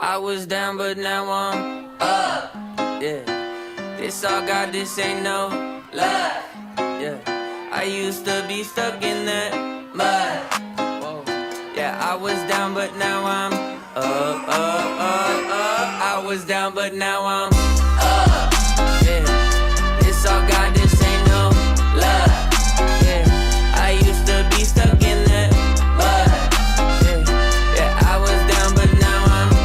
I was down, but now I'm up. Yeah, this all God, this ain't no lie. Yeah, I used to be stuck in that mud. Whoa. Yeah, I was down, but now I'm up. I was down, but now I'm up. Yeah, this all God, this ain't no lie. Yeah, I used to be stuck in that mud. Yeah, I was down, but now I'm up.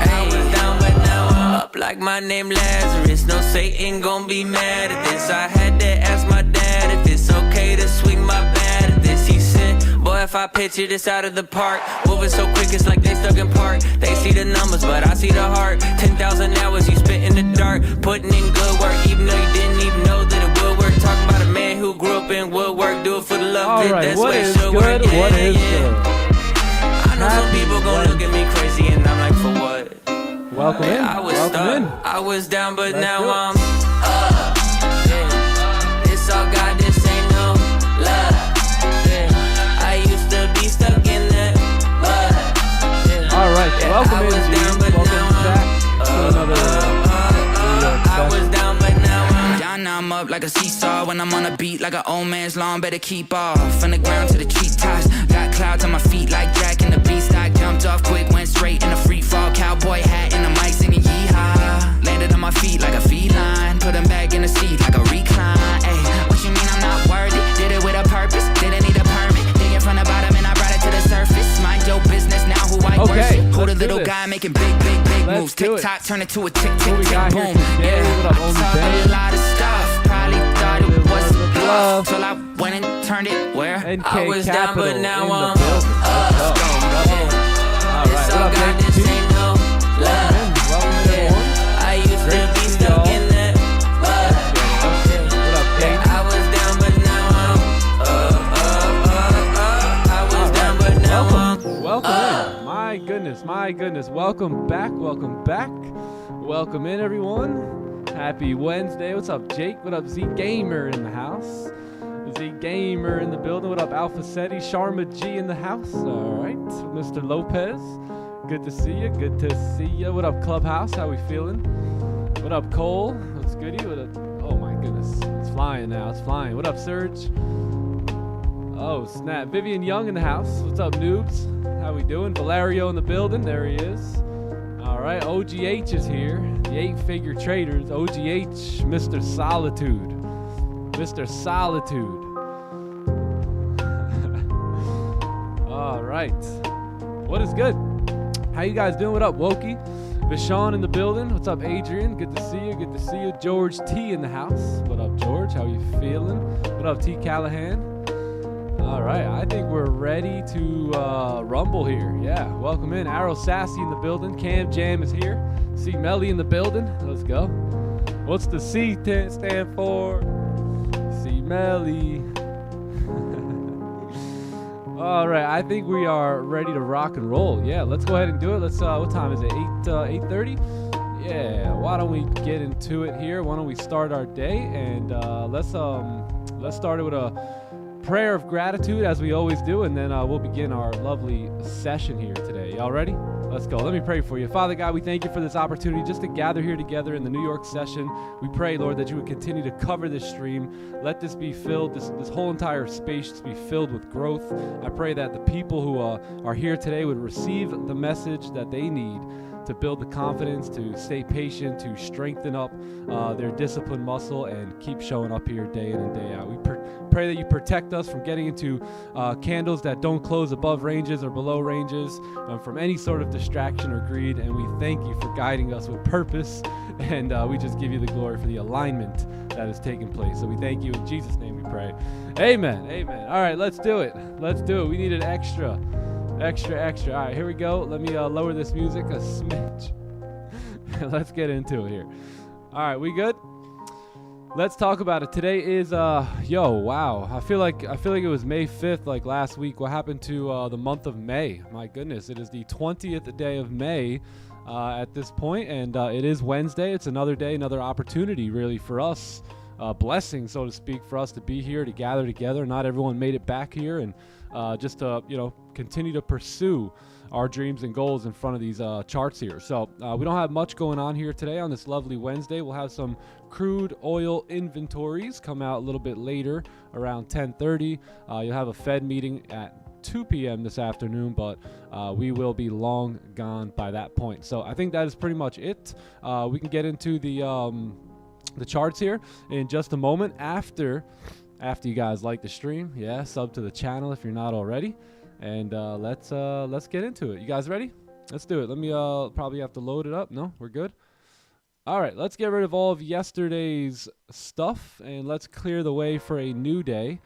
I was down, but now I'm up like my name Lazarus. No Satan gon' be mad at this. I had to ask my dad if it's okay to swing my bat at this. He said, boy, if I picture this out of the park, moving so quick it's like they stuck in park. They see the numbers, but I see the heart. 10,000 hours you spent in the dark, putting in good work, even though you didn't even know that it would work. Talking about a man who grew up in woodwork, do it for the love of it. That's what it should work. Yeah, what is good? I know some people gon' look at me crazy, and I'm like, for what? Welcome in. I was Welcome stuck. in. I was down, but Let's now do it. I'm up. Yeah. This all God, this ain't no lie. Yeah. I used to be stuck in that mud. Yeah. All right, Yeah, welcome I in, was G. down, but Welcome now I'm back to another I was down, but now I'm Down, now I'm up like a seesaw. When I'm on a beat like an old man's lawn, better keep off. From the ground to the treetops, got clouds on my feet like Jack in the Beanstalk. Jumped off quick, went straight in a free fall. Cowboy hat and a mic singing yeehaw. Landed on my feet like a feline, put him back in the seat like a recline. Ay, what you mean I'm not worthy? Did it with a purpose, didn't need a permit. Digging from the bottom and I brought it to the surface. Mind your business now, who I worship. Who the little guy making big moves. TikTok turn it to a tick tick tick boom. Yeah, I'm talking a lot of stuff. Probably thought it was a bluff till I went and turned it where I was down, but now I'm up. All right, what up, This Jake? ain't no lie. Welcome in, everyone. I used to be stuck in that mud. What up, Kate? I was down, but now I'm up. I was down, but now I'm Welcome in. My goodness. Welcome back. Welcome in, everyone. Happy Wednesday. What's up, Jake? What up, Z Gamer in the house? Z Gamer in the building. What up, Alpha Seti? Sharma G in the house. All right. Mr. Lopez. Good to see you. What up, Clubhouse? How we feeling? What up, Cole? What's goody? What up? Oh, my goodness. It's flying now. What up, Serge? Oh, snap. Vivian Young in the house. What's up, noobs? How we doing? Valerio in the building. There he is. All right. OGH is here. The 8-figure traders. OGH, Mr. Solitude. All right. What is good? How you guys doing? What up, Wokey? Vishon in the building. What's up, Adrian? Good to see you. George T in the house. What up, George? How you feeling? What up, T Callahan? All right, I think we're ready to rumble here. Yeah, welcome in. Arrow Sassy in the building. Cam Jam is here. C Melly in the building. Let's go. What's the C stand for? C Melly. All right, I think we are ready to rock and roll. Yeah, let's go ahead and do it. Let's. What time is it? 8:30. Yeah. Why don't we get into it here? Why don't we start our day and let's start it with a prayer of gratitude as we always do, and then we'll begin our lovely session here today. Y'all ready? Let's go. Let me pray for you. Father God, we thank you for this opportunity just to gather here together in the New York session. We pray, Lord, that you would continue to cover this stream. Let this be filled, this whole entire space to be filled with growth. I pray that the people who are here today would receive the message that they need to build the confidence, to stay patient, to strengthen up their discipline muscle and keep showing up here day in and day out. We pray that you protect us from getting into candles that don't close above ranges or below ranges, from any sort of distraction or greed. And we thank you for guiding us with purpose. And we just give you the glory for the alignment that is taking place. So we thank you. In Jesus' name we pray. Amen. Amen. All right, let's do it. We need an extra. All right, here we go. Let me lower this music a smidge. Let's get into it here. All right, we good? Let's talk about it. Today is wow. I feel like it was May 5th, like last week. What happened to the month of May? My goodness, it is the 20th day of May at this point, and it is Wednesday. It's another day, another opportunity, really, for us blessing, so to speak, for us to be here, to gather together. Not everyone made it back here, and just to, continue to pursue our dreams and goals in front of these charts here. So we don't have much going on here today on this lovely Wednesday. We'll have some crude oil inventories come out a little bit later, around 10:30. You'll have a Fed meeting at 2 p.m. this afternoon, but we will be long gone by that point. So I think that is pretty much it. We can get into the charts here in just a moment after you guys like the stream. Yeah, sub to the channel if you're not already, and let's get into it. You guys ready? Let's do it. Let me probably have to load it up. No, we're good. All right, let's get rid of all of yesterday's stuff and let's clear the way for a new day.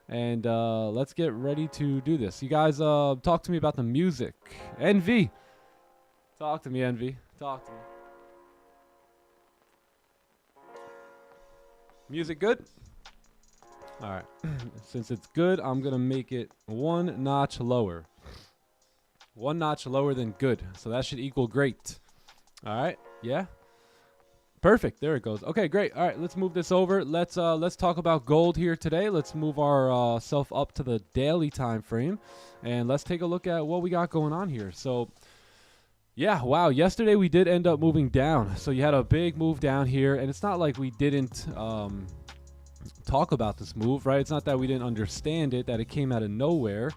And let's get ready to do this. You guys talk to me about the music. NV. Talk to me, NV. Talk to me. Music good? All right. Since it's good, I'm going to make it one notch lower. One notch lower than good. So that should equal great. All right. Yeah. Perfect. There it goes. Okay, great. All right, let's move this over. Let's talk about gold here today. Let's move our self up to the daily time frame, and let's take a look at what we got going on here. So, yeah, wow. Yesterday we did end up moving down. So you had a big move down here, and it's not like we didn't talk about this move, right? It's not that we didn't understand it, that it came out of nowhere.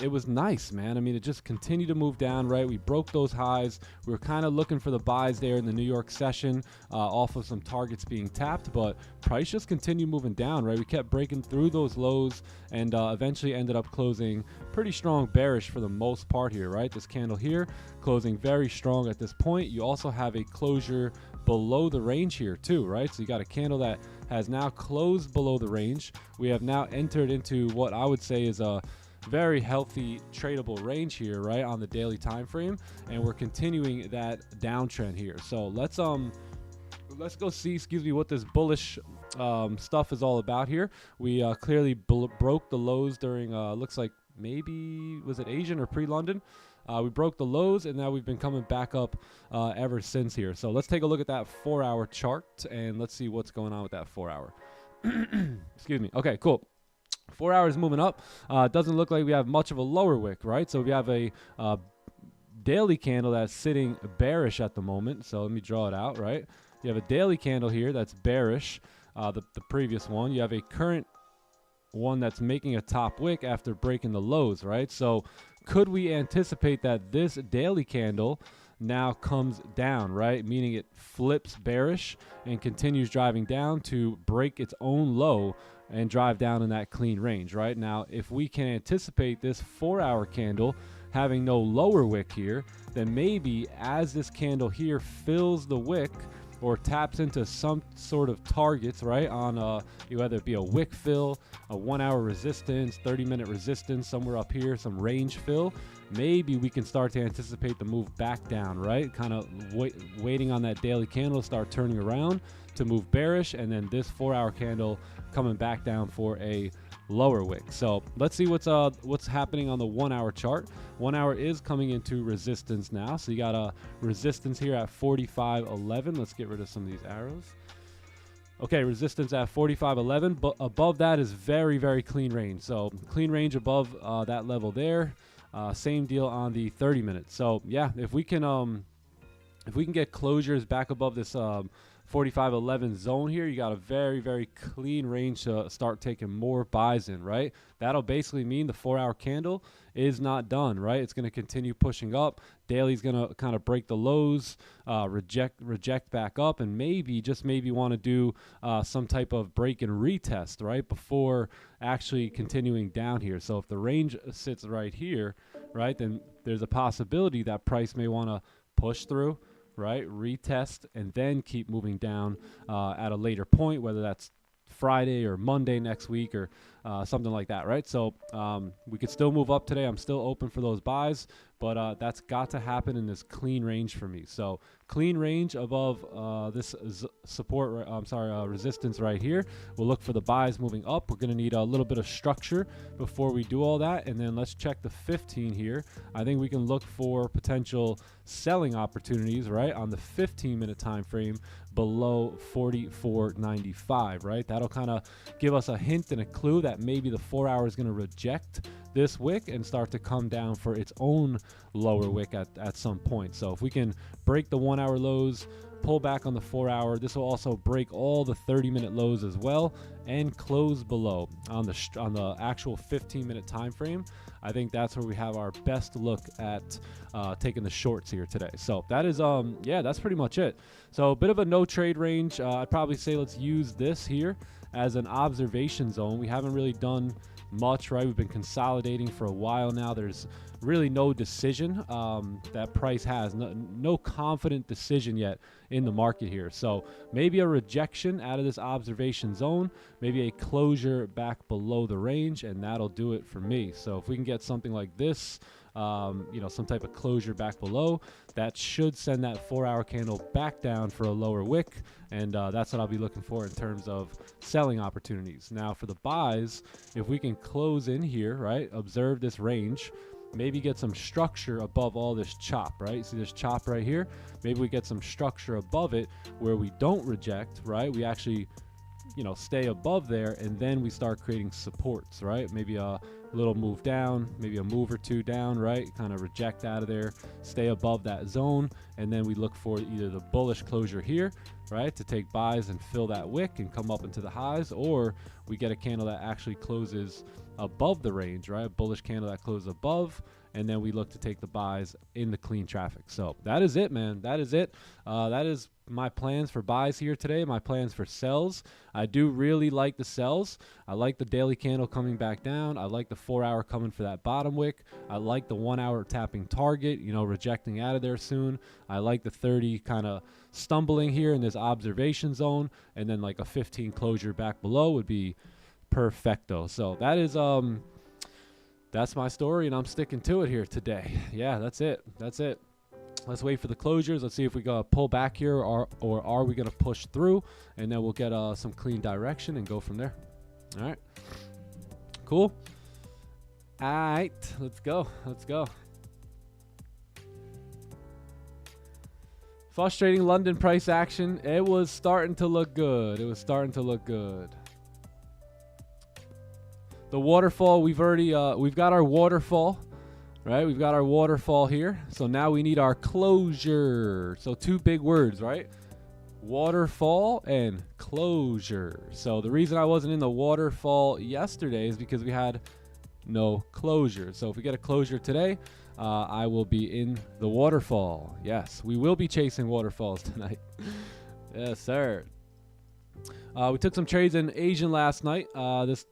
It was nice, man. I mean, it just continued to move down, right? We broke those highs. We were kind of looking for the buys there in the New York session off of some targets being tapped, but price just continued moving down, right? We kept breaking through those lows and eventually ended up closing pretty strong bearish for the most part here, right? This candle here closing very strong at this point. You also have a closure below the range here too, right? So you got a candle that has now closed below the range. We have now entered into what I would say is a very healthy tradable range here, right, on the daily time frame, and we're continuing that downtrend here. So let's go see, what this bullish stuff is all about here. We clearly broke the lows during looks like maybe was it Asian or pre-London. We broke the lows, and now we've been coming back up ever since here. So let's take a look at that 4-hour chart, and let's see what's going on with that 4-hour. Excuse me. Okay, cool. 4 hours moving up. Doesn't look like we have much of a lower wick, right? So we have a daily candle that's sitting bearish at the moment. So let me draw it out, right? You have a daily candle here that's bearish, the previous one. You have a current one that's making a top wick after breaking the lows, right? So could we anticipate that this daily candle now comes down, right? Meaning it flips bearish and continues driving down to break its own low and drive down in that clean range, right? Now, if we can anticipate this 4-hour candle having no lower wick here, then maybe as this candle here fills the wick or taps into some sort of targets, right, on whether it be a wick fill, a 1-hour resistance, 30-minute resistance, somewhere up here, some range fill, maybe we can start to anticipate the move back down, right? Kind of waiting on that daily candle to start turning around to move bearish, and then this 4-hour candle coming back down for a lower wick. So let's see what's happening on the 1-hour chart. 1 hour is coming into resistance now. So you got a resistance here at 45.11. Let's get rid of some of these arrows. Okay, resistance at 45.11, but above that is very, very clean range. So clean range above that level there. Same deal on the 30 minutes. So yeah, if we can get closures back above this 45.11 zone here, you got a very, very clean range to start taking more buys in, right? That'll basically mean the 4-hour candle is not done, right? It's going to continue pushing up. Daily's going to kind of break the lows, reject back up, and maybe, just maybe, want to do some type of break and retest, right, before actually continuing down here. So if the range sits right here, right, then there's a possibility that price may want to push through, right, retest, and then keep moving down at a later point, whether that's Friday or Monday next week or something like that, right? So we could still move up today. I'm still open for those buys, but that's got to happen in this clean range for me. So clean range above this support, resistance right here. We'll look for the buys moving up. We're going to need a little bit of structure before we do all that. And then let's check the 15 here. I think we can look for potential selling opportunities, right, on the 15-minute time frame below 44.95, right? That'll kind of give us a hint and a clue that maybe the 4 hour is going to reject this wick and start to come down for its own lower wick at some point. So if we can break the 1 hour lows, pull back on the 4 hour, this will also break all the 30-minute lows as well and close below on the actual 15-minute time frame. I think that's where we have our best look at taking the shorts here today. So that is that's pretty much it. So a bit of a no trade range. I'd probably say let's use this here as an observation zone. We haven't really done much, right? We've been consolidating for a while now. There's really no decision that price has, no confident decision yet in the market here. So maybe a rejection out of this observation zone, maybe a closure back below the range, and that'll do it for me. So if we can get something like this, some type of closure back below, that should send that 4 hour candle back down for a lower wick. And that's what I'll be looking for in terms of selling opportunities. Now for the buys, if we can close in here, right, observe this range, maybe get some structure above all this chop, right? See this chop right here? Maybe we get some structure above it where we don't reject, right? We actually, stay above there, and then we start creating supports, right? Maybe a little move down, maybe a move or two down, right? Kind of reject out of there, stay above that zone, and then we look for either the bullish closure here, right, to take buys and fill that wick and come up into the highs, or we get a candle that actually closes above the range, right? A bullish candle that closes above, and then we look to take the buys in the clean traffic. So that is it, man. That is it. That is my plans for buys here today, my plans for sells. I do really like the sells. I like the daily candle coming back down. I like the 4 hour coming for that bottom wick. I like the 1 hour tapping target, rejecting out of there soon. I like the 30 kind of stumbling here in this observation zone, and then like a 15 closure back below would be perfecto. So that is that's my story, and I'm sticking to it here today. Yeah, that's it. Let's wait for the closures. Let's see if we go pull back here, or are we going to push through, and then we'll get some clean direction and go from there. All right, cool. All right, let's go. Frustrating London price action. It was starting to look good. The waterfall, we've got our waterfall, right? We've got our waterfall here. So now we need our closure. So two big words, right? Waterfall and closure. So the reason I wasn't in the waterfall yesterday is because we had no closure. So if we get a closure today, I will be in the waterfall. Yes, we will be chasing waterfalls tonight. Yes, sir. We took some trades in Asian last night.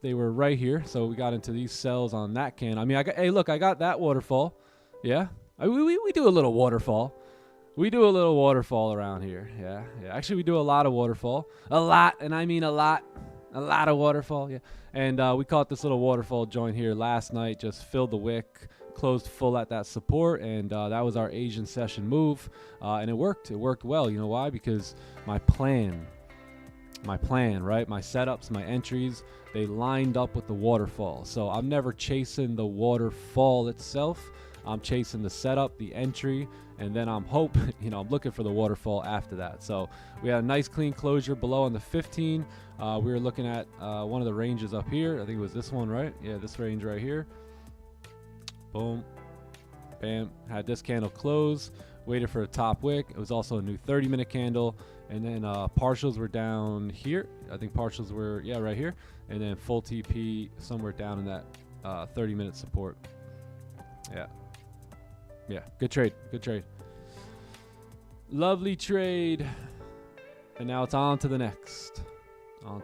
They were right here, so we got into these sells on that can. I mean, I got that waterfall. Yeah, we do a little waterfall. We do a little waterfall around here. Yeah. Actually, we do a lot of waterfall. A lot, and I mean a lot of waterfall. Yeah, and we caught this little waterfall joint here last night. Just filled the wick, closed full at that support, and that was our Asian session move, and it worked. It worked well. You know why? Because my plan, right? My setups, my entries, they lined up with the waterfall. So I'm never chasing the waterfall itself. I'm chasing the setup, the entry, and then I'm looking for the waterfall after that. So we had a nice clean closure below on the 15. We were looking at one of the ranges up here. I think it was this one, right? Yeah, this range right here. Boom, bam, had this candle close, waited for a top wick. It was also a new 30-minute candle. And then partials were down here. I think partials were, right here. And then full TP somewhere down in that 30-minute support. Yeah, good trade. Lovely trade. And now it's on to the next. All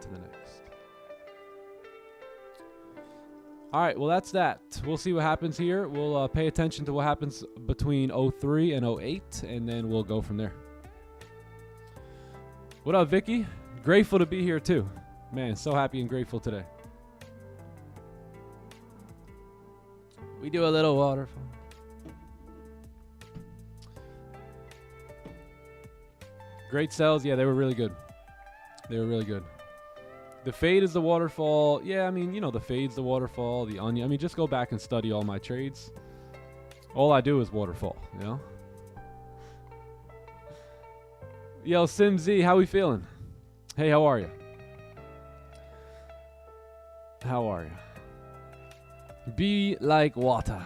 right, well, that's that. We'll see what happens here. We'll pay attention to what happens between 03 and 08, and then we'll go from there. What up, Vicky? Grateful to be here, too. Man, so happy and grateful today. We do a little waterfall. Great sells. Yeah, they were really good. They were really good. The fade is the waterfall. Yeah, I mean, you know, the fade's the waterfall, the onion. I mean, just go back and study all my trades. All I do is waterfall, you know? Yo, SimZ, how we feeling? Hey, how are you? How are you? Be like water.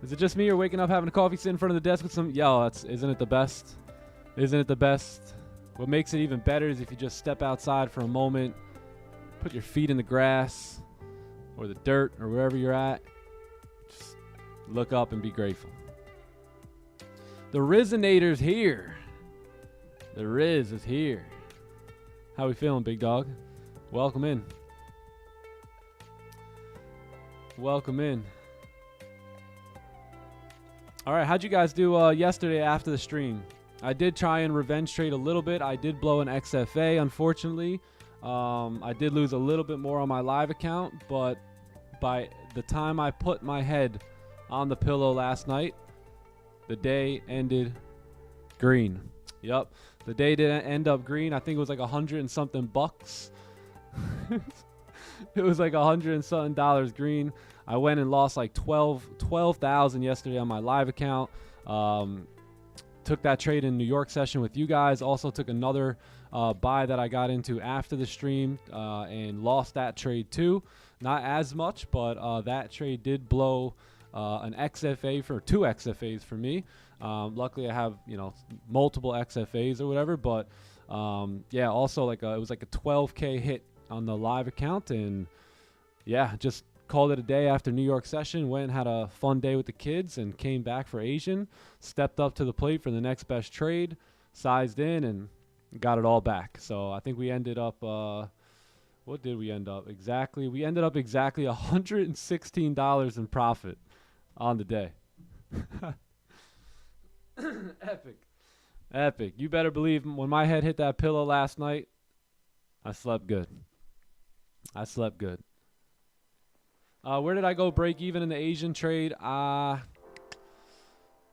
Is it just me or waking up having a coffee sit in front of the desk with some... Yo, isn't it the best? Isn't it the best? What makes it even better is if you just step outside for a moment, put your feet in the grass or the dirt or wherever you're at. Just look up and be grateful. The Rizonator's here. The Riz is here. How we feeling, big dog? Welcome in. Welcome in. All right, how'd you guys do yesterday after the stream? I did try and revenge trade a little bit. I did blow an XFA, unfortunately. I did lose a little bit more on my live account, but by the time I put my head on the pillow last night, the day ended green. Yup, the day didn't end up green. I think it was like $100 and something bucks. It was like $100 and something dollars green. I went and lost like 12,000 yesterday on my live account. Took that trade in New York session with you guys. Also took another buy that I got into after the stream and lost that trade too. Not as much, but that trade did blow an XFA for 2 XFAs for me. Luckily, I have, you know, multiple XFAs or whatever. But yeah, also like it was like a 12K hit on the live account, and yeah, just called it a day after New York session. Went and had a fun day with the kids and came back for Asian. Stepped up to the plate for the next best trade, sized in, and got it all back. So I think we ended up, what did we end up exactly? We ended up exactly $116 in profit on the day. Epic. Epic. You better believe when my head hit that pillow last night, I slept good. I slept good. Where did I go break even in the Asian trade?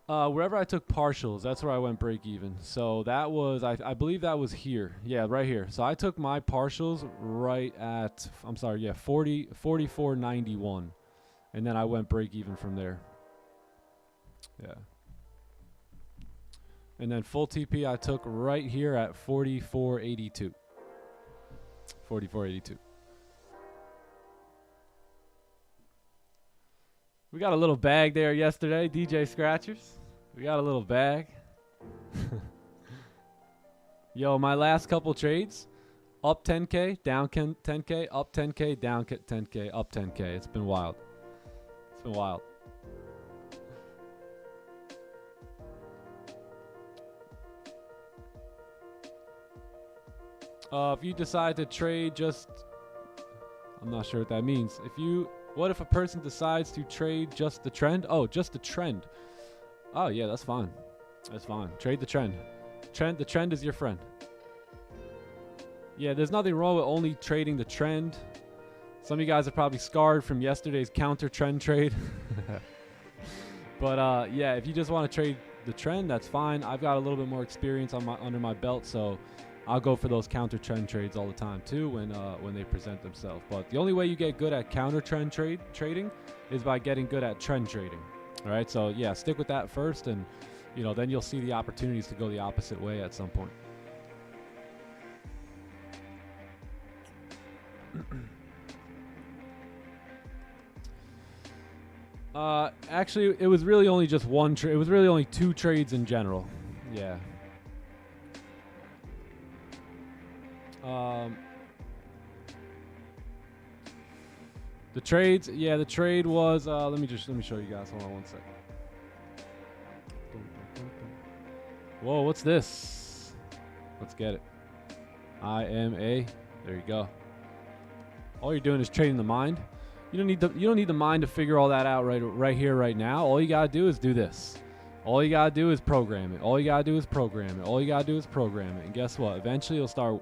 Wherever I took partials, that's where I went break even. So that was, I believe that was here. Yeah, right here. So I took my partials right at, I'm sorry, yeah, 44.91. And then I went break even from there. Yeah. And then full TP I took right here at 44.82. 44.82. We got a little bag there yesterday, DJ Scratchers. We got a little bag. Yo, my last couple trades, up 10K, down 10K, up 10K, down 10K, up 10K. It's been wild. It's been wild. If you decide to trade just, I'm not sure what that means. What if a person decides to trade just the trend? Oh, just the trend. Oh, yeah, that's fine. That's fine. Trade the trend. The trend is your friend. Yeah, there's nothing wrong with only trading the trend. Some of you guys are probably scarred from yesterday's counter trend trade. But yeah, if you just want to trade the trend, that's fine. I've got a little bit more experience under my belt, so I'll go for those counter trend trades all the time too when they present themselves. But the only way you get good at counter trend trading is by getting good at trend trading. All right, so yeah, stick with that first, and you know, then you'll see the opportunities to go the opposite way at some point. Actually, it was really only just one trade. It was really only 2 trades in general. Yeah. The trades, yeah, the trade was, let me show you guys. Hold on one second. Whoa, what's this? Let's get it. IMA. There you go. All you're doing is trading the mind. You don't need the mind to figure all that out right here, right now. All you gotta do is do this. All you gotta do is program it. All you gotta do is program it. All you gotta do is program it. And guess what? Eventually, you'll start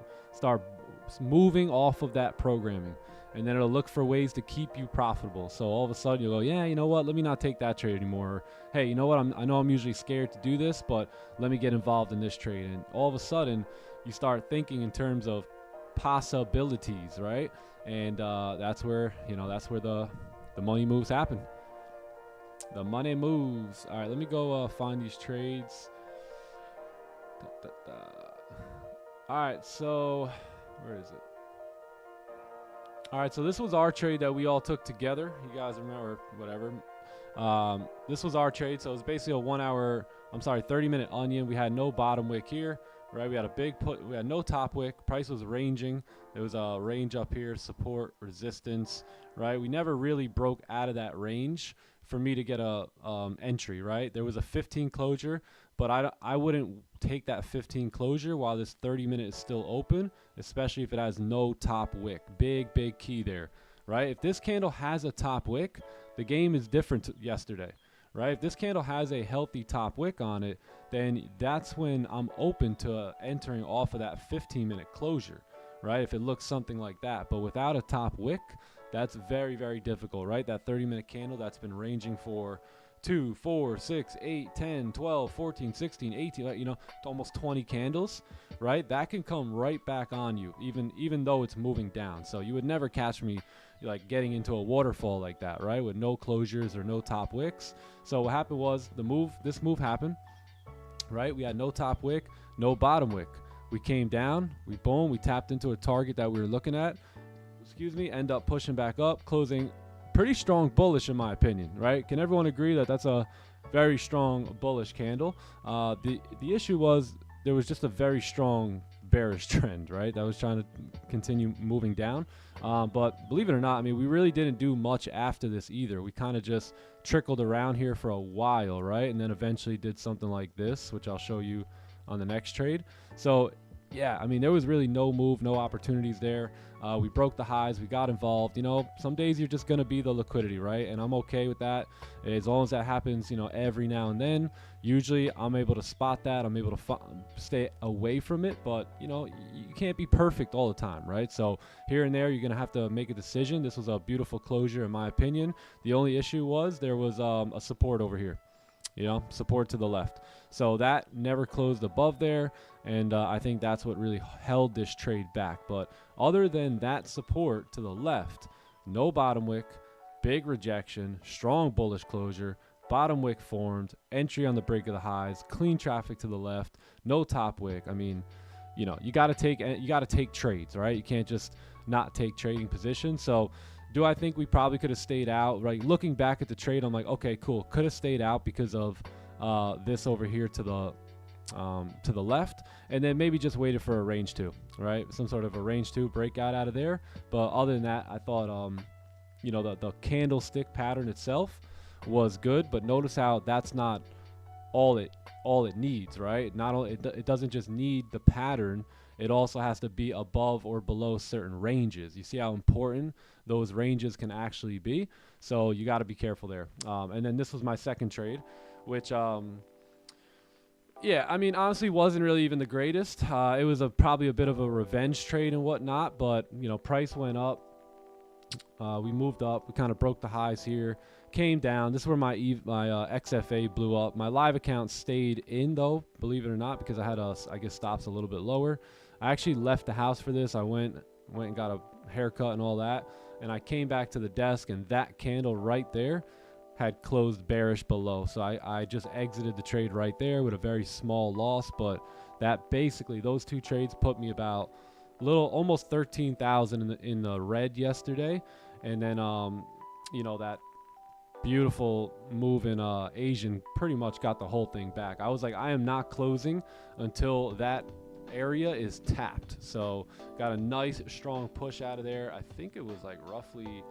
moving off of that programming. and then it'll look for ways to keep you profitable. So all of a sudden you'll go, yeah, you know what, let me not take that trade anymore. Or, hey, you know what, I know I'm usually scared to do this, but let me get involved in this trade. And all of a sudden you start thinking in terms of possibilities, right? And that's where the money moves happen. The money moves. All right, let me go find these trades. All right, so where is it? All right, so this was our trade that we all took together. You guys remember, whatever. This was our trade, so it was basically a 30-minute onion. We had no bottom wick here, right? We had a big put. We had no top wick. Price was ranging. There was a range up here, support, resistance, right? We never really broke out of that range for me to get a entry, right? There was a 15 closure, but I wouldn't take that 15 closure while this 30-minute is still open, especially if it has no top wick. Big key there, right? If this candle has a top wick, the game is different to yesterday, right? If this candle has a healthy top wick on it, then that's when I'm open to entering off of that 15-minute closure, right? If it looks something like that. But without a top wick, that's very difficult, right? That 30-minute candle that's been ranging for 2, 4, 6, 8, 10, 12, 14, 16, 18, almost 20 candles, right? That can come right back on you, even though it's moving down. So you would never catch me like getting into a waterfall like that, right? With no closures or no top wicks. So what happened was this move happened, right? We had no top wick, no bottom wick. We came down, we tapped into a target that we were looking at, end up pushing back up, closing pretty strong bullish in my opinion, right? Can everyone agree that that's a very strong bullish candle? The issue was there was just a very strong bearish trend, right? That was trying to continue moving down. But believe it or not, I mean, we really didn't do much after this either. We kind of just trickled around here for a while, right? And then eventually did something like this, which I'll show you on the next trade. So yeah, I mean, there was really no move, no opportunities there. We broke the highs, we got involved. Some days you're just going to be the liquidity, right? And I'm okay with that as long as that happens, every now and then. Usually I'm able to spot that. I'm able to stay away from it, but you can't be perfect all the time, right? So here and there, you're going to have to make a decision. This was a beautiful closure in my opinion. The only issue was there was a support over here. Support to the left. So that never closed above there, and I think that's what really held this trade back. But other than that support to the left, no bottom wick, big rejection, strong bullish closure, bottom wick formed, entry on the break of the highs, clean traffic to the left, no top wick. I mean, you got to take trades, right? You can't just not take trading positions. So do I think we probably could have stayed out? Right, looking back at the trade, I'm like, okay, cool. Could have stayed out because of this over here to the left, and then maybe just waited for a range 2, right? Some sort of a range 2 breakout out of there. But other than that, I thought, the candlestick pattern itself was good. But notice how that's not all it needs, right? Not only it doesn't just need the pattern. It also has to be above or below certain ranges. You see how important those ranges can actually be? So you got to be careful there. And then this was my second trade, which, yeah, I mean, honestly wasn't really even the greatest. It was probably a bit of a revenge trade and whatnot, but, price went up. We moved up. We kind of broke the highs here, came down. This is where my XFA blew up. My live account stayed in, though, believe it or not, because I had, I guess, stops a little bit lower. I actually left the house for this. I went and got a haircut and all that, and I came back to the desk, and that candle right there had closed bearish below. So I just exited the trade right there with a very small loss, but that basically, those two trades put me about almost 13,000 in the red yesterday. And then that beautiful move in Asian pretty much got the whole thing back. I was like, I am not closing until that area is tapped. So got a nice strong push out of there. I think it was like roughly,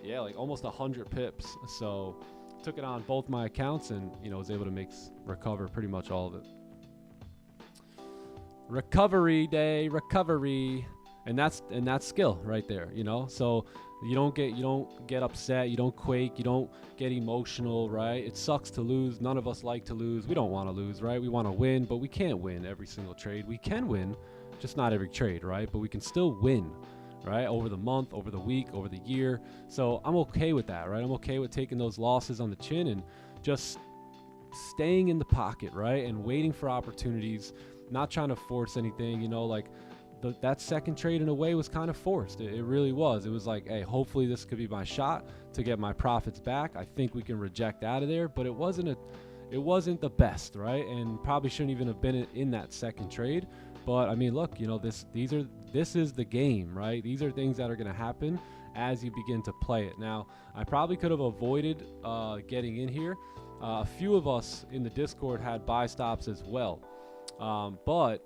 yeah, like almost 100 pips. So took it on both my accounts and was able to recover pretty much all of it. Recovery day, recovery. And that's skill right there, So you don't get upset, you don't quake, you don't get emotional, right? It sucks to lose. None of us like to lose. We don't want to lose, right? We want to win, but we can't win every single trade. We can win, just not every trade, right? But we can still win, right? Over the month, over the week, over the year. So I'm okay with that, right? I'm okay with taking those losses on the chin and just staying in the pocket, right? And waiting for opportunities, not trying to force anything, you know, like that second trade in a way was kind of forced. It really was. It was like, hey, hopefully this could be my shot to get my profits back. I think we can reject out of there, but it wasn't the best, right? And probably shouldn't even have been in that second trade. But I mean, look, you know, this is the game, right? These are things that are going to happen as you begin to play it. Now, I probably could have avoided getting in here. A few of us in the Discord had buy stops as well, but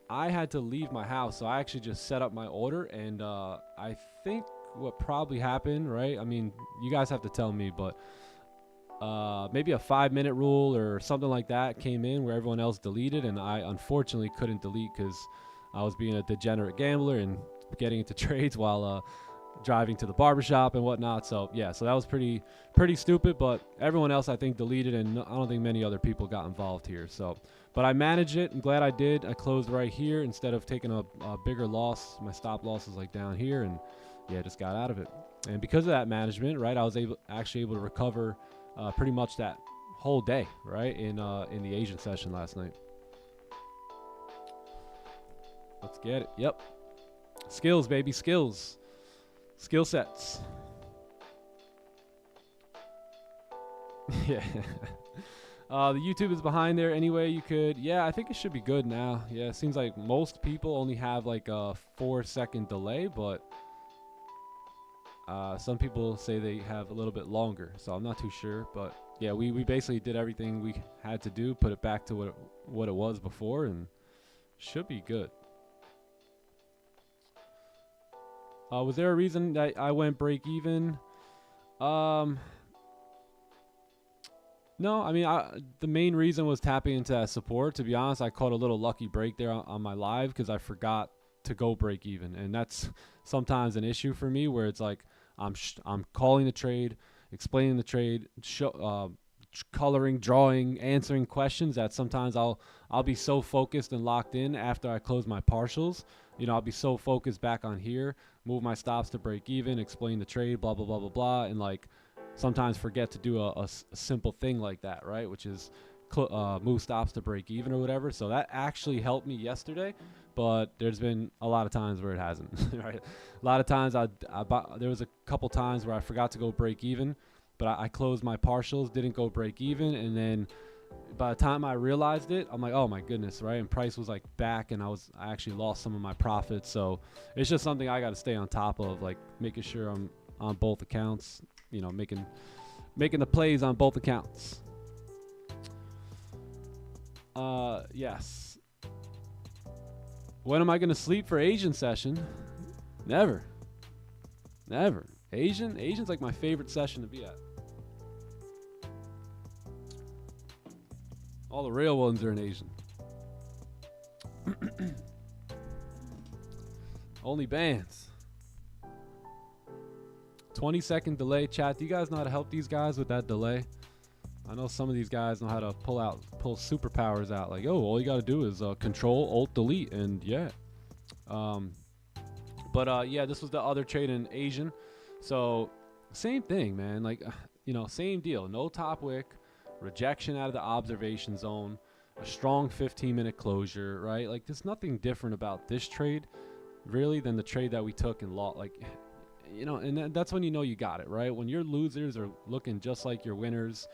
I had to leave my house, so I actually just set up my order, and I think what probably happened, right? I mean, you guys have to tell me, but maybe a 5-minute rule or something like that came in where everyone else deleted, and I unfortunately couldn't delete because I was being a degenerate gambler and getting into trades while driving to the barbershop and whatnot. So yeah, so that was pretty stupid, but everyone else I think deleted, and I don't think many other people got involved here. So, but I managed it. I'm glad I did. I closed right here instead of taking a bigger loss. My stop loss is like down here, and yeah, just got out of it. And because of that management, right, I was actually able to recover pretty much that whole day, right, in the Asian session last night. Let's get it. Yep, skills, baby, skills. Skill sets. Yeah. The YouTube is behind there anyway. You could, yeah, I think it should be good now. Yeah, it seems like most people only have like a 4-second delay, but some people say they have a little bit longer, so I'm not too sure. But yeah, we basically did everything we had to do, put it back to what it was before, and should be good. Was there a reason that I went break even? No, I mean, the main reason was tapping into that support. To be honest, I caught a little lucky break there on my live because I forgot to go break even, and that's sometimes an issue for me where it's like I'm calling the trade, explaining the trade, coloring, drawing, answering questions that sometimes I'll be so focused and locked in after I close my partials. You know, I'll be so focused back on here, move my stops to break even, explain the trade, blah, blah, blah, blah, blah. And like sometimes forget to do a simple thing like that, right? Which is move stops to break even or whatever. So that actually helped me yesterday, but there's been a lot of times where it hasn't, right? A lot of times there was a couple times where I forgot to go break even, but I closed my partials, didn't go break even. And then by the time I realized it, I'm like, oh my goodness, right? And price was like back, and I actually lost some of my profits. So it's just something I got to stay on top of, like making sure I'm on both accounts, you know, making the plays on both accounts. Yes. When am I going to sleep for Asian session? Never. Asian's like my favorite session to be at. All the real ones are in Asian. Only bands. 20-second delay. Chat, do you guys know how to help these guys with that delay? I know some of these guys know how to pull superpowers out. Like, oh, all you got to do is Control, Alt, Delete, and yeah. Yeah, this was the other trade in Asian. So same thing, man. Like, you know, same deal. No top wick. Rejection out of the observation zone, a strong 15-minute closure, right? Like, there's nothing different about this trade, really, than the trade that we took in law. Like, you know, and that's when you know you got it, right? When your losers are looking just like your winners,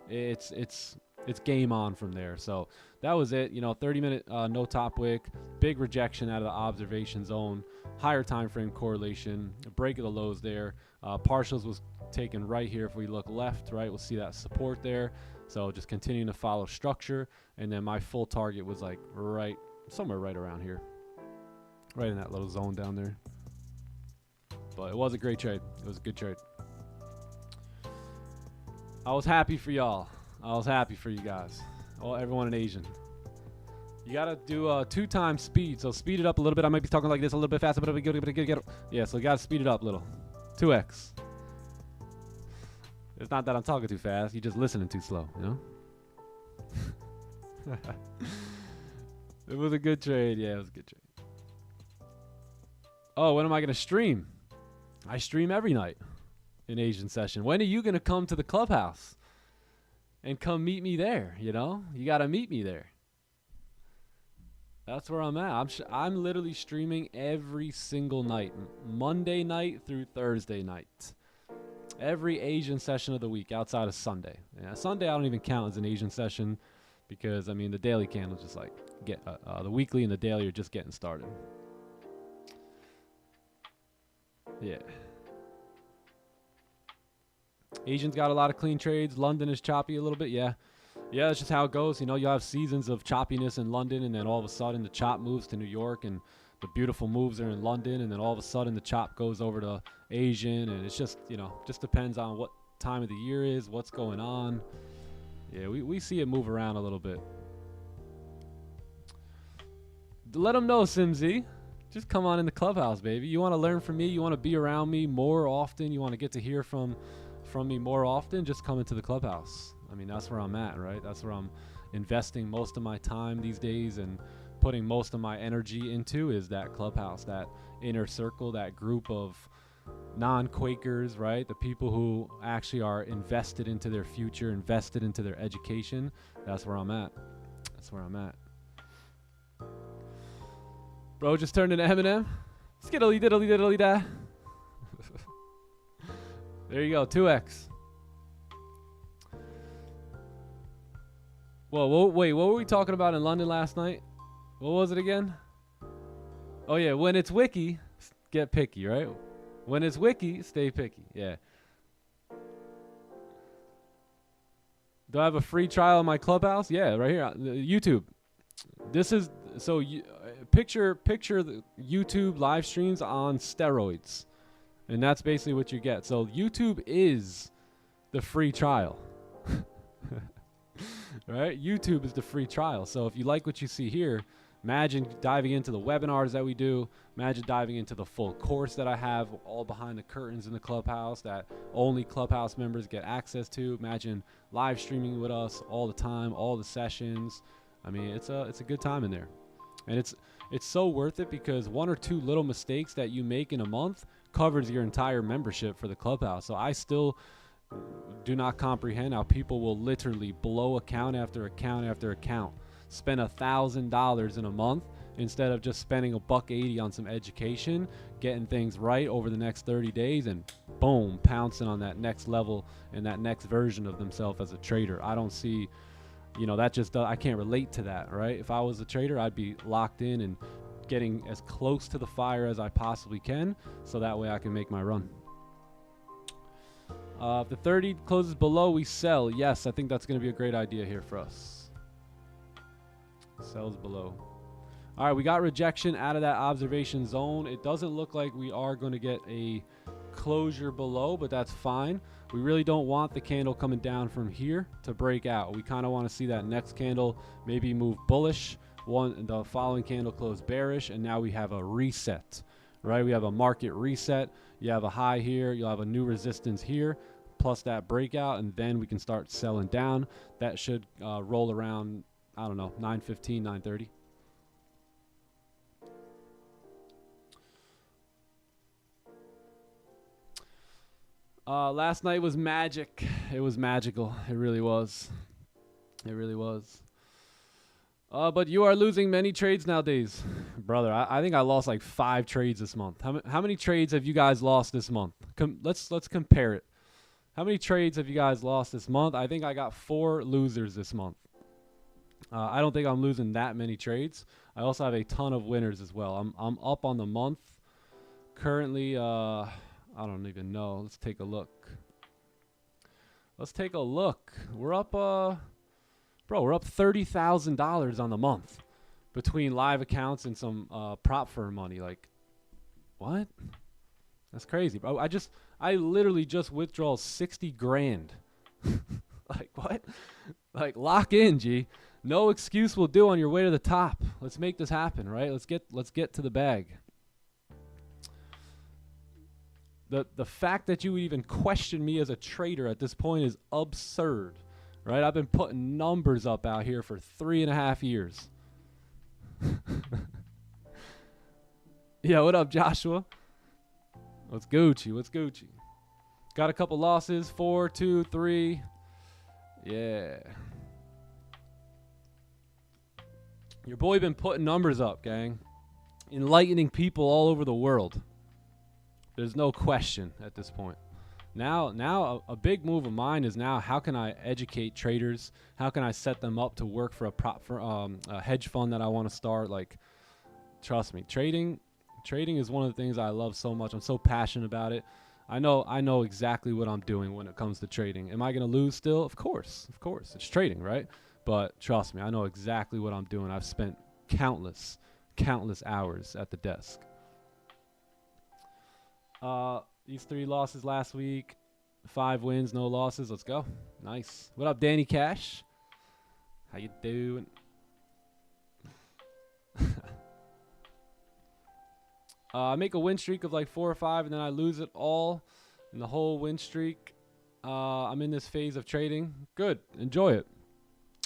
it's game on from there. So that was it. You know, 30-minute no top wick, big rejection out of the observation zone, higher time frame correlation, a break of the lows there. Partials was taken right here. If we look left, right, we'll see that support there. So just continuing to follow structure, and then my full target was like somewhere right around here, right in that little zone down there. But it was a great trade. It was a good trade. I was happy for y'all. I was happy for you guys. Everyone in Asian. You gotta do 2x speed. So speed it up a little bit. I might be talking like this a little bit faster, but yeah. So you gotta speed it up a little. 2x. It's not that I'm talking too fast. You're just listening too slow, you know? It was a good trade. Yeah, it was a good trade. Oh, when am I going to stream? I stream every night in Asian session. When are you going to come to the clubhouse and come meet me there? You know, you got to meet me there. That's where I'm at. I'm literally streaming every single night, Monday night through Thursday night. Every Asian session of the week outside of Sunday. Yeah, Sunday I don't even count as an Asian session because, I mean, the daily candles just like the weekly and the daily are just getting started. Yeah. Asians got a lot of clean trades. London is choppy a little bit. Yeah. Yeah, that's just how it goes. You know, you have seasons of choppiness in London, and then all of a sudden the chop moves to New York, and the beautiful moves are in London, and then all of a sudden the chop goes over to Asian, and it's just, you know, just depends on what time of the year is, what's going on. Yeah, we see it move around a little bit. Let them know, Simzy. Just come on in the clubhouse, baby. You want to learn from me? You want to be around me more often? You want to get to hear from me more often? Just come into the clubhouse. I mean, that's where I'm at, right? That's where I'm investing most of my time these days and putting most of my energy into is that clubhouse, that inner circle, that group of non-Quakers, right? The people who actually are invested into their future, invested into their education. That's where I'm at. That's where I'm at. Bro just turned into Eminem. Skiddly diddly diddly da. There you go, 2x. Whoa, wait, what were we talking about in London last night? What was it again? Oh yeah, when it's wiki, get picky, right? When it's wiki, stay picky. Yeah. Do I have a free trial in my clubhouse? Yeah, right here, YouTube. This is so. Picture the YouTube live streams on steroids, and that's basically what you get. So YouTube is the free trial. Right? YouTube is the free trial. So if you like what you see here, imagine diving into the webinars that we do. Imagine diving into the full course that I have all behind the curtains in the clubhouse that only clubhouse members get access to. Imagine live streaming with us all the time, all the sessions. I mean, it's a good time in there. And it's so worth it because one or two little mistakes that you make in a month covers your entire membership for the clubhouse. So I still do not comprehend how people will literally blow account after account after account, spend $1,000 in a month instead of just spending $180 on some education, getting things right over the next 30 days, and boom, pouncing on that next level and that next version of themselves as a trader. I don't see, you know, that just I can't relate to that, right? If I was a trader, I'd be locked in and getting as close to the fire as I possibly can, so that way I can make my run. If the 30 closes below, we sell. Yes, I think that's going to be a great idea here for us. Sells below. All right, we got rejection out of that observation zone. It doesn't look like we are going to get a closure below, but that's fine. We really don't want the candle coming down from here to break out. We kind of want to see that next candle maybe move bullish. The following candle closed bearish, and now we have a reset, right? We have a market reset. You have a high here. You'll have a new resistance here, plus that breakout, and then we can start selling down. That should roll around, I don't know, 9:15, 9:30. Last night was magic. It was magical. It really was. It really was. But you are losing many trades nowadays. Brother, I think I lost like 5 trades this month. How many trades have you guys lost this month? Let's compare it. How many trades have you guys lost this month? I think I got 4 losers this month. I don't think I'm losing that many trades. I also have a ton of winners as well. I'm up on the month. Currently, I don't even know. Let's take a look. Let's take a look. We're up, bro, we're up $30,000 on the month between live accounts and some prop firm money. Like, what? That's crazy, bro. I literally just withdrew 60 grand. Like, what? Like, lock in, G. No excuse will do on your way to the top. Let's make this happen, right? Let's get to the bag. The fact that you would even question me as a trader at this point is absurd, right? I've been putting numbers up out here for 3.5 years. Yeah, what up, Joshua? What's Gucci? What's Gucci? Got a couple losses. 4, 2, 3. Yeah. Your boy been putting numbers up, gang. Enlightening people all over the world. There's no question at this point. Now a big move of mine is now how can I educate traders? How can I set them up to work for a hedge fund that I want to start? Like, trust me, trading is one of the things I love so much. I'm so passionate about it. I know exactly what I'm doing when it comes to trading. Am I going to lose still? Of course. It's trading, right? But trust me, I know exactly what I'm doing. I've spent countless hours at the desk. These 3 losses last week, 5 wins, no losses. Let's go. Nice. What up, Danny Cash? How you doing? I make a win streak of like 4 or 5, and then I lose it all in the whole win streak. I'm in this phase of trading. Good. Enjoy it.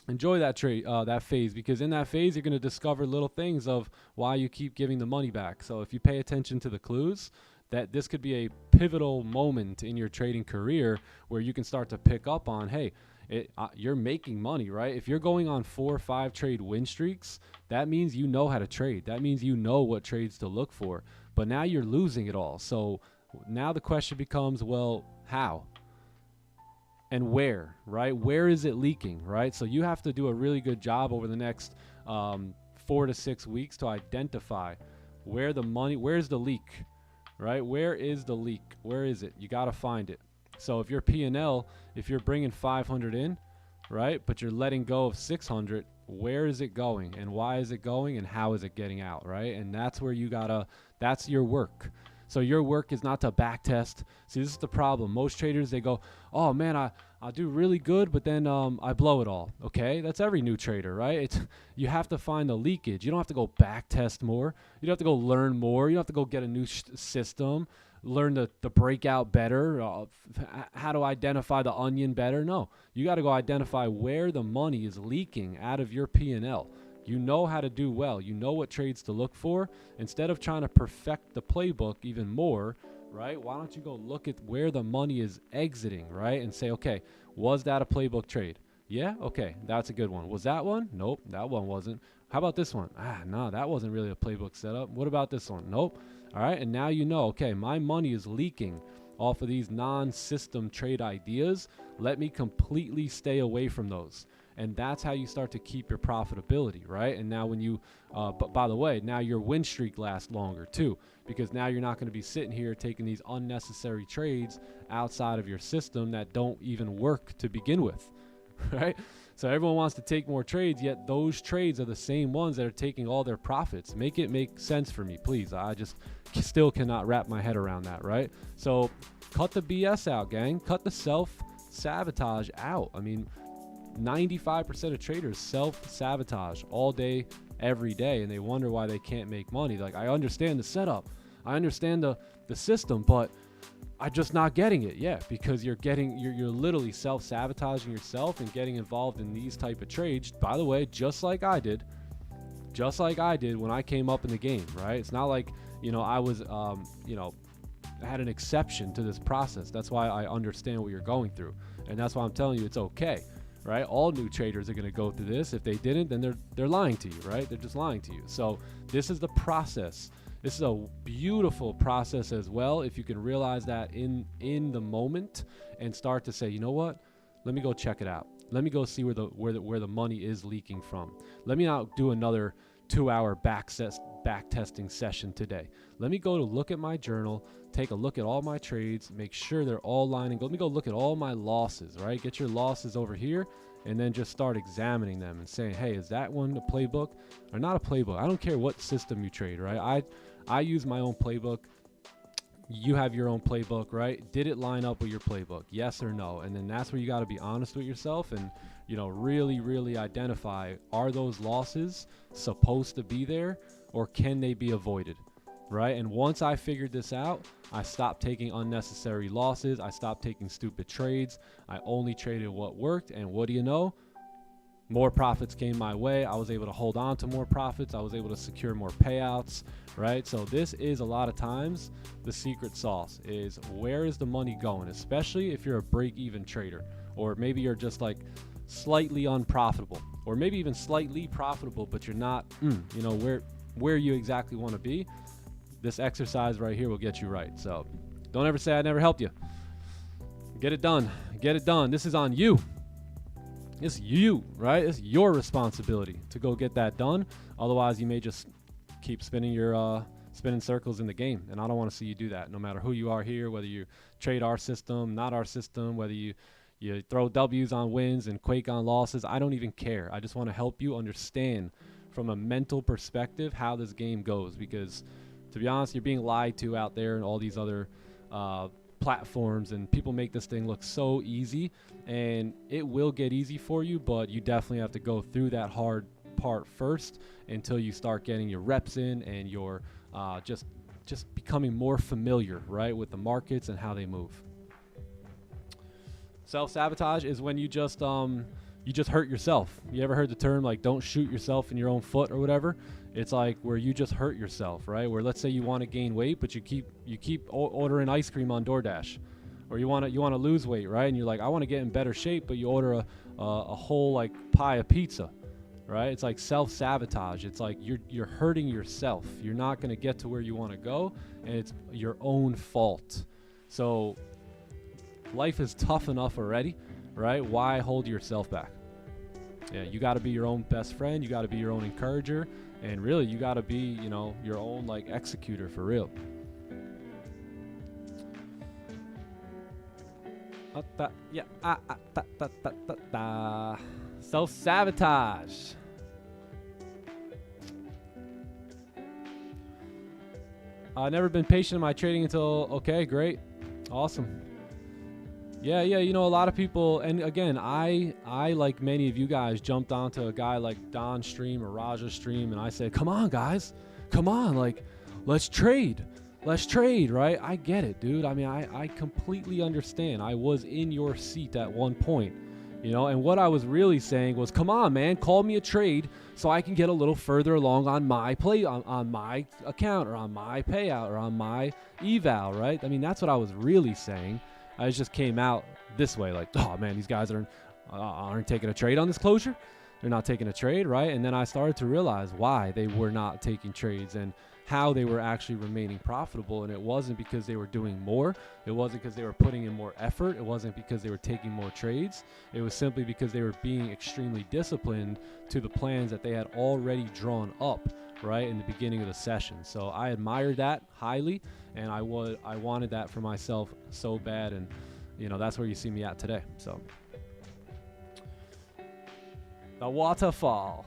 Enjoy that that phase, because in that phase you're going to discover little things of why you keep giving the money back. So if you pay attention to the clues, that this could be a pivotal moment in your trading career where you can start to pick up on, hey, you're making money, right? If you're going on 4 or 5 trade win streaks, that means you know how to trade. That means you know what trades to look for. But now you're losing it all. So now the question becomes, well, how? And where, right? Where is it leaking, right? So you have to do a really good job over the next 4 to 6 weeks to identify where's the leak, right? Where is the leak? Where is it? You got to find it. So if you're P&L, if you're bringing 500 in, right, but you're letting go of 600, where is it going, and why is it going, and how is it getting out, right? And that's where that's your work. So your work is not to back test. See, this is the problem. Most traders, they go, oh man, I do really good, but then I blow it all. Okay, that's every new trader, right? You have to find the leakage. You don't have to go back test more. You don't have to go learn more. You don't have to go get a new system, learn the breakout better, how to identify the onion better. No, you got to go identify where the money is leaking out of your P&L. You know how to do well. You know what trades to look for. Instead of trying to perfect the playbook even more, right? Why don't you go look at where the money is exiting, right? And say, okay, was that a playbook trade? Yeah? Okay, that's a good one. Was that one? Nope, that one wasn't. How about this one? No, that wasn't really a playbook setup. What about this one? Nope. All right, and now you know, okay, my money is leaking off of these non-system trade ideas. Let me completely stay away from those. And that's how you start to keep your profitability, right? And now when you, but by the way, now your win streak lasts longer too, because now you're not going to be sitting here taking these unnecessary trades outside of your system that don't even work to begin with, right? So everyone wants to take more trades, yet those trades are the same ones that are taking all their profits. Make it make sense for me, please. I just still cannot wrap my head around that, right? So cut the BS out, gang. Cut the self-sabotage out. I mean, 95% of traders self-sabotage all day, every day, and they wonder why they can't make money. Like, I understand the setup, I understand the system, but I'm just not getting it. Yeah, because you're literally self-sabotaging yourself and getting involved in these type of trades. By the way, just like I did when I came up in the game, right? It's not like, I was, I had an exception to this process. That's why I understand what you're going through, and that's why I'm telling you it's okay. Right? All new traders are going to go through this. If they didn't, then they're lying to you, right? They're just lying to you. So this is the process. This is a beautiful process as well. If you can realize that in the moment and start to say, you know what? Let me go check it out. Let me go see where the money is leaking from. Let me not do another 2-hour back testing session today. Let me go to look at my journal, take a look at all my trades, make sure they're all lining. Let me go look at all my losses, right? Get your losses over here, and then just start examining them and saying, hey, is that one a playbook or not a playbook? I don't care what system you trade, right? I use my own playbook. You have your own playbook, right? Did it line up with your playbook? Yes or no? And then that's where you got to be honest with yourself and, really, really identify, are those losses supposed to be there, or can they be avoided, right? And once I figured this out, I stopped taking unnecessary losses. I stopped taking stupid trades. I only traded what worked. And what do you know? more profits came my way. I was able to hold on to more profits. I was able to secure more payouts, right? So this is a lot of times the secret sauce is where is the money going, especially if you're a break-even trader, or maybe you're just like slightly unprofitable, or maybe even slightly profitable, but you're not, you know, where you exactly want to be. This exercise right here will get you right. So don't ever say I never helped you. Get it done. Get it done. This is on you. It's you, right? It's your responsibility to go get that done. Otherwise, you may just keep spinning your spinning circles in the game, and I don't want to see you do that. No matter who you are here, whether you trade our system, not our system, whether you throw W's on wins and quake on losses, I don't even care. I just want to help you understand from a mental perspective how this game goes, because to be honest, you're being lied to out there and all these other platforms, and people make this thing look so easy, and it will get easy for you, but you definitely have to go through that hard part first until you start getting your reps in and you're just becoming more familiar, right, with the markets and how they move. Self-sabotage is when you just hurt yourself. You ever heard the term like don't shoot yourself in your own foot or whatever? It's like where you just hurt yourself, right? Where let's say you want to gain weight, but you keep ordering ice cream on DoorDash, or you want to lose weight, right? And you're like, I want to get in better shape, but you order a whole like pie of pizza, right? It's like self-sabotage. It's like you're hurting yourself. You're not going to get to where you want to go, and it's your own fault. So life is tough enough already, right? Why hold yourself back? Yeah, you got to be your own best friend. You got to be your own encourager. And really, you got to be, you know, your own like executor for real. Self-sabotage. I've never been patient in my trading until, okay, great. Awesome. Yeah, you know, a lot of people, and again, I like many of you guys jumped onto a guy like Don's stream or Raja's stream, and I said, come on guys, come on, like let's trade, right? I get it, dude. I mean, I completely understand. I was in your seat at one point, you know, and what I was really saying was, come on man, call me a trade so I can get a little further along on my play, on my account, or on my payout, or on my eval, right? I mean, that's what I was really saying. I just came out this way like, oh man, these guys aren't taking a trade on this closure. They're not taking a trade, right? And then I started to realize why they were not taking trades and how they were actually remaining profitable. And it wasn't because they were doing more. It wasn't because they were putting in more effort. It wasn't because they were taking more trades. It was simply because they were being extremely disciplined to the plans that they had already drawn up, right, in the beginning of the session. So I admired that highly, and I wanted that for myself so bad, and you know, that's where you see me at today. So the Waterfall.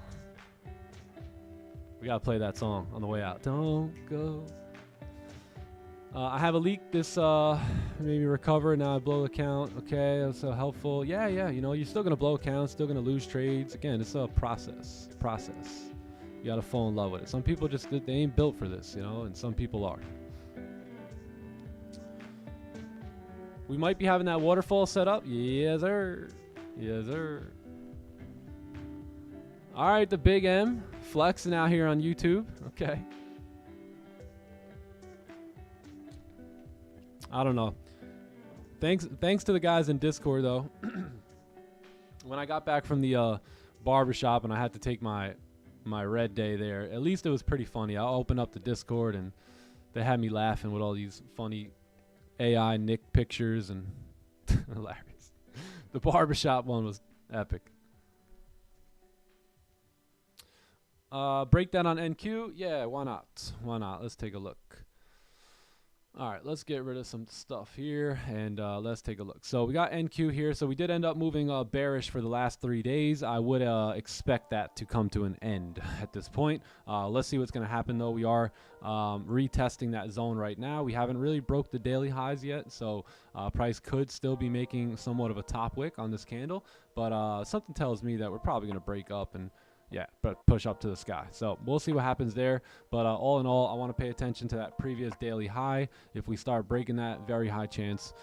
We gotta play that song on the way out. Don't go. I have a leak. This made me recover. Now I blow account. Okay, that's so helpful. Yeah. You know, you're still gonna blow accounts, still gonna lose trades. Again, it's a process. You gotta fall in love with it. Some people just, they ain't built for this, you know, and some people are. We might be having that waterfall set up. Yes, sir. All right, the Big M flexing out here on YouTube. Okay. I don't know. Thanks to the guys in Discord though. When I got back from the barbershop and I had to take my red day there, at least it was pretty funny. I opened up the Discord and they had me laughing with all these funny AI Nick pictures and hilarious. The barbershop one was epic. Breakdown on NQ? Yeah, why not? Let's take a look. All right, let's get rid of some stuff here, and let's take a look. So we got NQ here. So we did end up moving bearish for the last 3 days. I would expect that to come to an end at this point. Let's see what's going to happen, though. We are retesting that zone right now. We haven't really broke the daily highs yet, so price could still be making somewhat of a top wick on this candle. But something tells me that we're probably going to break up and yeah, but push up to the sky. So we'll see what happens there. But all in all, I want to pay attention to that previous daily high. If we start breaking that, very high chance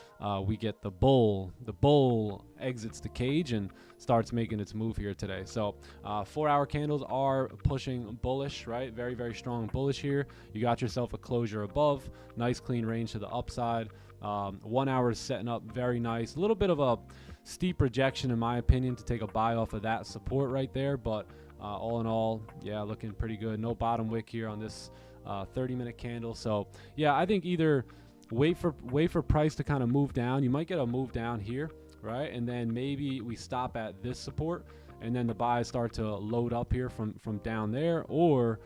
we get the bull. The bull exits the cage and starts making its move here today. So 4-hour candles are pushing bullish, right? Very, very strong bullish here. You got yourself a closure above. Nice clean range to the upside. 1 hour is setting up very nice. A little bit of a steep rejection, in my opinion, to take a buy off of that support right there. But all in all, yeah, looking pretty good. No bottom wick here on this 30-minute candle. So yeah, I think either wait for price to kind of move down. You might get a move down here, right? And then maybe we stop at this support, and then the buys start to load up here from down there, or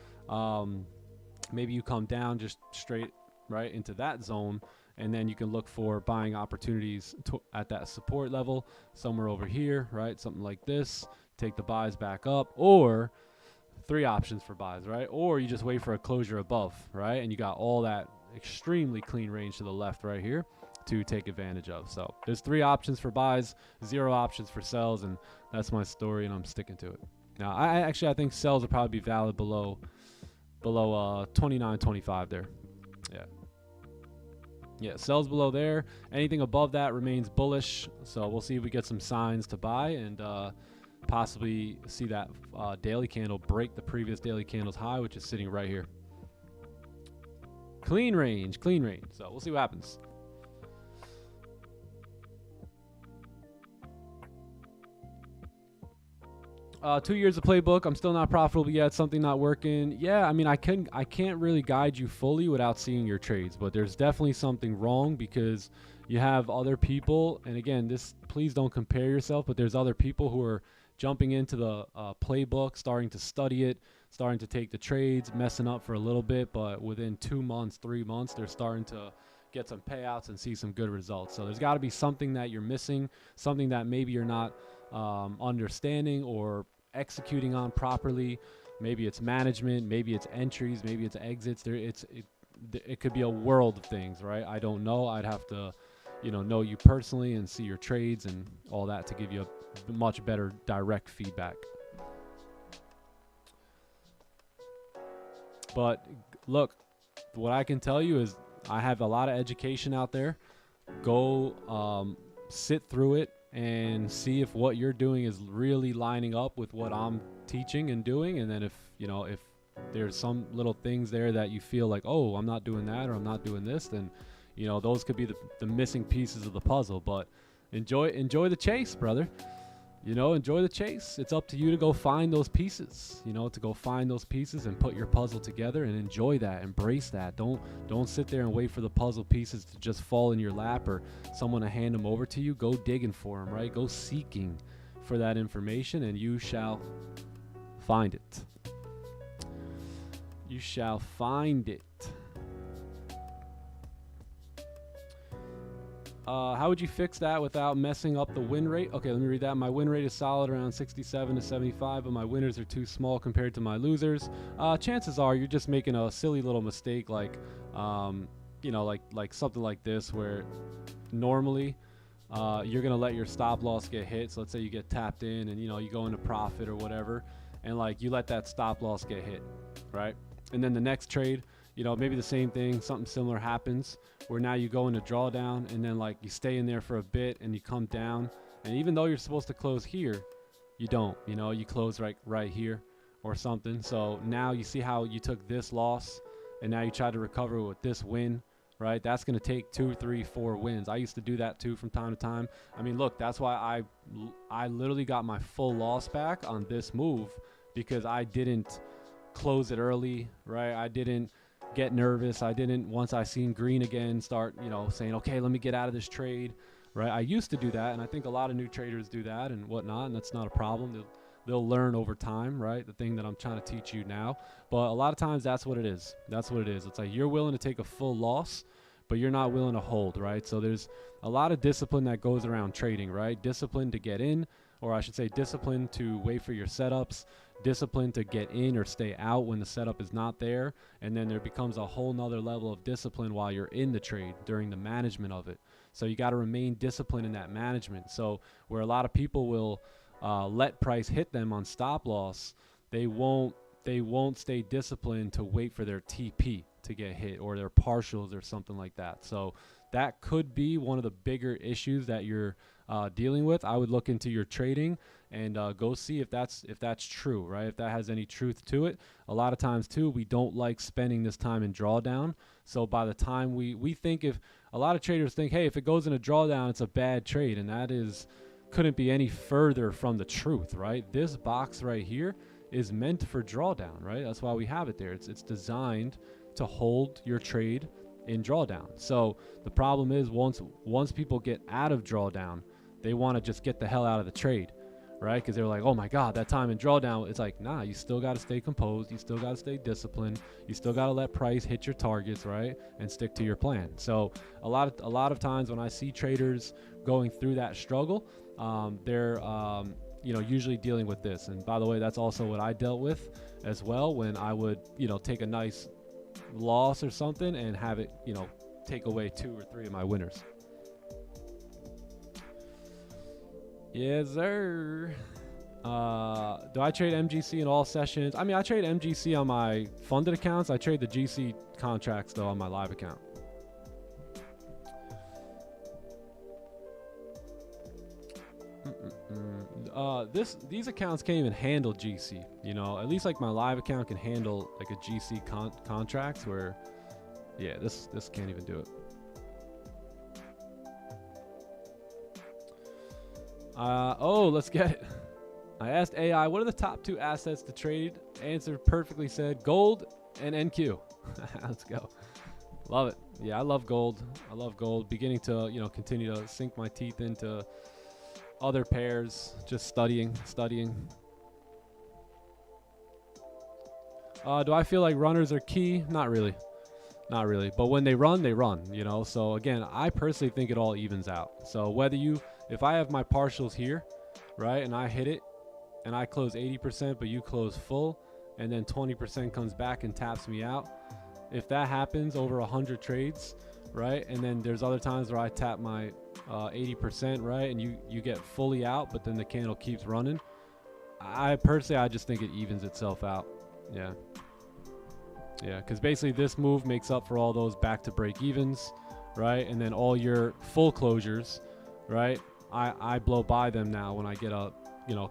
maybe you come down just straight right into that zone, and then you can look for buying opportunities at that support level somewhere over here, right? Something like this. Take the buys back up, or 3 options for buys, right? Or you just wait for a closure above, right? And you got all that extremely clean range to the left right here to take advantage of. So there's 3 options for buys, 0 options for sells, and that's my story, and I'm sticking to it. Now, I think sells will probably be valid below 29.25 there. Yeah, sells below there. Anything above that remains bullish. So we'll see if we get some signs to buy, and possibly see that daily candle break the previous daily candle's high, which is sitting right here. Clean range. So we'll see what happens. 2 years of playbook. I'm still not profitable yet. Something not working. Yeah, I mean, I can't really guide you fully without seeing your trades, but there's definitely something wrong because you have other people. And again, please don't compare yourself, but there's other people who are jumping into the playbook, starting to study it, starting to take the trades, messing up for a little bit, but within 2 months, 3 months, they're starting to get some payouts and see some good results. So there's got to be something that you're missing, something that maybe you're not understanding or executing on properly. Maybe it's management, maybe it's entries, maybe it's exits. It could be a world of things, right? I don't know. I'd have to, know you personally and see your trades and all that to give you a much better direct feedback. But look, what I can tell you is I have a lot of education out there. Go sit through it and see if what you're doing is really lining up with what I'm teaching and doing. And then if there's some little things there that you feel like, oh, I'm not doing that or I'm not doing this, then, those could be the missing pieces of the puzzle. But enjoy the chase, brother. Enjoy the chase. It's up to you to go find those pieces, to go find those pieces and put your puzzle together and enjoy that, embrace that. Don't sit there and wait for the puzzle pieces to just fall in your lap or someone to hand them over to you. Go digging for them, right? Go seeking for that information, and you shall find it. You shall find it. How would you fix that without messing up the win rate? Okay, let me read that. My win rate is solid around 67 to 75, but my winners are too small compared to my losers. Chances are you're just making a silly little mistake, like something like this, where normally you're gonna let your stop loss get hit. So let's say you get tapped in and you go into profit or whatever, and you let that stop loss get hit, right? And then the next trade, maybe the same thing, something similar happens where now you go into drawdown and then you stay in there for a bit and you come down, and even though you're supposed to close here, you don't, you close right here or something. So now you see how you took this loss and now you try to recover with this win, right? That's going to take 2, 3, 4 wins. I used to do that too from time to time. I mean, look, that's why I literally got my full loss back on this move, because I didn't close it early, right? I didn't get nervous. I didn't, once I seen green again, start saying, okay, let me get out of this trade, right? I used to do that, and I think a lot of new traders do that and whatnot, and that's not a problem. They'll learn over time, right? The thing that I'm trying to teach you now. But a lot of times that's what it is. It's like you're willing to take a full loss, but you're not willing to hold, right? So there's a lot of discipline that goes around trading, right? Discipline to get in, or I should say discipline to wait for your setups, discipline to get in or stay out when the setup is not there. And then there becomes a whole nother level of discipline while you're in the trade during the management of it. So you got to remain disciplined in that management. So where a lot of people will let price hit them on stop loss, they won't stay disciplined to wait for their TP to get hit or their partials or something like that. So that could be one of the bigger issues that you're dealing with. I would look into your trading and go see if that's true, right? If that has any truth to it. A lot of times too, we don't like spending this time in drawdown. So by the time we think, if a lot of traders think, hey, if it goes in a drawdown, it's a bad trade, and that couldn't be any further from the truth, right? This box right here is meant for drawdown, right? That's why we have it there. It's designed to hold your trade in drawdown. So the problem is once people get out of drawdown, they want to just get the hell out of the trade, right? Because they're like, oh my God, that time in drawdown. It's like, nah, you still got to stay composed. You still got to stay disciplined. You still got to let price hit your targets, right? And stick to your plan. So a lot of times when I see traders going through that struggle, they're usually dealing with this. And by the way, that's also what I dealt with as well, when I would take a nice loss or something and have it take away 2 or 3 of my winners. Yes, sir. Do I trade MGC in all sessions? I mean, I trade MGC on my funded accounts. I trade the GC contracts though on my live account. These accounts can't even handle GC. At least like my live account can handle like a GC contracts where, yeah, this can't even do it. Let's get it. I asked AI, what are the top 2 assets to trade? Answer perfectly said gold and NQ. Let's go. Love it. Yeah, I love gold. I love gold. Beginning to continue to sink my teeth into other pairs, just studying. Do I feel like runners are key? Not really. But when they run, So again, I personally think it all evens out. So if I have my partials here, right, and I hit it, and I close 80%, but you close full, and then 20% comes back and taps me out. If that happens over 100 trades, right, and then there's other times where I tap my 80%, right, and you get fully out, but then the candle keeps running. I just think it evens itself out. Yeah, because basically this move makes up for all those back to break evens, right, and then all your full closures, right, I blow by them now when I get a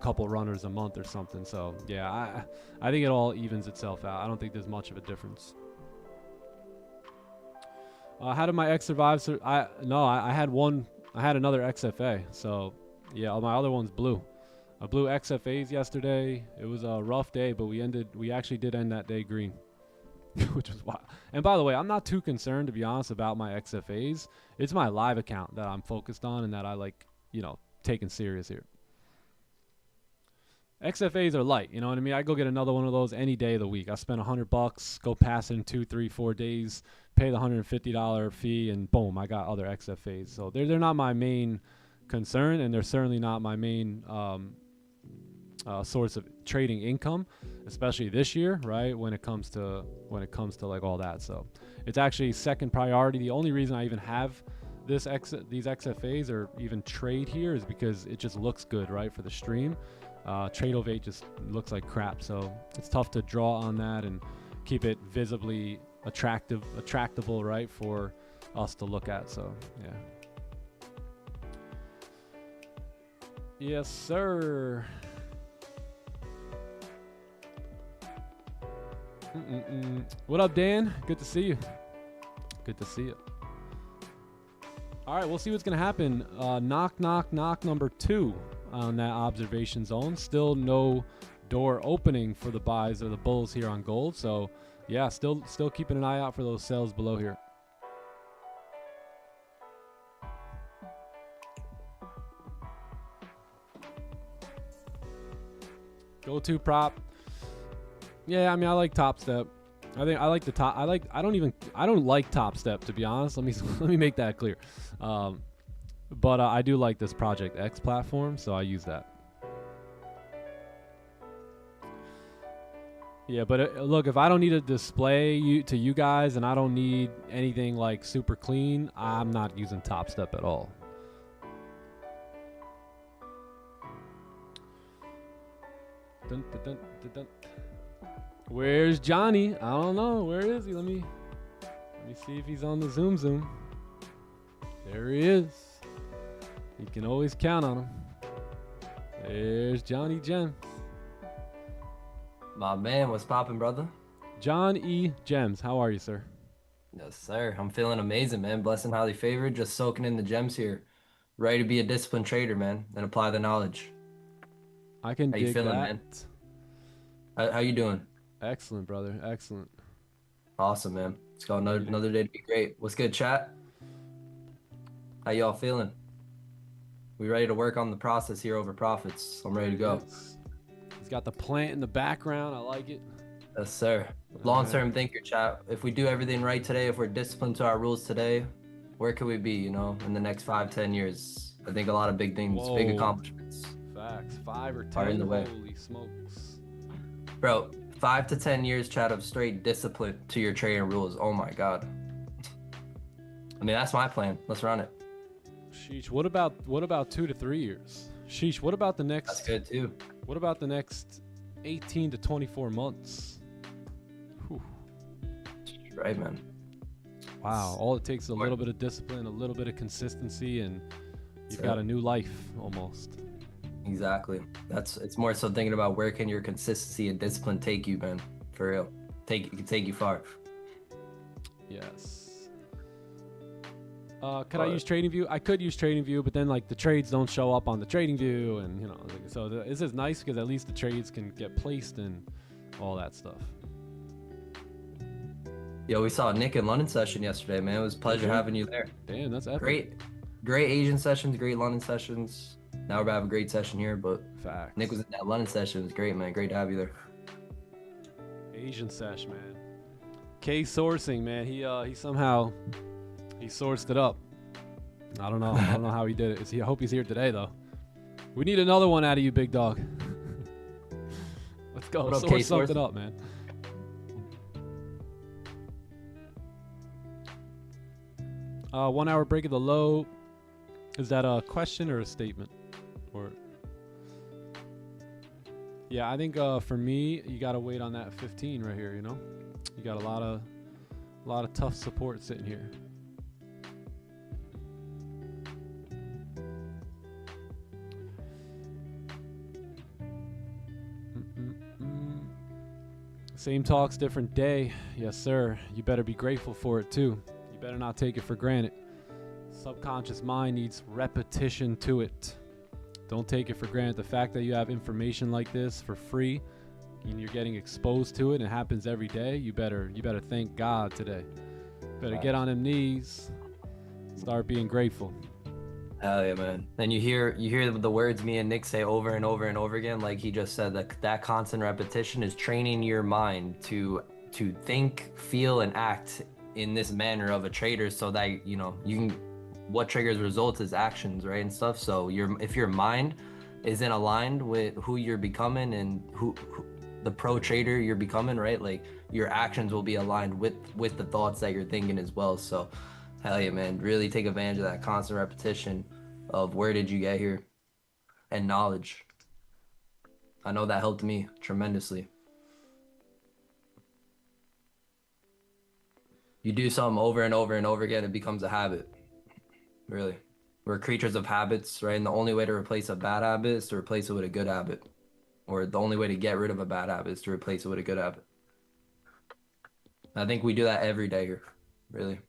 couple runners a month or something. So yeah, I think it all evens itself out. I don't think there's much of a difference. How did my X survive? I had another XFA. So yeah, my other one's blue. I blew XFAs yesterday. It was a rough day, but we actually did end that day green, which was wild. And by the way, I'm not too concerned, to be honest, about my XFAs. It's my live account that I'm focused on and that I taking serious here. XFAs are light, you know what I mean? I go get another one of those any day of the week. I spend $100, go pass it in 2, 3, 4 days, pay the $150 fee, and boom, I got other XFAs. So they're not my main concern, and they're certainly not my main source of trading income, especially this year, right? When it comes to like all that. So it's actually second priority. The only reason I even have these XFAs or even trade here is because it just looks good, right, for the stream. Trade ovate just looks like crap, so it's tough to draw on that and keep it visibly attractable, right, for us to look at. So yeah. Yes, sir. What up, Dan? Good to see you. Good to see you. All right, we'll see what's going to happen. Knock number 2 on that observation zone. Still no door opening for the buys or the bulls here on gold. So, yeah, still keeping an eye out for those sells below here. Go-to prop. Yeah, I mean, I like Top Step. I think I like the top. I don't like Top Step, to be honest. Let me make that clear. But I do like this Project X platform, so I use that. Yeah, but look, if I don't need a display to you guys and I don't need anything like super clean, I'm not using Top Step at all. Dun, dun, dun, dun, dun. Where's Johnny? I don't know. Where is he? Let me see if he's on the Zoom. There he is. You can always count on him. There's Johnny Gems. My man, what's poppin', brother? John E. Gems. How are you, sir? Yes, sir. I'm feeling amazing, man. Blessed and highly favored. Just soaking in the gems here. Ready to be a disciplined trader, man, and apply the knowledge. I can How you dig feeling, that. man? How you doing? Excellent, brother. Excellent. Awesome, man. Let's go. Another day to be great. What's good, chat? How y'all feeling? We ready to work on the process here over profits? I'm ready to go. Yes. He's got the plant in the background. I like it. Yes, sir. Long-term thinker, chat. If we do everything right today, if we're disciplined to our rules today, where could we be, you know, in the next 5-10 years? I think a lot of big things, big Whoa. accomplishments. Facts. 5 or 10. Are in the way. Holy smokes. Bro, 5 to 10 years, chat, of straight discipline to your trading rules. Oh my God. I mean, that's my plan. Let's run it. Sheesh. What about 2 to 3 years? Sheesh. What about the next? That's good too. What about the next 18 to 24 months? Whew. Right, man. Wow. All it takes is a little bit of discipline, a little bit of consistency, and you've got a new life almost. Exactly. It's more so thinking about where can your consistency and discipline take you, man. For real. It can take you far. Yes. Could I use TradingView? I could use TradingView, but then like the trades don't show up on the TradingView, and you know, so this is nice because at least the trades can get placed and all that stuff. Yo, we saw Nick in London session yesterday, man. It was a pleasure having you there. Damn, that's epic. Great Asian sessions, great London sessions. Now we're about to have a great session here, but Facts. Nick was in that London session. It was great, man. Great to have you there. Asian sesh, man. K sourcing, man. He somehow sourced it up. I don't know how he did it. I hope he's here today though. We need another one out of you, big dog. Let's go. Source something up, man. One hour break of the low. Is that a question or a statement? Or yeah, I think for me, you gotta wait on that 15 right here. You know, you got a lot of tough support sitting here. Same talks, different day. Yes, sir. You better be grateful for it too. You better not take it for granted. Subconscious mind needs repetition to it. Don't take it for granted. The fact that you have information like this for free and you're getting exposed to it and it happens every day, you better thank God today. Better get on them knees. Start being grateful. Hell yeah, man. And you hear the words me and Nick say over and over and over again, like he just said, that constant repetition is training your mind to think, feel, and act in this manner of a trader, so that you know you can, what triggers results is actions, right, and stuff. So if your mind isn't aligned with who you're becoming and who the pro trader you're becoming, right, like your actions will be aligned with the thoughts that you're thinking as well. So hell yeah, man. Really take advantage of that constant repetition of where did you get here and knowledge. I know that helped me tremendously. You do something over and over and over again, it becomes a habit. Really. We're creatures of habits, right? And the only way to replace a bad habit is to replace it with a good habit. Or the only way to get rid of a bad habit is to replace it with a good habit. I think we do that every day here. Really.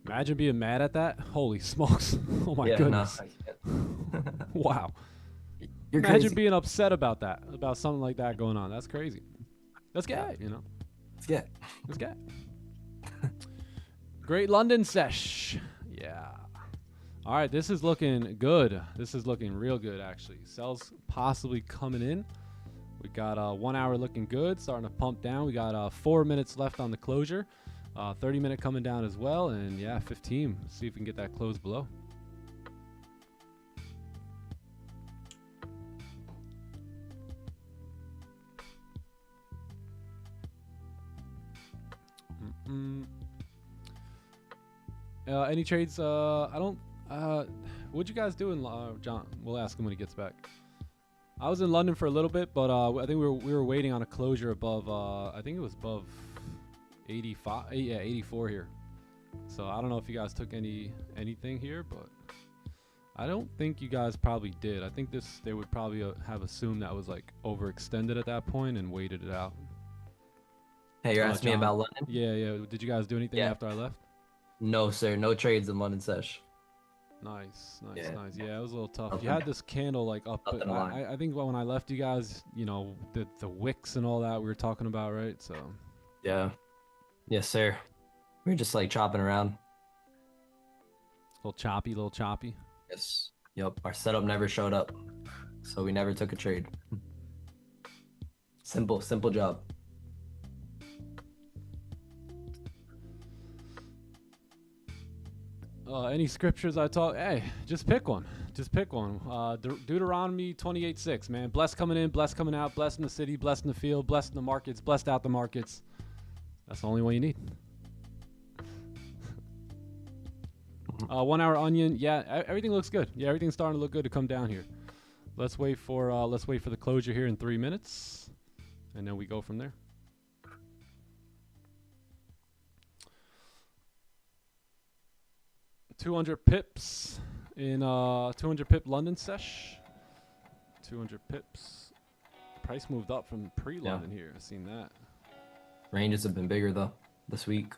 Imagine being mad at that. Holy smokes. Oh my goodness. No, Wow. You're Imagine crazy. being upset about that, about something like that going on. That's crazy. Let's get, you know. Let's get. Great London sesh. Yeah. All right, this is looking good. This is looking real good, actually. Sells possibly coming in. We got 1 hour looking good, starting to pump down. We got 4 minutes left on the closure. 30-minute coming down as well, and yeah, 15. Let's see if we can get that close below. Any trades? I don't. What'd you guys do in John? We'll ask him when he gets back. I was in London for a little bit, but I think we were waiting on a closure above. I think it was above 85. Yeah, 84 here. So I don't know if you guys took anything here, but I don't think you guys probably did. I think they would probably have assumed that was like overextended at that point and waited it out. Hey, you're asking me about London? Yeah. Did you guys do anything after I left? No, sir. No trades in London sesh. Nice. Yeah, it was a little tough. You had this candle like up. I think when I left you guys, you know, the wicks and all that we were talking about, right? So. Yeah. Yes, sir. We were just like chopping around. Little choppy. Yes. Yep. Our setup never showed up, so we never took a trade. Simple job. Any scriptures I taught? Hey, just pick one. Deuteronomy 28:6, man. Blessed coming in, blessed coming out, blessed in the city, blessed in the field, blessed in the markets, blessed out the markets. That's the only one you need. 1 hour onion. Yeah, everything looks good. Yeah, everything's starting to look good to come down here. Let's wait for the closure here in 3 minutes, and then we go from there. $200 pips in 200 pip London sesh. 200 pips. Price moved up from pre-London here. I've seen that. Ranges have been bigger though this week.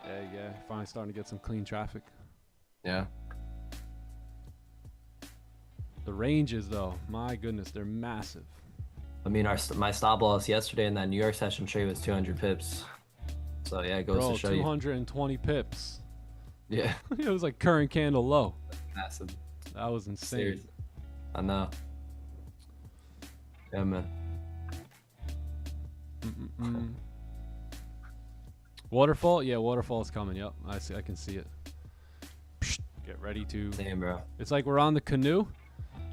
Yeah. Finally starting to get some clean traffic. Yeah. The ranges though, my goodness, they're massive. I mean, my stop loss yesterday in that New York session trade was 200 pips. So yeah, it goes to show 220 pips. Yeah. It was like current candle low. Massive. That was insane. Seriously. I know. Yeah, man. Waterfall? Yeah, Waterfall's coming. Yep, I can see it. Get ready to. Damn, bro. It's like we're on the canoe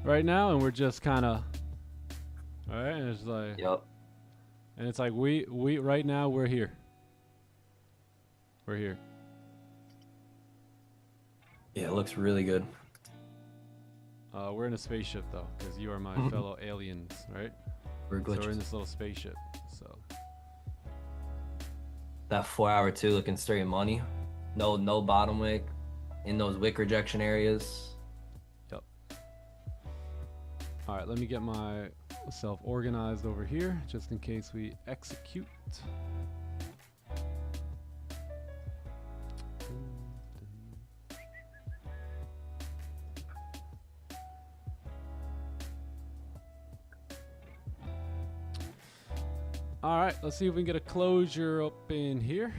right now, and we're just kind of. All right, and it's like. Yep. And it's like we right now we're here. We're here. Yeah, it looks really good. We're in a spaceship though, because you are my fellow aliens, right? We're glitches. So we're in this little spaceship. So. That 4 hour too, looking straight money. No bottom wick in those wick rejection areas. Yep. All right, let me get myself organized over here, just in case we execute. All right, let's see if we can get a closure up in here.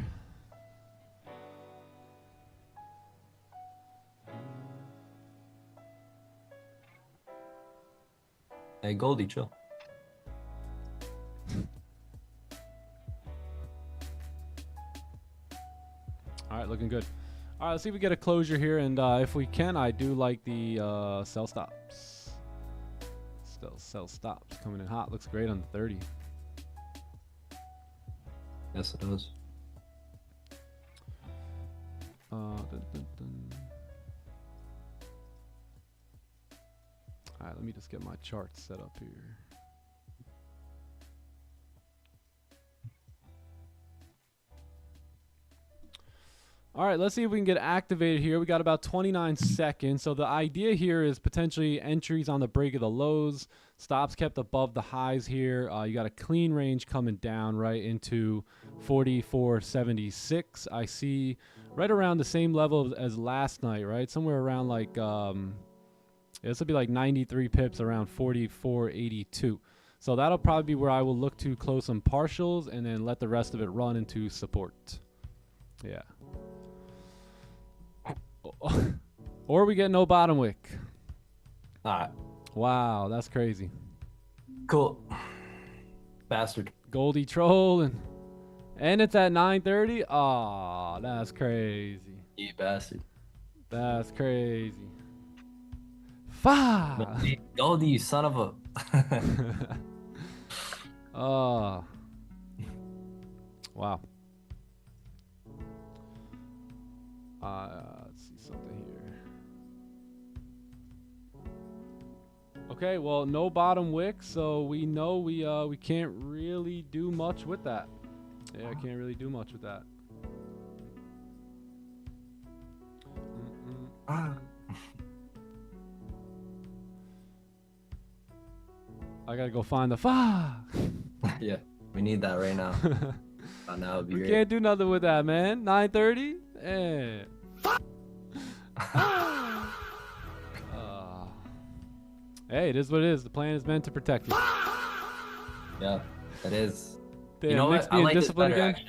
Hey, Goldie, chill. All right, looking good. All right, let's see if we get a closure here, and if we can, I do like the sell stops. Still sell stops coming in hot. Looks great on the 30. Yes, it does. All right, let me just get my charts set up here. All right, let's see if we can get activated here. We got about 29 seconds. So the idea here is potentially entries on the break of the lows, stops kept above the highs here. You got a clean range coming down right into 44.76. I see right around the same level as last night, right? Somewhere around like, this will be like 93 pips around 44.82. So that'll probably be where I will look to close some partials and then let the rest of it run into support. Yeah. Or we get no bottom wick. All right. Wow, that's crazy. Cool. Bastard. Goldie troll and it's at 9:30. Oh, that's crazy. You bastard. That's crazy. Fuck. Goldie, you son of a. Oh. Wow. Let's see something here. Okay, well, no bottom wick, so we know we can't really do much with that. Yeah, I can't really do much with that. I gotta go find the Yeah, we need that right now. That would be We great. can't do nothing with that, man. 9:30. Eh. Hey, it is what it is. The plan is meant to protect you. Yeah, it is. Damn, You know Nick's what? I being like this disciplined better, again.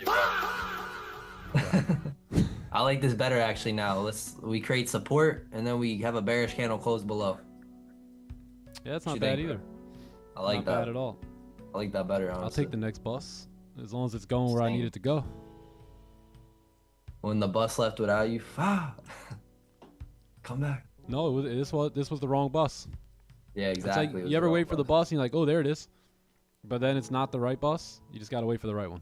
actually. I like this better actually now. We create support and then we have a bearish candle close below. Yeah, that's What not you bad think, either. I like Not that. bad at all. I like that better, honestly. I'll take the next bus as long as it's going where I need Same. it to go. When the bus left without you, come back. No, this was the wrong bus. Yeah, It's exactly. like it was you ever the wait wrong for the bus and you're like, oh, there it is, but then it's not the right bus. You just gotta wait for the right one.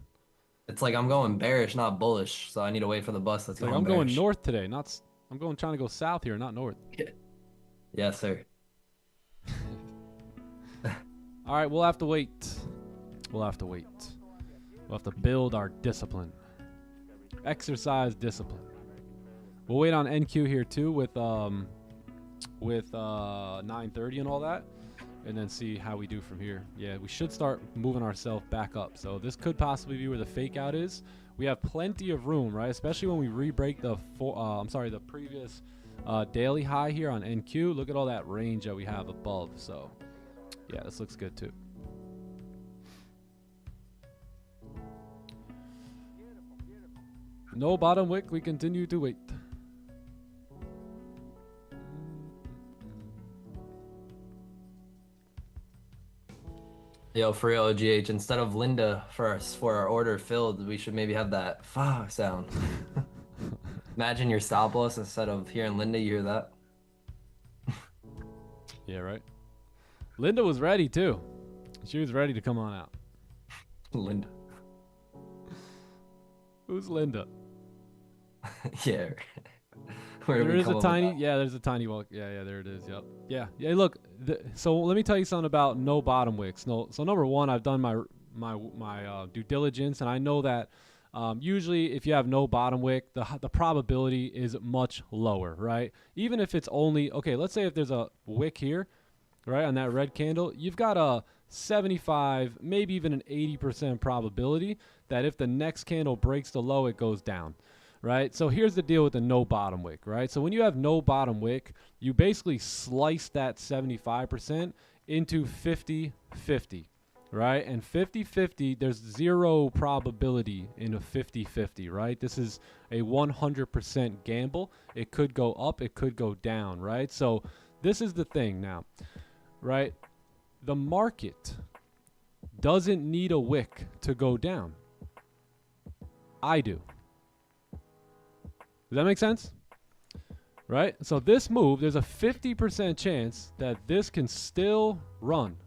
It's like I'm going bearish, not bullish, so I need to wait for the bus that's It's like going I'm going bearish. north today, trying to go south here, not north. Yes, sir. All right, we'll have to wait. We'll have to wait. We'll have to build our discipline. Exercise discipline. We'll wait on NQ here too with 9:30 and all that, and then see how we do from here. Yeah, we should start moving ourselves back up. So this could possibly be where the fake out is. We have plenty of room, right? Especially when we re-break the previous daily high here on NQ. Look at all that range that we have above. So yeah, this looks good too. No bottom wick, we continue to wait. Yo, for real, OGH, instead of Linda for our order filled, we should maybe have that sound. Imagine your stop loss instead of hearing Linda, you hear that? Yeah, right. Linda was ready too. She was ready to come on out. Linda. Who's Linda? Yeah. Where did There we is come a up with tiny, that? yeah, there's a tiny walk. Yeah, there it is. Yep. Yeah. Look, so let me tell you something about no bottom wicks. No, so number one, I've done my due diligence, and I know that usually if you have no bottom wick, the probability is much lower, right? Even if it's only okay. Let's say if there's a wick here, right, on that red candle, you've got a 75, maybe even an 80% probability that if the next candle breaks the low, it goes down. Right? So here's the deal with the no bottom wick, right? So when you have no bottom wick, you basically slice that 75% into 50-50, right? And 50-50, there's zero probability in a 50-50, right? This is a 100% gamble. It could go up, it could go down, right? So this is the thing now, right? The market doesn't need a wick to go down. I do. Does that make sense? Right? So this move, there's a 50% chance that this can still run.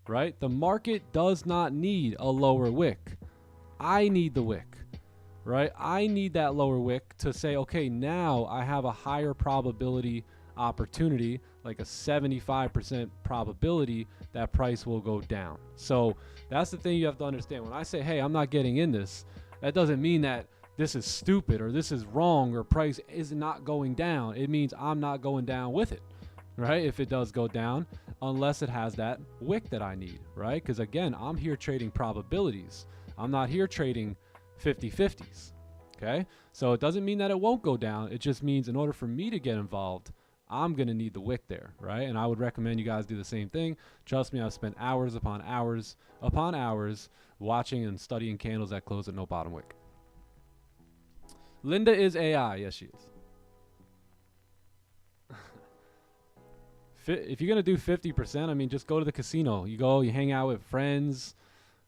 Right? The market does not need a lower wick. I need the wick. Right? I need that lower wick to say, okay, now I have a higher probability opportunity, like a 75% probability that price will go down. So that's the thing you have to understand. When I say, hey, I'm not getting in this, that doesn't mean that this is stupid or this is wrong or price is not going down. It means I'm not going down with it, right? If it does go down, unless it has that wick that I need, right? Because again, I'm here trading probabilities. I'm not here trading 50-50s, okay? So it doesn't mean that it won't go down. It just means in order for me to get involved, I'm going to need the wick there, right? And I would recommend you guys do the same thing. Trust me, I've spent hours upon hours upon hours watching and studying candles that close at no bottom wick. Linda is AI. Yes, she is. If you're going to do 50%, I mean, just go to the casino. You go, you hang out with friends.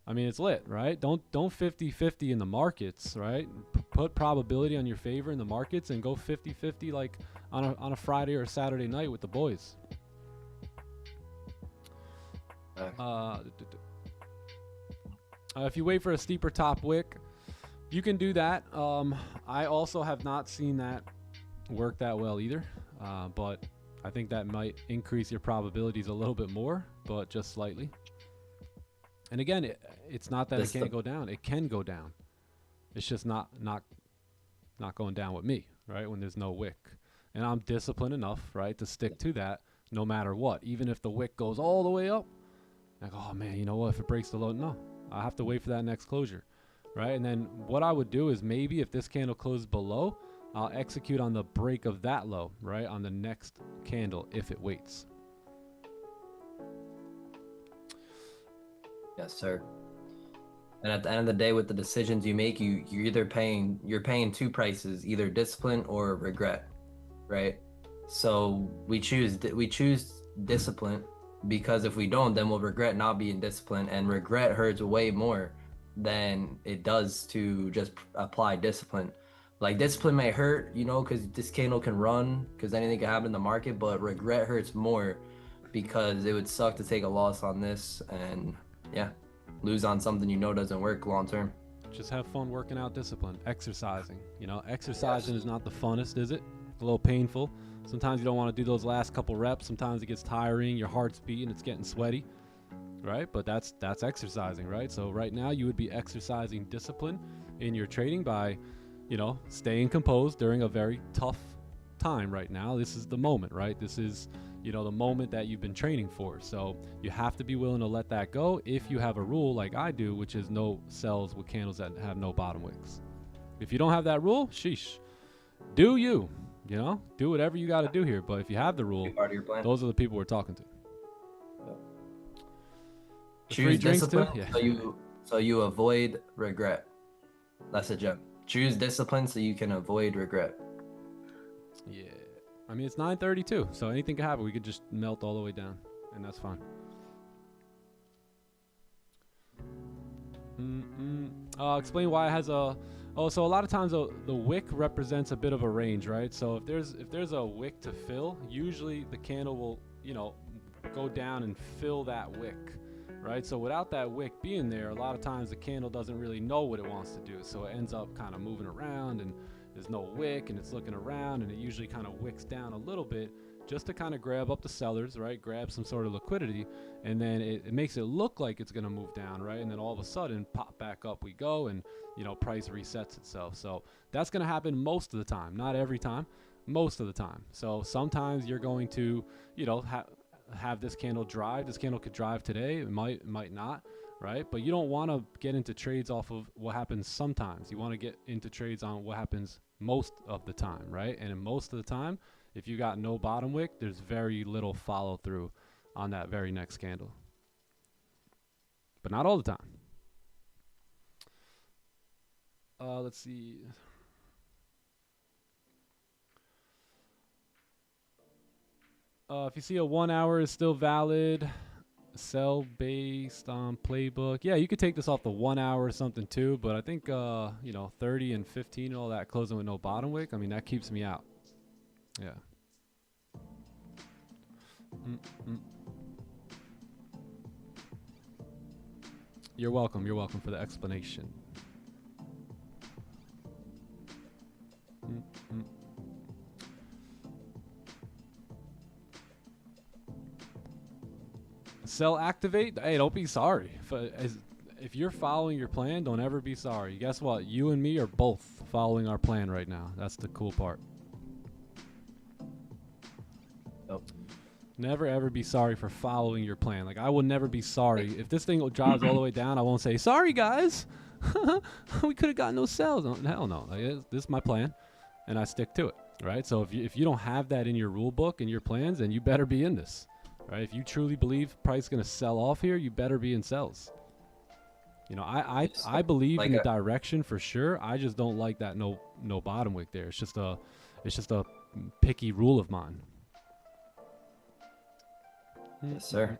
I mean, it's lit, right? Don't 50-50 in the markets, right? Put probability on your favor in the markets and go 50-50 like on a Friday or a Saturday night with the boys. If you wait for a steeper top wick, you can do that. I also have not seen that work that well either, but I think that might increase your probabilities a little bit more, but just slightly. And again, it's not that it can't go down. It can go down. It's just not going down with me, right? When there's no wick. And I'm disciplined enough, right, to stick to that no matter what. Even if the wick goes all the way up, like, oh man, you know what? If it breaks the low, no, I have to wait for that next closure, right? And then what I would do is maybe if this candle closes below, I'll execute on the break of that low, right, on the next candle if it waits. Yes, sir. And at the end of the day, with the decisions you make, you're paying two prices, either discipline or regret, right? So we choose discipline, because if we don't, then we'll regret not being disciplined, and regret hurts way more than it does to just apply discipline. Like, discipline may hurt, you know, because this candle can run, because anything can happen in the market, but regret hurts more, because it would suck to take a loss on this and, yeah, lose on something you know doesn't work long term. Just have fun working out discipline, exercising. You know, exercising is not the funnest, is it? It's a little painful. Sometimes you don't want to do those last couple reps. Sometimes it gets tiring, your heart's beating, it's getting sweaty, right? But that's exercising, right? So right now you would be exercising discipline in your trading by, you know, staying composed during a very tough time right now. This is the moment, right? This is, you know, the moment that you've been training for. So you have to be willing to let that go if you have a rule like I do, which is no sells with candles that have no bottom wicks. If you don't have that rule, sheesh, do you know, do whatever you got to do here. But if you have the rule, Part of your plan. those are the people we're talking to. Choose discipline, so you avoid regret. That's a gem. Choose discipline so you can avoid regret. Yeah. I mean, it's 9:32, so anything can happen. We could just melt all the way down, and that's fine. Explain why it has a... Oh, so a lot of times the wick represents a bit of a range, right? So if there's a wick to fill, usually the candle will, you know, go down and fill that wick, right? So without that wick being there, a lot of times the candle doesn't really know what it wants to do. So it ends up kind of moving around, and there's no wick, and it's looking around, and it usually kind of wicks down a little bit just to kind of grab up the sellers, right? Grab some sort of liquidity, and then it makes it look like it's going to move down, right? And then all of a sudden, pop back up we go, and, you know, price resets itself. So that's going to happen most of the time, not every time, most of the time. So sometimes you're going to, you know, have this candle drive. This candle could drive today. It might not, right? But you don't want to get into trades off of what happens sometimes. You want to get into trades on what happens most of the time, right? And in most of the time, if you got no bottom wick, there's very little follow through on that very next candle. But not all the time. Let's see. If you see a 1 hour is still valid, sell based on playbook. Yeah, you could take this off the 1 hour or something too, but I think, you know, 30 and 15 and all that closing with no bottom wick, I mean, that keeps me out. Yeah. You're welcome. You're welcome for the explanation. Sell activate. Hey, don't be sorry. If you're following your plan, don't ever be sorry. Guess what? You and me are both following our plan right now. That's the cool part. Nope. Never ever be sorry for following your plan. Like, I will never be sorry. If this thing drives all the way down, I won't say, sorry guys, we could have got no sales. No, hell no. Like, this is my plan, and I stick to it, right? So if you don't have that in your rule book and your plans, then you better be in this, right? If you truly believe price is going to sell off here, you better be in sells. You know, I believe like in the direction for sure. I just don't like that no bottom wick there. It's just a picky rule of mine. Yes, sir.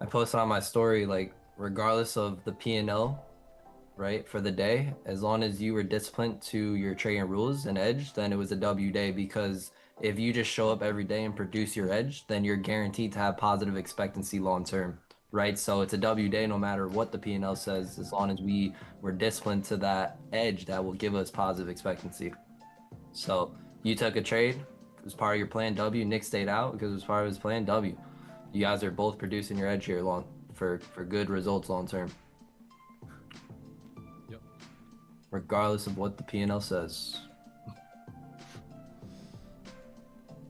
I posted on my story, like, regardless of the P&L, right, for the day, as long as you were disciplined to your trading rules and edge, then it was a W day, because if you just show up every day and produce your edge, then you're guaranteed to have positive expectancy long term, right? So it's a W day no matter what the P&L says, as long as we were disciplined to that edge that will give us positive expectancy. So you took a trade, was part of your plan W. Nick stayed out because it was part of his plan W. You guys are both producing your edge here for good results long term. Yep. Regardless of what the P&L says.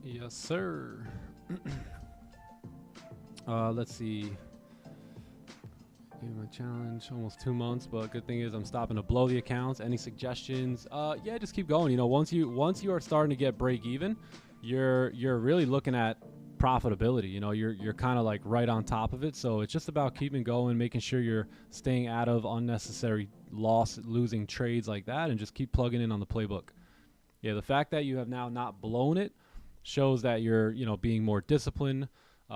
Yes, sir. Let's see. My challenge almost 2 months, but good thing is I'm stopping to blow the accounts. Any suggestions? Yeah, just keep going. You know, once you are starting to get break even, you're really looking at profitability. You know, you're kind of like right on top of it. So it's just about keeping going, making sure you're staying out of unnecessary losing trades like that, and just keep plugging in on the playbook. Yeah, the fact that you have now not blown it shows that you're, you know, being more disciplined,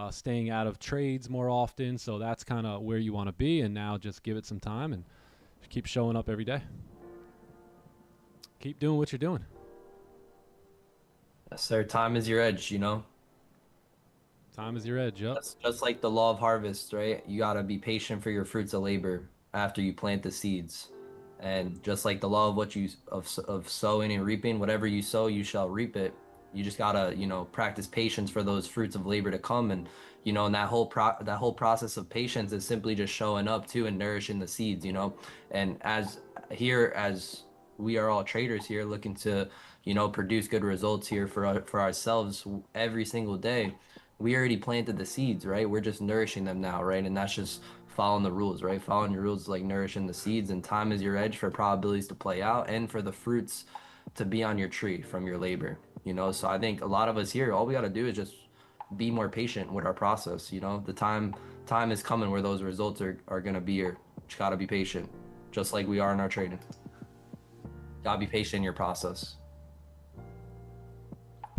staying out of trades more often. So that's kind of where you want to be. And now just give it some time and keep showing up every day. Keep doing what you're doing. Yes, sir. Time is your edge, you know? Time is your edge. Yep. That's just like the law of harvest, right? You got to be patient for your fruits of labor after you plant the seeds. And just like the law of what you of sowing and reaping, whatever you sow, you shall reap it. You just gotta, you know, practice patience for those fruits of labor to come, and you know, and that whole process of patience is simply just showing up too and nourishing the seeds, you know. And as we are all traders here, looking to, you know, produce good results here for ourselves every single day, we already planted the seeds, right? We're just nourishing them now, right? And that's just following the rules, right? Following your rules is like nourishing the seeds, and time is your edge for probabilities to play out and for the fruits to be on your tree from your labor, you know. So I think a lot of us here, all we got to do is just be more patient with our process, you know. The time is coming where those results are going to be here. Just got to be patient, just like we are in our trading. Got to be patient in your process.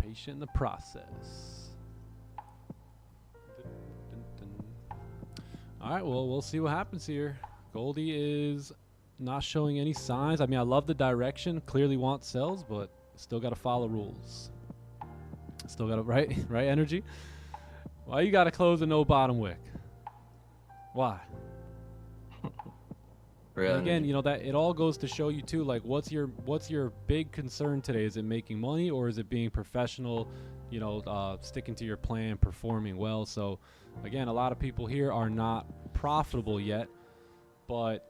Patient in the process. All right, well, we'll see what happens here. Goldie is not showing any signs. I mean, I love the direction. Clearly want sells, but still got to follow rules. Still got to, right energy. Why you got to close a no bottom wick? Why? Again, you know, that it all goes to show you too, like what's your big concern today? Is it making money, or is it being professional, you know, sticking to your plan, performing well? So again, a lot of people here are not profitable yet, but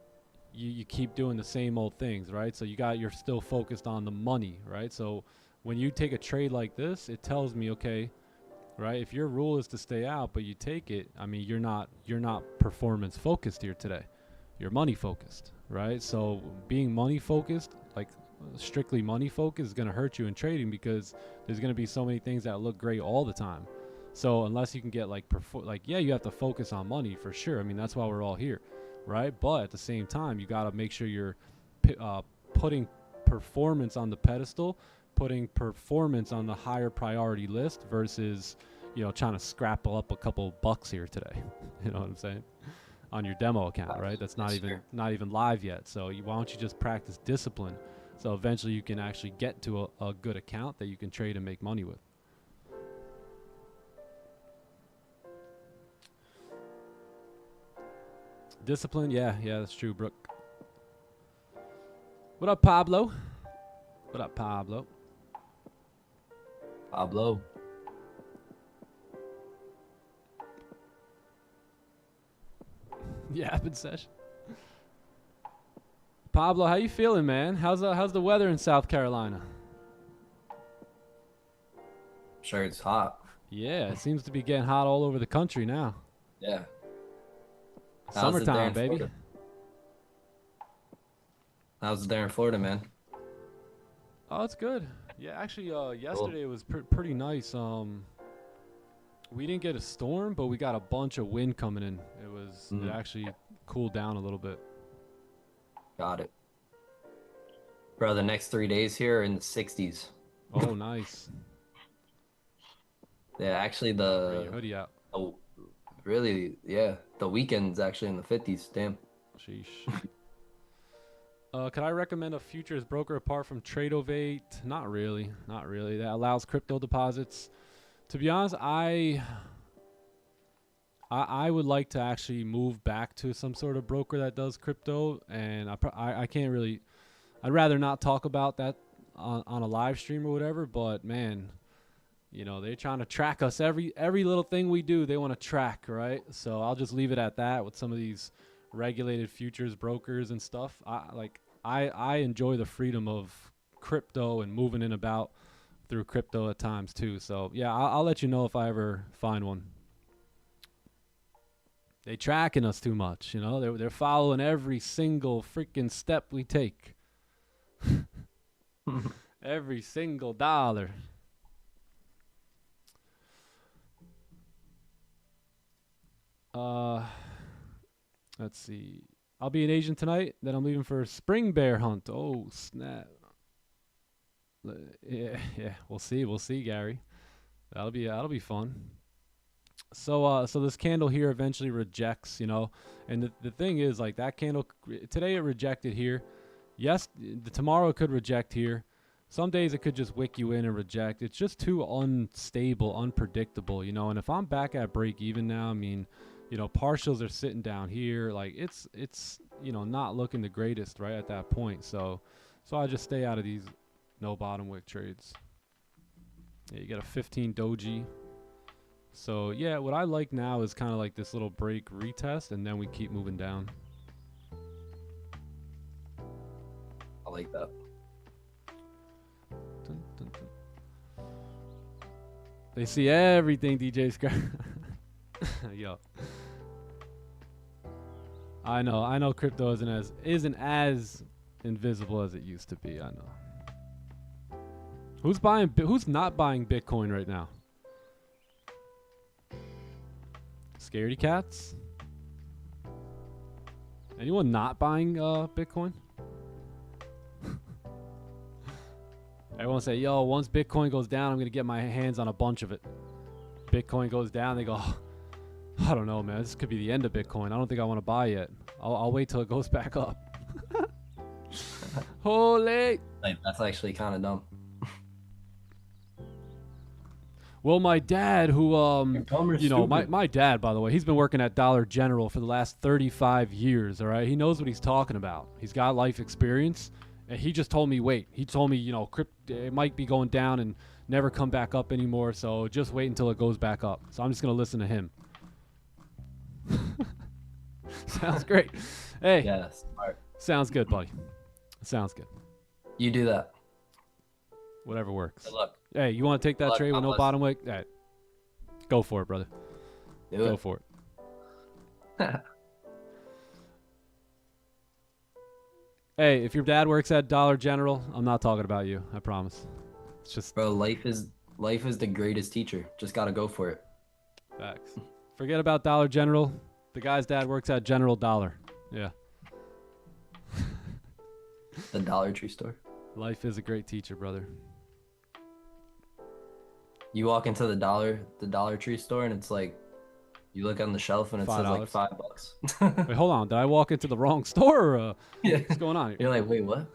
you keep doing the same old things, right? So you're still focused on the money, right? So when you take a trade like this, it tells me, okay, right, if your rule is to stay out but you take it, I mean, you're not performance focused here today. You're money focused, right? So being money focused, like strictly money focused, is going to hurt you in trading, because there's going to be so many things that look great all the time. So unless you can get yeah, you have to focus on money for sure. I mean, that's why we're all here, right? But at the same time, you got to make sure you're putting performance on the pedestal, putting performance on the higher priority list, versus, you know, trying to scrapple up a couple bucks here today. You know what I'm saying? On your demo account, right? That's not even live yet. So why don't you just practice discipline, so eventually you can actually get to a good account that you can trade and make money with. Discipline, yeah, that's true, Brooke. What up, Pablo? What up, Pablo? Pablo. Yeah, in session. Pablo, how you feeling, man? How's the weather in South Carolina? Sure, it's hot. Yeah, it seems to be getting hot all over the country now. Yeah. Summertime, baby. Florida? How's it there in Florida, man? Oh, it's good. Yeah, actually, yesterday was pretty nice. We didn't get a storm, but we got a bunch of wind coming in. It actually cooled down a little bit. Got it. Bro, the next 3 days here are in the 60s. Oh, nice. Yeah, actually Bring your hoodie out. Oh, really? Yeah, the weekend's actually in the 50s. Damn. Sheesh. Could I recommend a futures broker apart from Tradeovate? Not really. That allows crypto deposits. To be honest, I would like to actually move back to some sort of broker that does crypto, and I can't really. I'd rather not talk about that on a live stream or whatever. But man, You know, they're trying to track us. Every little thing we do, they want to track, right? So I'll just leave it at that with some of these regulated futures brokers and stuff. I enjoy the freedom of crypto and moving in about through crypto at times too. So yeah, I'll let you know if I ever find one. They tracking us too much, you know. They're following every single freaking step we take. Every single dollar. Let's see. I'll be in Asian tonight. Then I'm leaving for a spring bear hunt. Oh snap! Yeah. We'll see, Gary. That'll be fun. So this candle here eventually rejects, you know, and the thing is, like, that candle today it rejected here. Yes, tomorrow it could reject here. Some days it could just wick you in and reject. It's just too unstable, unpredictable, you know. And if I'm back at break even now, I mean, you know, partials are sitting down here. Like it's you know, not looking the greatest right at that point. So I just stay out of these no bottom wick trades. Yeah, you got a 15 doji. So yeah, what I like now is kind of like this little break retest, and then we keep moving down. I like that. Dun, dun, dun. They see everything, DJ Scrap. Yo. I know crypto isn't as invisible as it used to be. I know. Who's not buying Bitcoin right now? Scaredy cats? Anyone not buying Bitcoin? Everyone say, yo, once Bitcoin goes down, I'm going to get my hands on a bunch of it. Bitcoin goes down, they go, oh, I don't know, man. This could be the end of Bitcoin. I don't think I want to buy yet. I'll wait till it goes back up. Holy. Like, that's actually kind of dumb. Well, my dad, who, you know, my dad, by the way, he's been working at Dollar General for the last 35 years, all right? He knows what he's talking about. He's got life experience, and he just told me, wait. He told me, you know, it might be going down and never come back up anymore, so just wait until it goes back up. So I'm just going to listen to him. Sounds great. Hey. Yeah, smart. Sounds good, buddy. Sounds good. You do that. Whatever works. Good luck. Hey, you want to take that trade with no bottom wick? Hey, go for it, brother. Go for it. Hey, if your dad works at Dollar General, I'm not talking about you. I promise. It's just, bro, life is the greatest teacher. Just gotta go for it. Facts. Forget about Dollar General. The guy's dad works at General Dollar. Yeah. The Dollar Tree store. Life is a great teacher, brother. You walk into the Dollar Tree store, and it's like, you look on the shelf and it says like $5. Wait, hold on. Did I walk into the wrong store? Or, yeah. What's going on here? You're like, wait, what?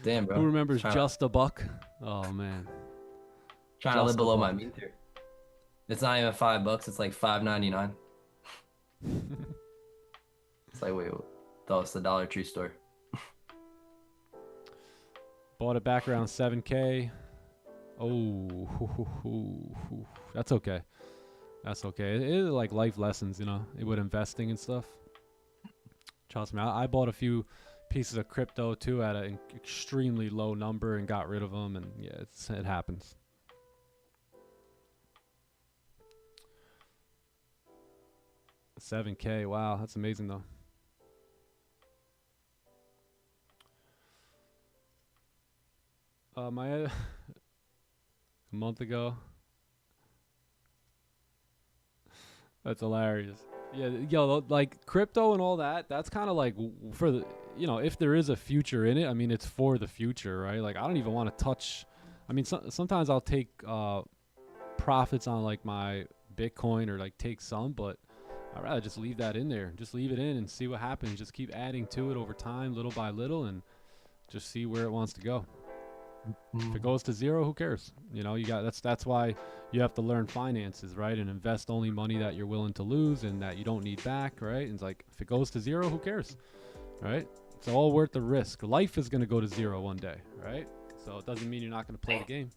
Damn, bro. Who remembers just a buck? Oh man. Trying to live below my meter. It's not even $5. It's like $5.99. It's like, wait, no, it's the Dollar Tree store. Bought it back around 7K. Oh, that's okay. That's okay. It is like life lessons, you know, with investing and stuff. Trust me, I bought a few pieces of crypto too at an extremely low number and got rid of them, and yeah, it happens. $7K, wow, that's amazing though. A month ago. That's hilarious. Yeah, yo, like crypto and all that, that's kind of like for the, you know, if there is a future in it, I mean, it's for the future, right? Like, I don't even want to touch, I mean, sometimes I'll take profits on like my Bitcoin or like take some, but I'd rather just leave that in there. Just leave it in and see what happens. Just keep adding to it over time, little by little, and just see where it wants to go. If it goes to zero, who cares? You know, you got that's why you have to learn finances, right? And invest only money that you're willing to lose and that you don't need back, right? And it's like, if it goes to zero, who cares? Right? It's all worth the risk. Life is going to go to zero one day, right? So it doesn't mean you're not going to play the game.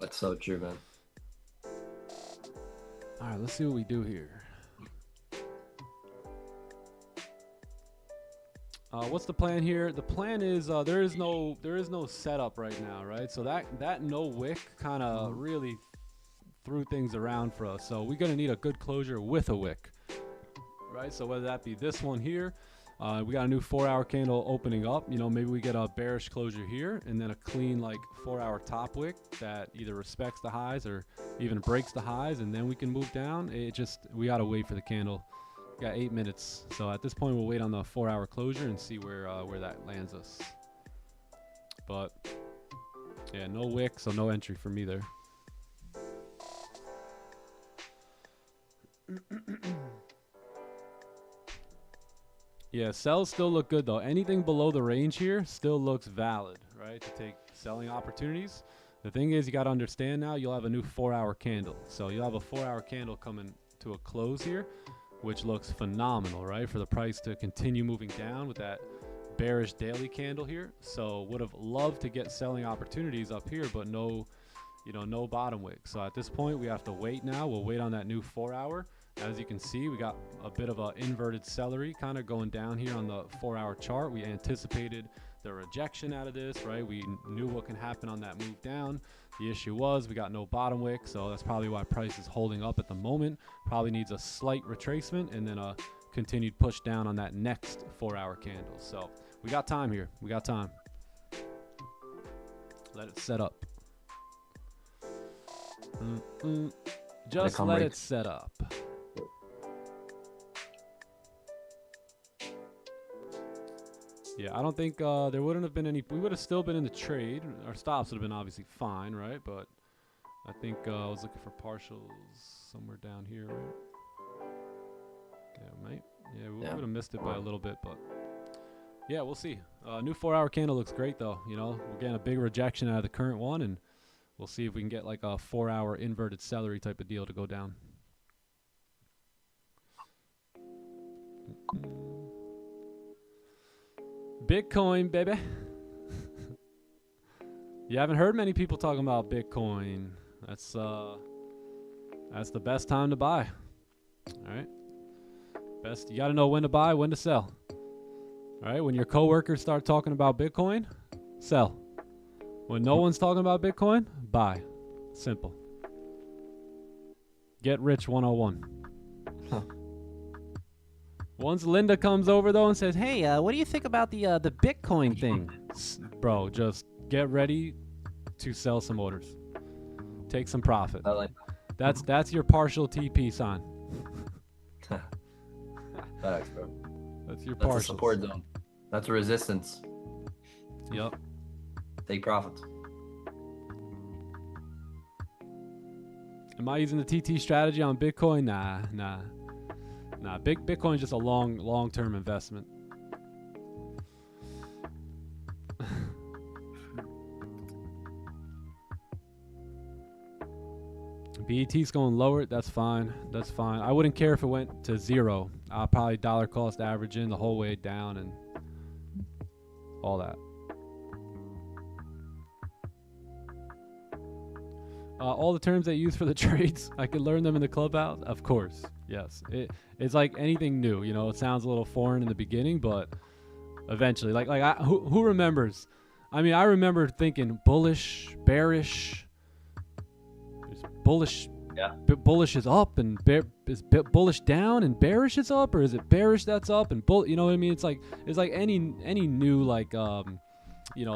That's so true, man. All right, let's see what we do here. What's the plan here? The plan is there is no setup right now, right? So that no wick kind of really threw things around for us. So we're gonna need a good closure with a wick, right? So whether that be this one here, we got a new 4-hour candle opening up. You know, maybe we get a bearish closure here, and then a clean like 4-hour top wick that either respects the highs or even breaks the highs, and then we can move down. We gotta wait for the candle. Got 8 minutes, so at this point we'll wait on the 4-hour closure and see where that lands us. But yeah, no wick, so no entry for me there. Yeah, sells still look good though. Anything below the range here still looks valid, right? To take selling opportunities. The thing is, you got to understand now you'll have a new 4-hour candle, so you'll have a 4-hour candle coming to a close here, which looks phenomenal, right? For the price to continue moving down with that bearish daily candle here. So would have loved to get selling opportunities up here, but no bottom wick. So at this point, we have to wait now. We'll wait on that new 4-hour. As you can see, we got a bit of an inverted celery kind of going down here on the 4-hour chart. We anticipated the rejection out of this, right? We knew what can happen on that move down. The issue was we got no bottom wick, so that's probably why price is holding up at the moment. Probably needs a slight retracement and then a continued push down on that next 4-hour candle. So we got time here. We got time. Let it set up. Just let it set up. Yeah, I don't think there wouldn't have been any. We would have still been in the trade. Our stops would have been obviously fine, right? But I think I was looking for partials somewhere down here, right? Yeah, mate. Yeah, we would have missed it by a little bit, but yeah, we'll see. New 4-hour candle looks great, though. You know, we're getting a big rejection out of the current one, and we'll see if we can get like a 4-hour inverted celery type of deal to go down. Bitcoin, baby. You haven't heard many people talking about Bitcoin. That's the best time to buy. All right. You got to know when to buy, when to sell. All right. When your coworkers start talking about Bitcoin, sell. When no one's talking about Bitcoin, buy. Simple. Get rich 101. Once Linda comes over though and says, "Hey, what do you think about the Bitcoin thing?" Bro, just get ready to sell some orders. Take some profit. I like That's your partial TP sign. Facts, bro. That's your That's partial a support zone. That's a resistance. Yep. Take profits. Am I using the TT strategy on Bitcoin? Nah. Bitcoin is just a long-term investment. BET's going lower. That's fine. I wouldn't care if it went to 0. I'll probably dollar cost average in the whole way down and all that. All the terms they use for the trades, I could learn them in the clubhouse. Of course, yes. It's like anything new. You know, it sounds a little foreign in the beginning, but eventually, who remembers? I mean, I remember thinking bullish, bearish. There's bullish. Yeah. Bullish is up and is bullish down and bearish is up, or is it bearish that's up and bull? You know what I mean? It's like any new like like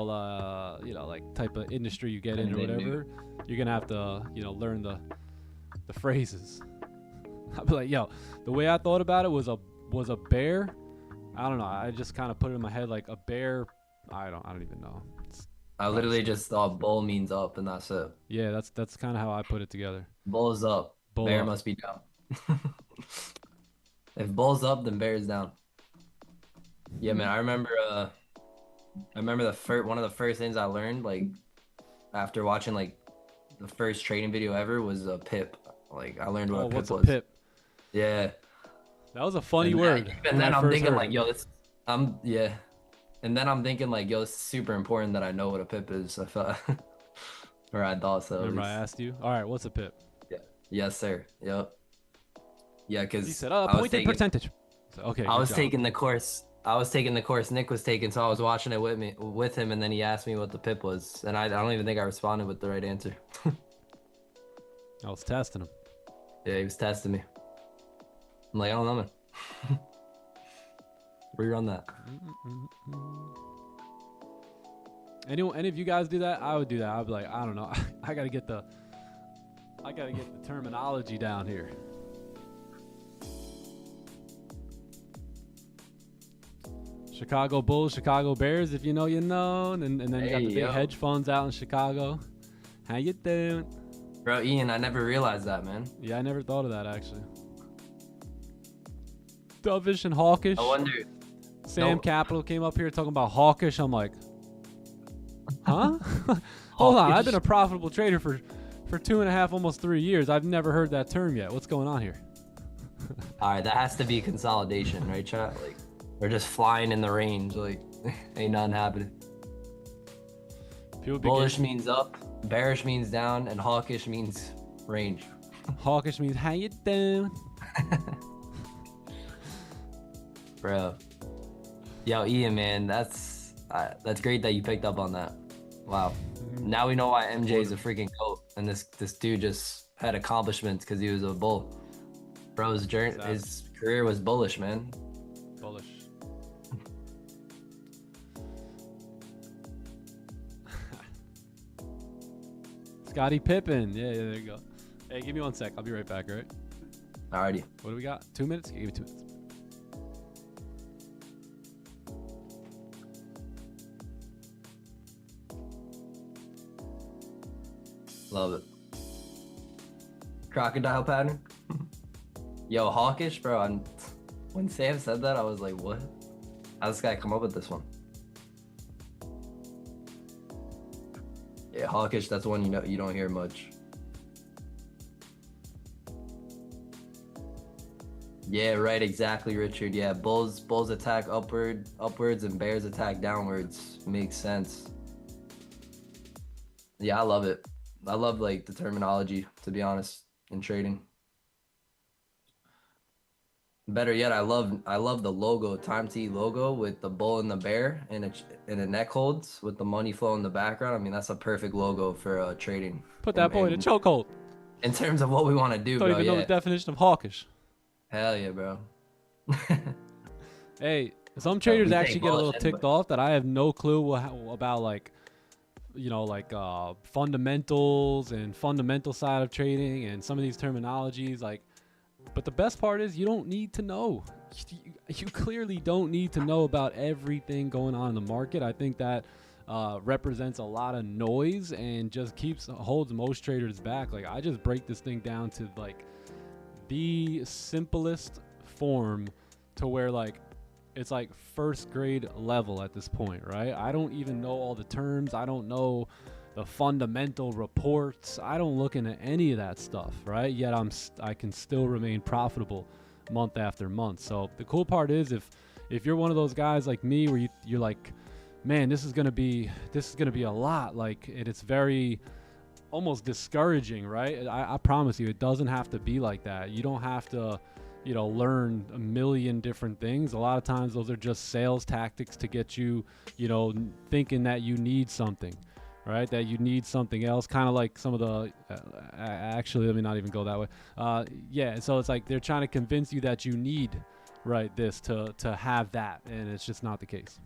type of industry you get in or whatever. You're gonna have to learn the phrases. I'd be like, yo, the way I thought about it was a bear. I don't know. I just kind of put it in my head like a bear. I don't even know. I literally just thought bull means up and that's it. Yeah, that's kind of how I put it together. Bull is up. Bear must be down. If bull's up, then bear is down. Yeah, man. I remember one of the first things I learned, like after watching like the first trading video ever, was a pip. Like I learned what a pip was. What's a pip? Yeah. That was a funny word. And then I'm thinking like, yo, And then I'm thinking like, yo, it's super important that I know what a pip is. I felt Or I thought so. Remember I asked you? All right, what's a pip? Yeah. Yes, sir. Yep. Yeah, because He said, appointed percentage. So, okay, I was job. taking the course. I was taking the course Nick was taking, so I was watching it with him, and then he asked me what the pip was, and I don't even think I responded with the right answer. I was testing him. Yeah, he was testing me. I'm like, I don't know, man. Rerun that. Any of you guys do that? I would do that. I'd be like, I don't know. I gotta get the terminology down here. Chicago Bulls, Chicago Bears. If you know, you know. And then you got the big hedge funds out in Chicago. How you doing? Bro, Ian, I never realized that, man. Yeah, I never thought of that, actually. Dovish and hawkish. I wonder. Sam Capital came up here talking about hawkish. I'm like, huh? Hold on. I've been a profitable trader for 2.5, almost 3 years. I've never heard that term yet. What's going on here? All right, that has to be consolidation, right, chat? Like, we're just flying in the range. Like, ain't nothing happening. Bullish means up, bearish means down, and hawkish means range. Hawkish means how you doing? Bro. Yo, Ian, man, that's great that you picked up on that. Wow. Now we know why MJ is a freaking GOAT, and this dude just had accomplishments because he was a bull. Bro's journey, his career was bullish, man. Bullish. Scottie Pippen. Yeah, there you go. Hey, give me 1 sec. I'll be right back, all right? Alrighty. What do we got? 2 minutes? Give me 2 minutes. Love it. Crocodile pattern. Yo, hawkish, bro. When Sam said that, I was like, what? How'd this guy come up with this one? Yeah, hawkish, that's one you don't hear much. Yeah, right, exactly, Richard. Yeah, bulls attack upwards, and bears attack downwards. Makes sense. Yeah, I love it. I love like the terminology, to be honest, in trading. Better yet, I love the logo, Time T logo with the bull and the bear and a neck holds with the money flow in the background. I mean, that's a perfect logo for trading. Put that boy in a chokehold. In terms of what we want to do, Don't bro. even know the definition of hawkish. Hell yeah, bro. Hey, some traders actually get a little ticked off that I have no clue about, like, you know, like fundamentals and fundamental side of trading and some of these terminologies, like. But the best part is you don't need to know. You clearly don't need to know about everything going on in the market. I think that represents a lot of noise and just holds most traders back. Like, I just break this thing down to like the simplest form to where like it's like first grade level at this point, right? I don't even know all the terms. I don't know the fundamental reports. I don't look into any of that stuff, right? Yet I can still remain profitable month after month. So the cool part is if you're one of those guys like me where you're like, man, this is gonna be a lot, like, and it's very almost discouraging, right? I promise you, it doesn't have to be like that. You don't have to, you know, learn a million different things. A lot of times those are just sales tactics to get you, you know, thinking that you need something. Right, that you need something else, kind of like some of the actually, let me not even go that way. Yeah, so it's like they're trying to convince you that you need, right, this to have that, and it's just not the case.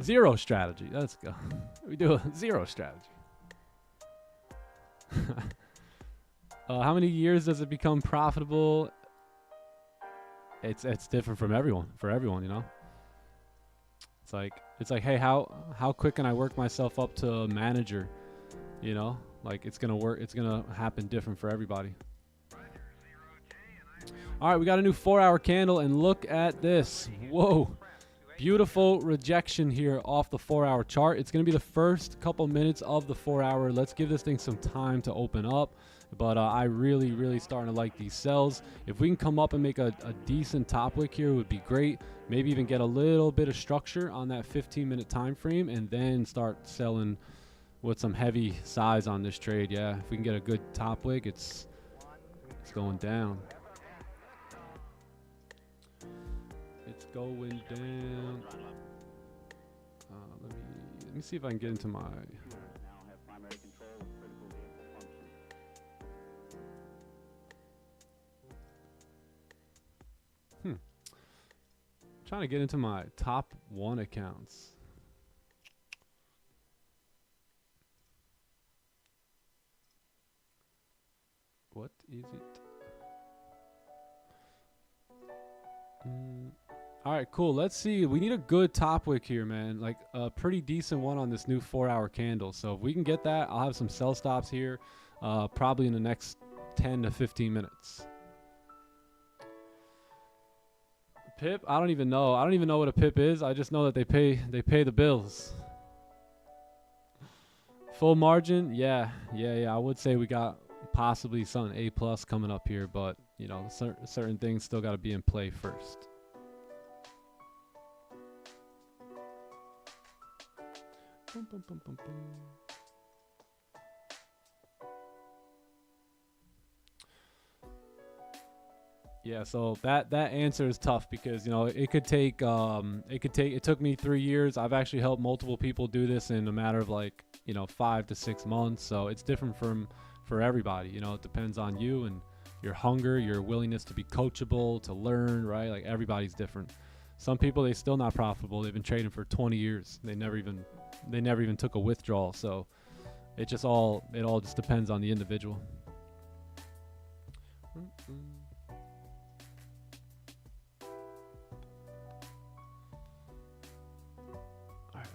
Zero strategy. Let's go. We do a zero strategy. How many years does it become profitable? It's different from everyone. For everyone, you know. It's like, hey, how quick can I work myself up to a manager? You know, like it's gonna happen different for everybody. All right, we got a new 4-hour candle, and look at this. Whoa, beautiful rejection here off the 4-hour chart. It's gonna be the first couple minutes of the 4-hour. Let's give this thing some time to open up. But I really starting to like these sells. If we can come up and make a decent top wick here, it would be great. Maybe even get a little bit of structure on that 15-minute time frame and then start selling with some heavy size on this trade. Yeah, if we can get a good top wick, it's going down. It's going down. Let me see if I can get into my. Trying to get into my top 1 accounts. What is it? All right, cool. Let's see. We need a good top wick here, man. Like a pretty decent one on this new 4-hour candle. So if we can get that, I'll have some sell stops here probably in the next 10 to 15 minutes. Pip? I don't even know. I don't even know what a pip is. I just know that they pay the bills. Full margin? Yeah. I would say we got possibly something A+ coming up here, but you know, certain things still got to be in play first. Boom, boom, boom, boom, boom. Yeah, so that answer is tough because, you know, it took me 3 years. I've actually helped multiple people do this in a matter of like, you know, 5 to 6 months. So it's different for everybody. You know, it depends on you and your hunger, your willingness to be coachable, to learn, right? Like everybody's different. Some people, they still not profitable. They've been trading for 20 years. They never even took a withdrawal. So it all just depends on the individual.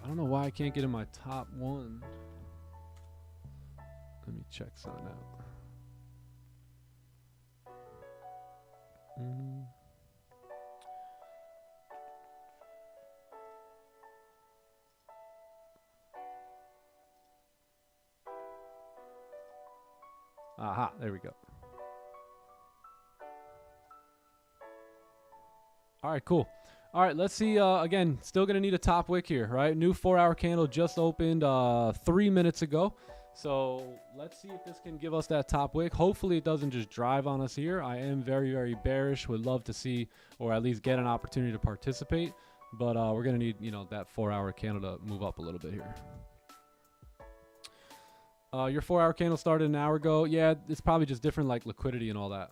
I don't know why I can't get in my top 1. Let me check something out. Aha, there we go. All right, cool. All right, let's see. Again, still going to need a top wick here, right? New 4-hour candle just opened 3 minutes ago. So let's see if this can give us that top wick. Hopefully it doesn't just drive on us here. I am very, very bearish. Would love to see, or at least get an opportunity to participate. But we're going to need, you know, that 4-hour candle to move up a little bit here. Your 4-hour candle started an hour ago. Yeah, it's probably just different, like liquidity and all that.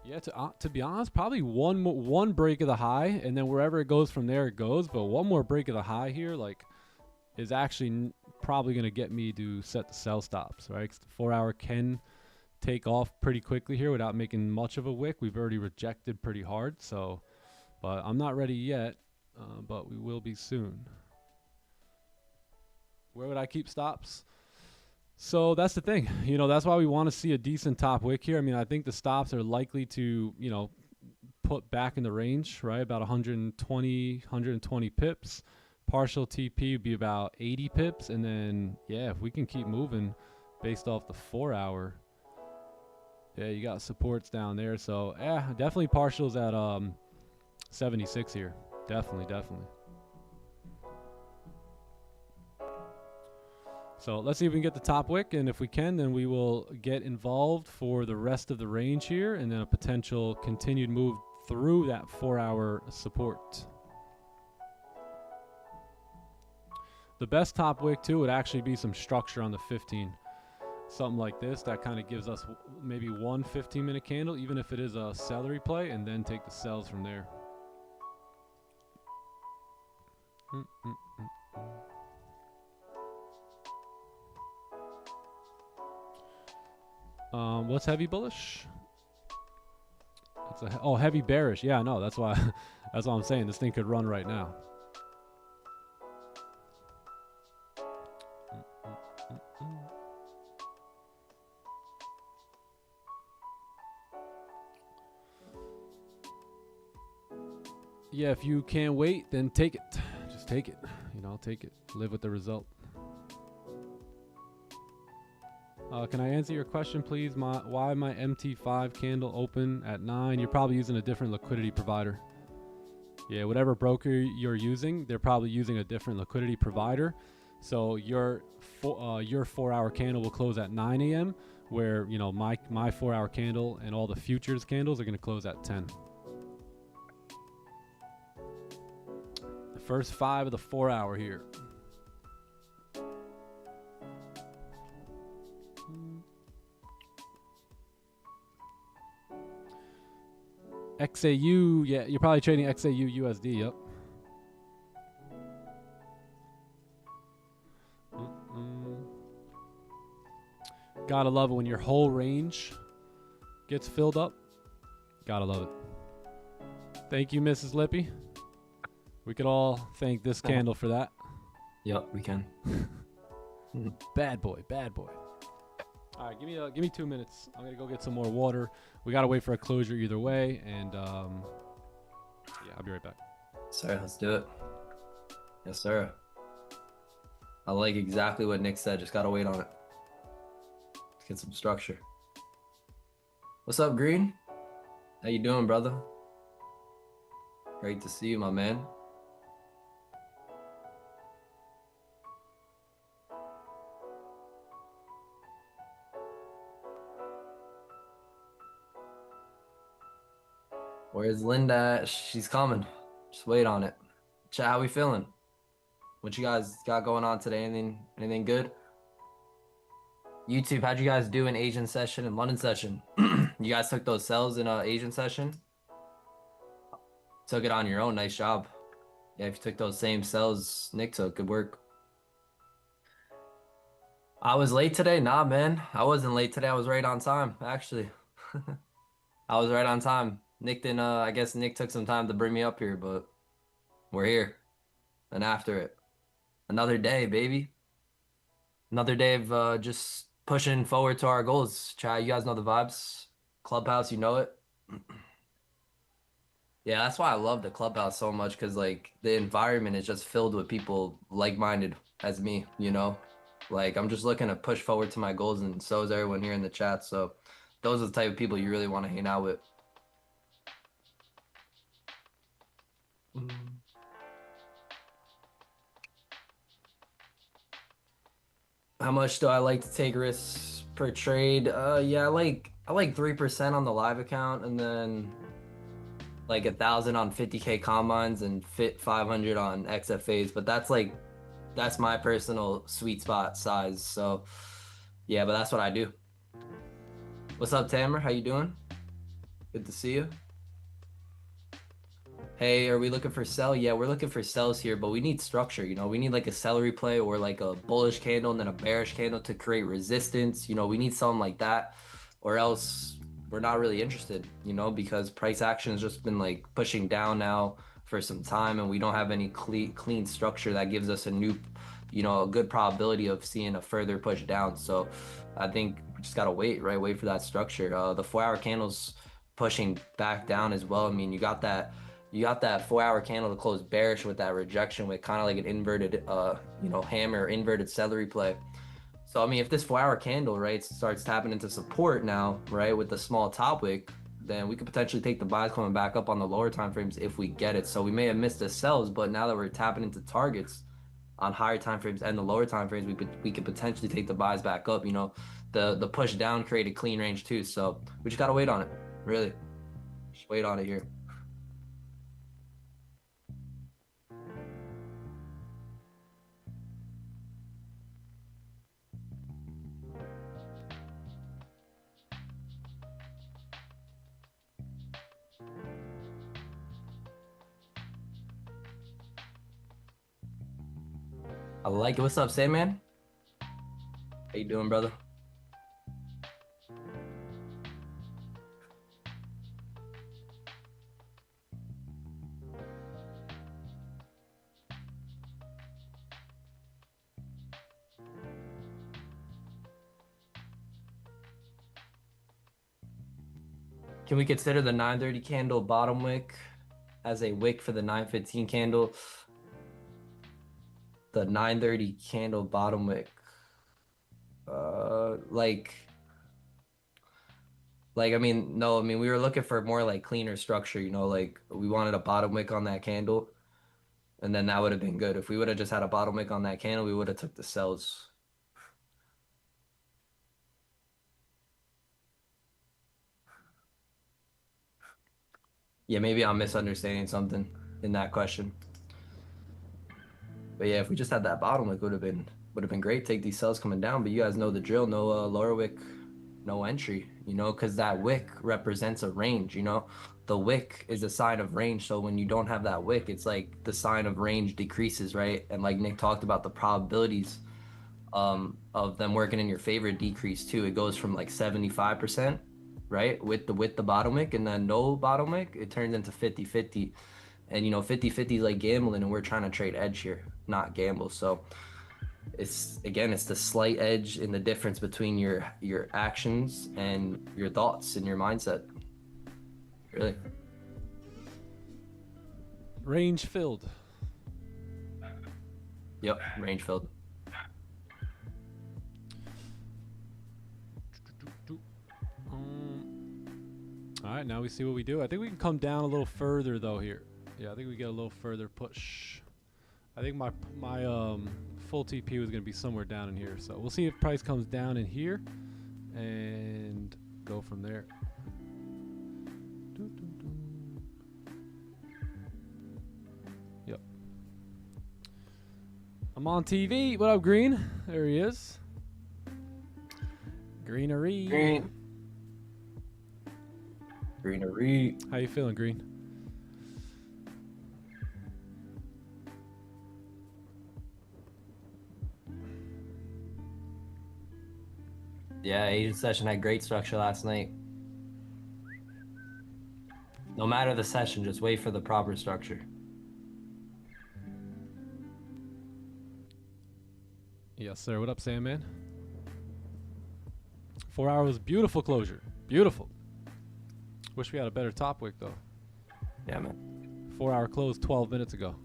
Yeah, to be honest, probably one break of the high, and then wherever it goes from there, it goes. But one more break of the high here, like, is actually probably going to get me to set the sell stops, right? 'Cause the 4-hour can take off pretty quickly here without making much of a wick. We've already rejected pretty hard, so, but I'm not ready yet, but we will be soon. Where would I keep stops? So that's the thing, you know, that's why we want to see a decent top wick here. I mean, I think the stops are likely to, you know, put back in the range, right? About 120 pips. Partial TP would be about 80 pips. And then, yeah, if we can keep moving based off the 4-hour, yeah, you got supports down there. So, yeah, definitely partials at 76 here. Definitely. So let's see if we can get the top wick, and if we can, then we will get involved for the rest of the range here, and then a potential continued move through that 4-hour support. The best top wick too would actually be some structure on the 15. Something like this that kind of gives us maybe one 15-minute candle, even if it is a celery play, and then take the sells from there. What's heavy bullish? It's heavy bearish. Yeah, no, that's why that's what I'm saying. This thing could run right now. Yeah, if you can't wait, then take it. Just take it. You know, take it. Live with the result. Can I answer your question, please? Why my MT5 candle open at 9? You're probably using a different liquidity provider. Yeah, whatever broker you're using, they're probably using a different liquidity provider. So your 4-hour candle will close at 9 a.m. where, you know, my 4-hour candle and all the futures candles are going to close at 10. The first 5 of the 4-hour here. XAU, yeah, you're probably trading XAU USD, yep. Gotta love it when your whole range gets filled up. Gotta love it. Thank you, Mrs. Lippy. We could all thank this candle for that. Yep, we can. Bad boy, bad boy. All right, give me 2 minutes. I'm gonna go get some more water. We gotta wait for a closure either way, and yeah, I'll be right back. Sir, let's do it. Yes, sir. I like exactly what Nick said. Just gotta wait on it. Let's get some structure. What's up, Green? How you doing, brother? Great to see you, my man. Where's Linda? She's coming. Just wait on it. Chat, how we feeling? What you guys got going on today? Anything good? YouTube, how'd you guys do in Asian session and London session? You guys took those cells in Asian session? Took it on your own. Nice job. Yeah, if you took those same cells Nick took, good work. I was late today? Nah, man. I wasn't late today. I was right on time, actually. I was right on time. Nick didn't, I guess Nick took some time to bring me up here, but we're here. And after it. Another day, baby. Another day of just pushing forward to our goals. Chat, you guys know the vibes. Clubhouse, you know it. Yeah, that's why I love the Clubhouse so much, because like the environment is just filled with people like-minded as me, you know? Like I'm just looking to push forward to my goals, and so is everyone here in the chat. So those are the type of people you really want to hang out with. How much do I like to take risks per trade? Yeah, I like 3% on the live account, and then like 1,000 on 50K combines and 500 on XFAs. But that's my personal sweet spot size. So yeah, but that's what I do. What's up, Tamer? How you doing? Good to see you. Hey, are we looking for sell? Yeah, we're looking for sells here, but we need structure, you know? We need like a celery play or like a bullish candle and then a bearish candle to create resistance. You know, we need something like that, or else we're not really interested, you know, because price action has just been like pushing down now for some time, and we don't have any clean structure that gives us a new, you know, a good probability of seeing a further push down. So I think we just gotta wait, right? Wait for that structure. The 4-hour candle's pushing back down as well. I mean, you got that 4-hour candle to close bearish with that rejection with kind of like an inverted, you know, hammer, inverted celery play. So, I mean, if this 4-hour candle, right, starts tapping into support now, right, with the small top wick, then we could potentially take the buys coming back up on the lower time frames if we get it. So we may have missed the sells, but now that we're tapping into targets on higher time frames and the lower time frames, we could potentially take the buys back up. You know, the push down created clean range too. So we just gotta wait on it, really. Just wait on it here. I like it. What's up, Sandman? How you doing, brother? Can we consider the 930 candle bottom wick as a wick for the 915 candle? The 930 candle bottom wick, like Like, I mean, no, I mean, we were looking for more like cleaner structure, like we wanted a bottom wick on that candle, and then that would have been good. If we would have just had a bottom wick on that candle, we would have took the sells. Yeah, maybe I'm misunderstanding something in that question. But yeah, if we just had that bottom wick, would have been great. Take these sells coming down, but you guys know the drill. No lower wick, no entry. Because that wick represents a range. The wick is a sign of range. So when you don't have that wick, it's like the sign of range decreases, right? And like Nick talked about, the probabilities of them working in your favor decrease too. It goes from like 75%, right, with the bottom wick, and then no bottom wick, it turns into 50-50. And 50-50 is like gambling, and we're trying to trade edge here, not gamble. So it's the slight edge in the difference between your actions and your thoughts and your mindset. Really. Range filled. Yep, range filled. All right, now we see what we do. I think we can come down a little further though here. Yeah, I think we get a little further push. I think my full TP was going to be somewhere down in here. So we'll see if price comes down in here and go from there. Yep. I'm on TV. What up, Green? There he is. Greenery. Greenery. How you feeling, Green? Yeah, Asian session had great structure last night. No matter the session, just wait for the proper structure. Yes, sir. What up, Sandman? 4 hours, beautiful closure. Beautiful. Wish we had a better top wick, though. Yeah, man. 4 hour close 12 minutes ago.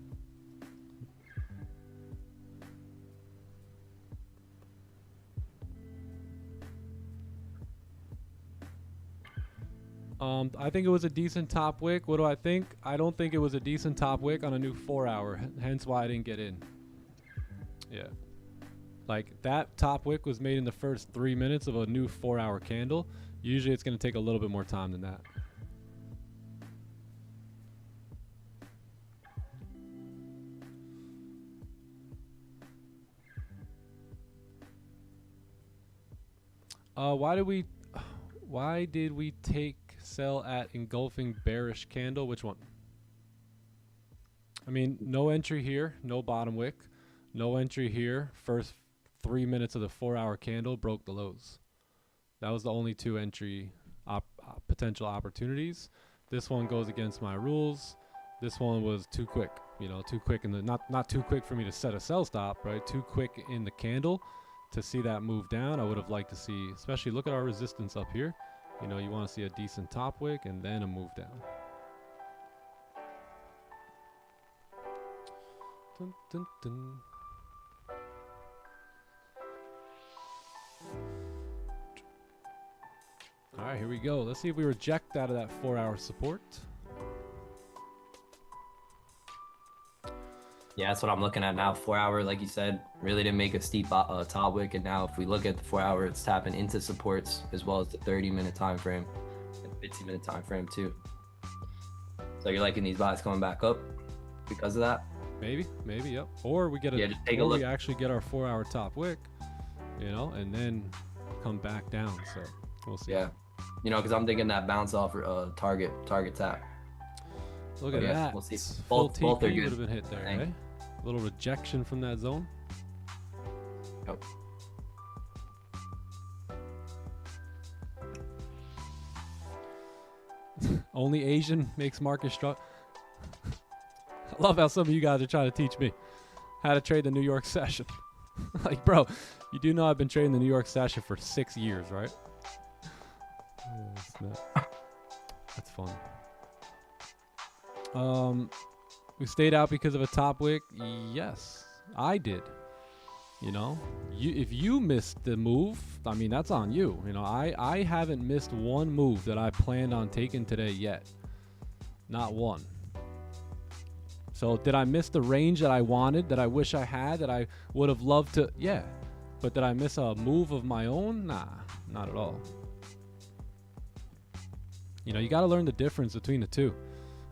I think it was a decent top wick. What do I think? I don't think it was a decent top wick on a new 4 hour, hence why I didn't get in. Yeah. Like, that top wick was made in the first 3 minutes of a new 4 hour candle. Usually it's going to take a little bit more time than that. Why did we take sell at engulfing bearish candle? Which one? I mean, no entry here, no bottom wick, no entry here. First 3 minutes of the 4 hour candle broke the lows. That was the only two entry potential opportunities. This one goes against my rules. This one was too quick, too quick in the not too quick for me to set a sell stop, right? Too quick in the candle to see that move down. I would have liked to see, especially look at our resistance up here. You want to see a decent top wick and then a move down. Dun, dun, dun. All right, here we go. Let's see if we reject out of that 4 hour support. Yeah, that's what I'm looking at now. 4 hour, like you said, really didn't make a steep top wick. And now if we look at the 4 hour, it's tapping into supports as well as the 30-minute time frame and 50-minute time frame too. So you're liking these buys coming back up because of that? Maybe, yep. Or we get just take a look. We actually get our 4 hour top wick, and then come back down. So we'll see. Yeah, because I'm thinking that bounce off target tap. Look at that. We'll see. Full Both TP are good. would have been hit there, eh? A little rejection from that zone. Yep. Only Asian makes market strong. I love how some of you guys are trying to teach me how to trade the New York session. Like, bro, you do know I've been trading the New York session for 6 years, right? That's fun. We stayed out because of a top wick. Yes, I did. If you missed the move, I mean, that's on you. You know, I haven't missed one move that I planned on taking today yet. Not one. So did I miss the range that I wanted, that I wish I had, that I would have loved to? Yeah. But did I miss a move of my own? Nah, not at all. You know, you got to learn the difference between the two.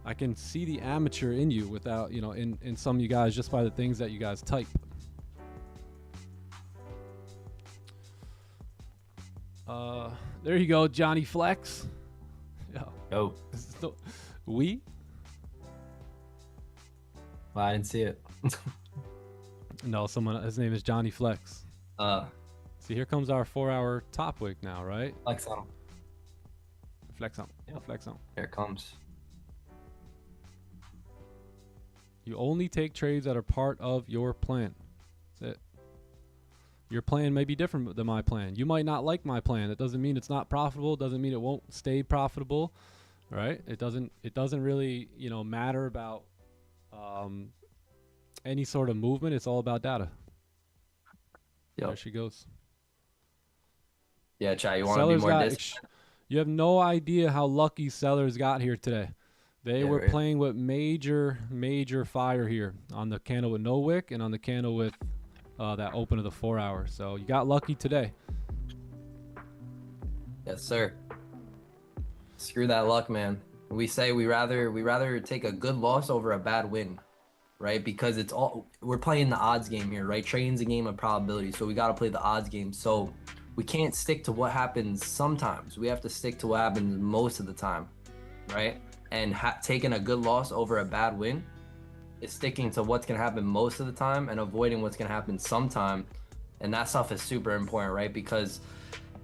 I can see the amateur in you without, you know, in some of you guys just by the things that you guys type. There you go, Johnny Flex. Yo. We? Well, I didn't see it. No, his name is Johnny Flex. See, here comes our 4-hour top wick now, right? Flex on. Flex on. Yep. Flex on. Here it comes. You only take trades that are part of your plan. That's it. Your plan may be different than my plan. You might not like my plan. It doesn't mean it's not profitable. It doesn't mean it won't stay profitable, right? It doesn't really, you know, matter about any sort of movement. It's all about data. Yep. There she goes. Yeah, chat. You want to be more You have no idea how lucky sellers got here today. They were playing with major fire here on the candle with no wick and on the candle with that open of the 4 hour. So you got lucky today. Yes, sir. Screw that luck, man. We say we rather take a good loss over a bad win, right? Because we're playing the odds game here, right? Trading's a game of probability, so we got to play the odds game. So we can't stick to what happens sometimes. We have to stick to what happens most of the time, right? And taking a good loss over a bad win is sticking to what's going to happen most of the time and avoiding what's going to happen sometime. And that stuff is super important, right? Because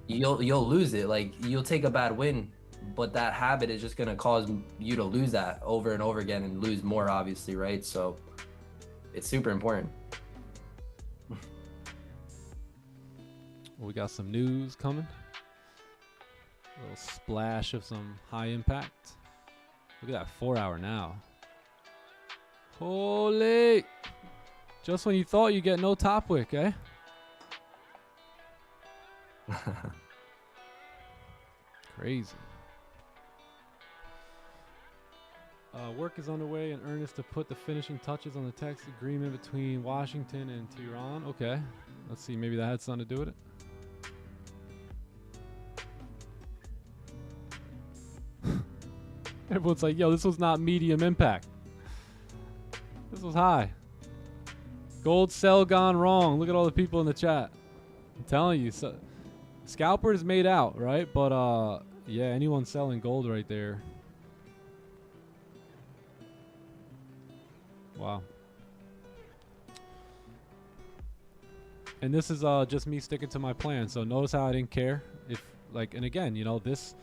you'll lose it. Like, you'll take a bad win, but that habit is just going to cause you to lose that over and over again and lose more, obviously, right? So it's super important. We got some news coming. A little splash of some high impact. Look at that 4 hour now. Holy! Just when you thought you get no top wick, eh? Crazy. Work is underway in earnest to put the finishing touches on the text agreement between Washington and Tehran. Okay. Let's see. Maybe that had something to do with it. Everyone's like, yo, this was not medium impact. This was high. Gold sell gone wrong. Look at all the people in the chat. I'm telling you. So, scalper is made out, right? But, yeah, anyone selling gold right there. Wow. And this is just me sticking to my plan. So notice how I didn't care. If, like, and again, you know, this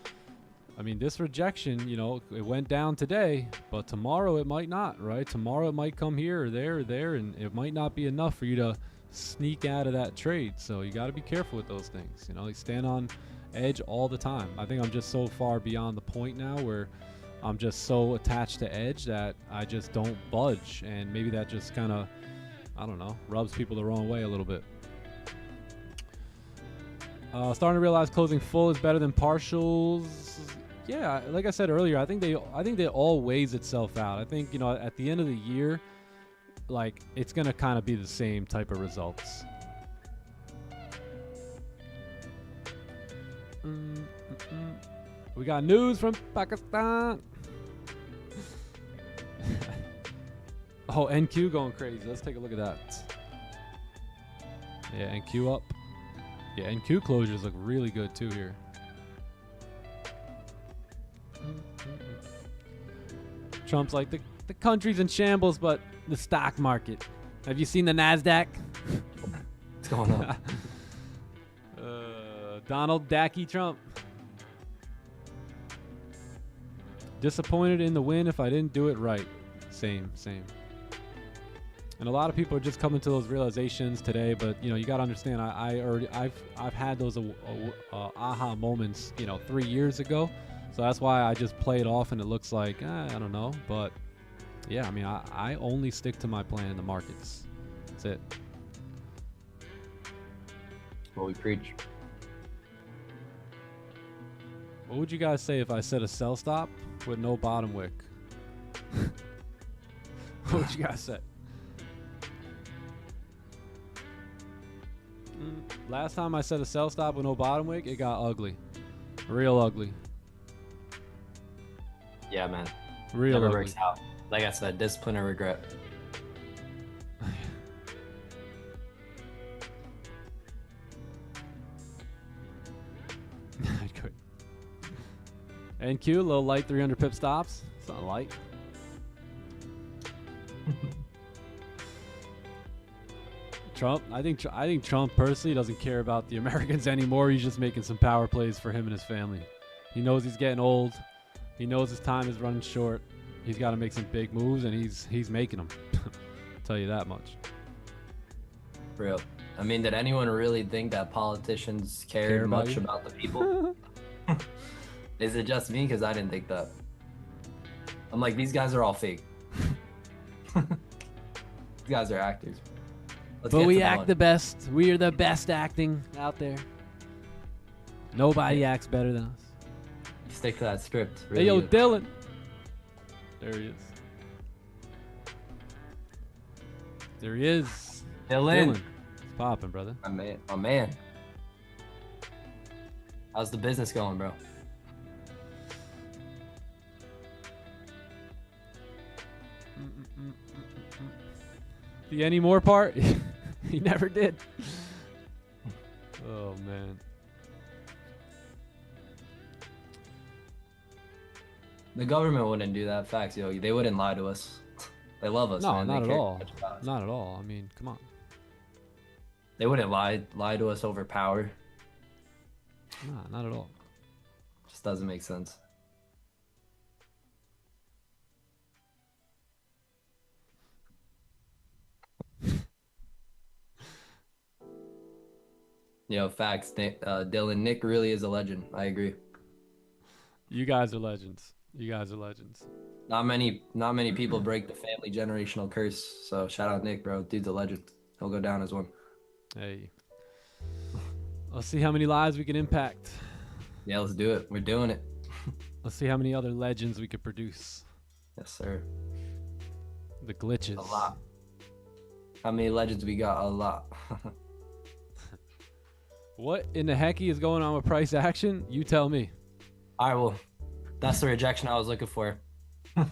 rejection, you know, it went down today, but tomorrow it might not, right? Tomorrow it might come here or there, and it might not be enough for you to sneak out of that trade. So you got to be careful with those things. You know, like, stand on edge all the time. I think I'm just so far beyond the point now where I'm just so attached to edge that I just don't budge. And maybe that just kind of, I don't know, rubs people the wrong way a little bit. Starting to realize closing full is better than partials. Yeah, like I said earlier, I think they all weighs itself out. I think, you know, at the end of the year, like, it's gonna kind of be the same type of results. We got news from Pakistan. Oh, NQ going crazy. Let's take a look at that. Yeah, NQ up. Yeah, NQ closures look really good too here. Trump's like, the country's in shambles, but the stock market. Have you seen the NASDAQ? What's going on? Donald Dacky Trump. Disappointed in the win if I didn't do it right. Same. And a lot of people are just coming to those realizations today, but, you know, you got to understand, I've had those aha moments, you know, 3 years ago. So that's why I just play it off and it looks like, I don't know. But yeah, I mean, I only stick to my plan in the markets. That's it. What we preach. What would you guys say if I said a sell stop with no bottom wick? What would you guys say? Last time I said a sell stop with no bottom wick, it got ugly. Real ugly. Yeah, man. Real Never ugly. works out. Like I said, discipline or regret. Good. NQ, a little light 300 pip stops. It's not light. Trump, I think Trump personally doesn't care about the Americans anymore. He's just making some power plays for him and his family. He knows he's getting old. He knows his time is running short. He's got to make some big moves, and he's making them. Tell you that much. Real. I mean, did anyone really think that politicians cared much about the people? Is it just me? Because I didn't think that. I'm like, these guys are all fake. These guys are actors. But we act the best. We are the best acting out there. Nobody acts better than us. Stick to that script. Really Hey, yo, do. Dylan. There he is. There he is. Dylan. It's popping, brother. My man. My man. How's the business going, bro? The any more part? He never did. Oh, man. The government wouldn't do that. Facts, yo. They wouldn't lie to us. They love us, No, man. not They at care all. much about us. Not at all. I mean, come on. They wouldn't lie to us over power. Nah, not at all. Just doesn't make sense. Yo, facts. Dylan, Nick really is a legend. I agree. You guys are legends. You guys are legends. Not many people break the family generational curse. So shout out Nick, bro. Dude's a legend. He'll go down as one. Hey. Let's see how many lives we can impact. Yeah, let's do it. We're doing it. Let's see how many other legends we could produce. Yes, sir. The glitches. A lot. How many legends we got? A lot. What in the hecky is going on with price action? You tell me. All right, well, that's the rejection I was looking for. You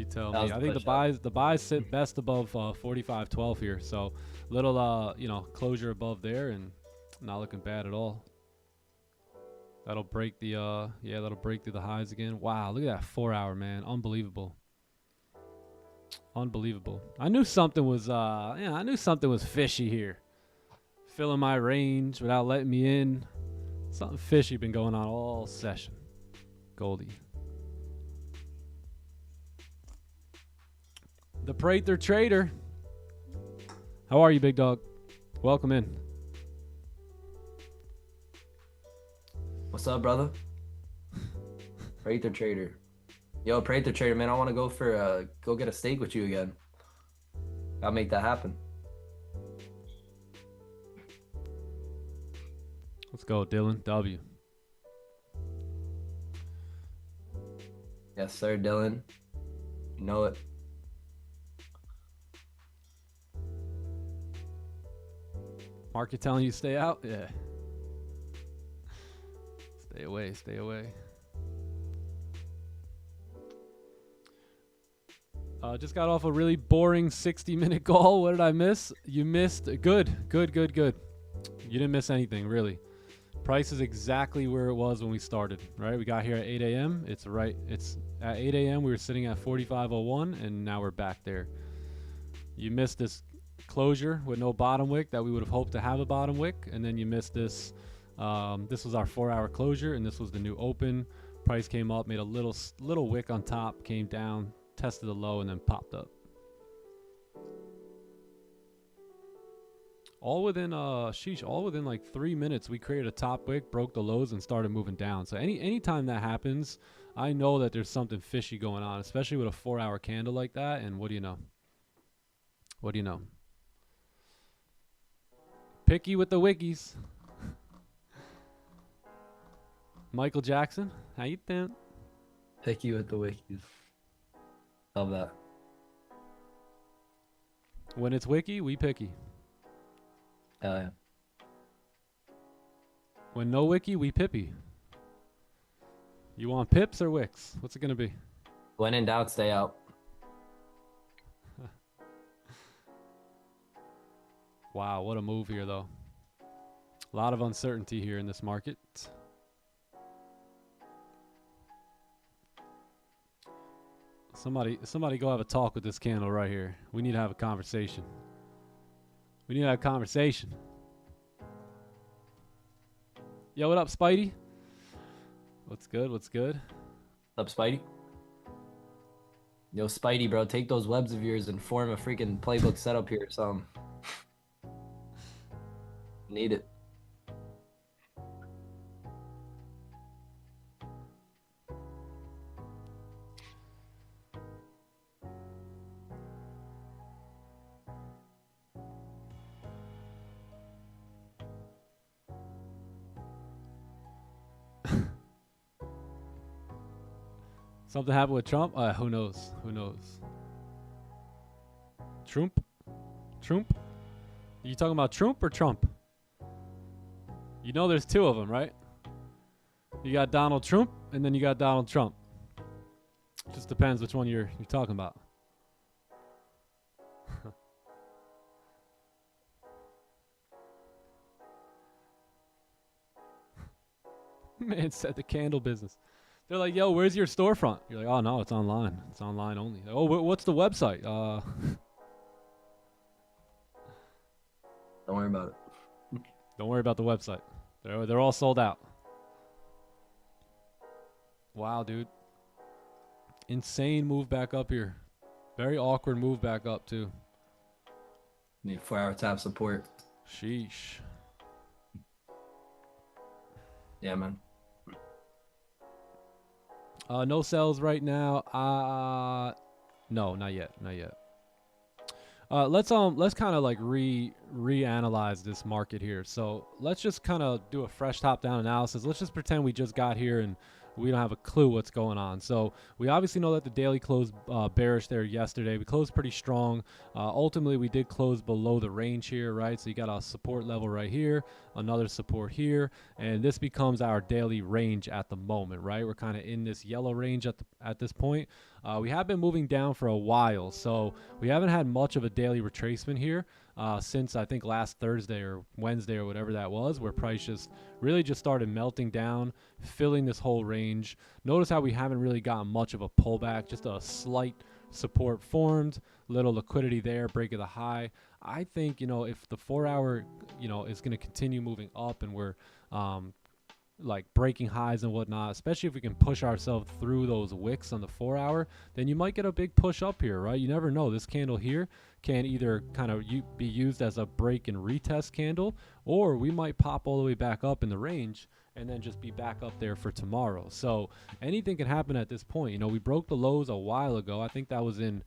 tell That me. was I the think push-up. the buys sit best above 45.12 here. So little closure above there and not looking bad at all. That'll break the that'll break through the highs again. Wow, look at that 4 hour, man. Unbelievable. Unbelievable. I knew something was fishy here. Filling my range without letting me in. Something fishy been going on all session. Goldie. The Prather Trader. How are you, big dog? Welcome in. What's up, brother? Prather Trader. Yo, Prather Trader, man, I want to go get a steak with you again. Gotta make that happen. Let's go, Dylan. W. Yes, sir, Dylan. You know it. Market telling you to stay out? Yeah. Stay away, stay away. Just got off a really boring 60-minute call. What did I miss? You missed. Good. You didn't miss anything, really. Price is exactly where it was when we started, right? We got here at 8 a.m. It's at 8 a.m. We were sitting at 45.01, and now we're back there. You missed this closure with no bottom wick that we would have hoped to have a bottom wick, and then you missed this. This was our 4 hour closure, and this was the new open. Price came up, made a little wick on top, came down, tested the low, and then popped up. All within like 3 minutes, we created a top wick, broke the lows, and started moving down. So anytime that happens, I know that there's something fishy going on, especially with a 4 hour candle like that. And what do you know? What do you know? Picky with the wickies. Michael Jackson, how you doing? Picky with the wikis. Love that. When it's wiki, we picky. Hell yeah. When no wiki, we pippy. You want pips or wicks? What's it gonna be? When in doubt, stay out. Wow, what a move here, though. A lot of uncertainty here in this market. Somebody go have a talk with this candle right here. We need to have a conversation. We need to have a conversation. Yo, what up, Spidey? What's good? What's good? What's up, Spidey? Yo, Spidey, bro, take those webs of yours and form a freaking playbook setup here or something. Need it. Something happened with Trump? Who knows? Who knows? Trump? Trump? You talking about Trump or Trump? You know there's two of them, right? You got Donald Trump, and then you got Donald Trump. Just depends which one you're talking about. Man said the candle business. They're like, yo, where's your storefront? You're like, oh, no, it's online. It's online only. Oh, what's the website? Don't worry about it. Don't worry about the website. They're all sold out. Wow, dude. Insane move back up here. Very awkward move back up, too. Need 4-hour tap support. Sheesh. Yeah, man. No sells right now. No, not yet. Not yet. Let's kind of like reanalyze this market here. So let's just kind of do a fresh top-down analysis. Let's just pretend we just got here and we don't have a clue what's going on. So we obviously know that the daily closed bearish there yesterday. We closed pretty strong. Ultimately, we did close below the range here, right? So you got a support level right here, another support here, and this becomes our daily range at the moment, right? We're kind of in this yellow range at this point. We have been moving down for a while, so we haven't had much of a daily retracement here since I think last Thursday or Wednesday or whatever that was, where price really just started melting down, filling this whole range. Notice how we haven't really gotten much of a pullback, just a slight support formed, little liquidity there, break of the high. I think, if the 4-hour, is going to continue moving up and we're like breaking highs and whatnot, especially if we can push ourselves through those wicks on the 4-hour, then you might get a big push up here, right? You never know. This candle here can either kind of be used as a break and retest candle, or we might pop all the way back up in the range and then just be back up there for tomorrow. So anything can happen at this point. We broke the lows a while ago. I think that was in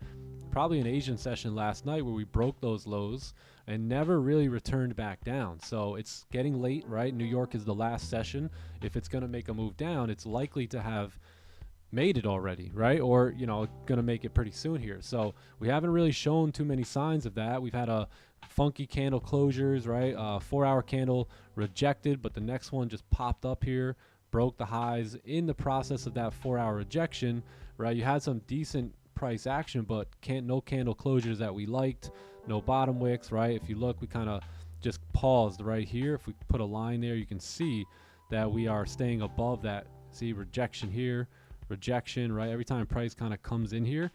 probably an Asian session last night where we broke those lows and never really returned back down. So it's getting late, right? New York is the last session. If it's going to make a move down, it's likely to have made it already, right? Or, going to make it pretty soon here. So we haven't really shown too many signs of that. We've had a funky candle closures, right? 4-hour candle rejected, but the next one just popped up here, broke the highs in the process of that 4-hour rejection, right? You had some decent price action, but no candle closures that we liked, no bottom wicks, right? If you look, we kind of just paused right here. If we put a line there, you can see that we are staying above that. See, rejection here, rejection, right? Every time price kind of comes in here,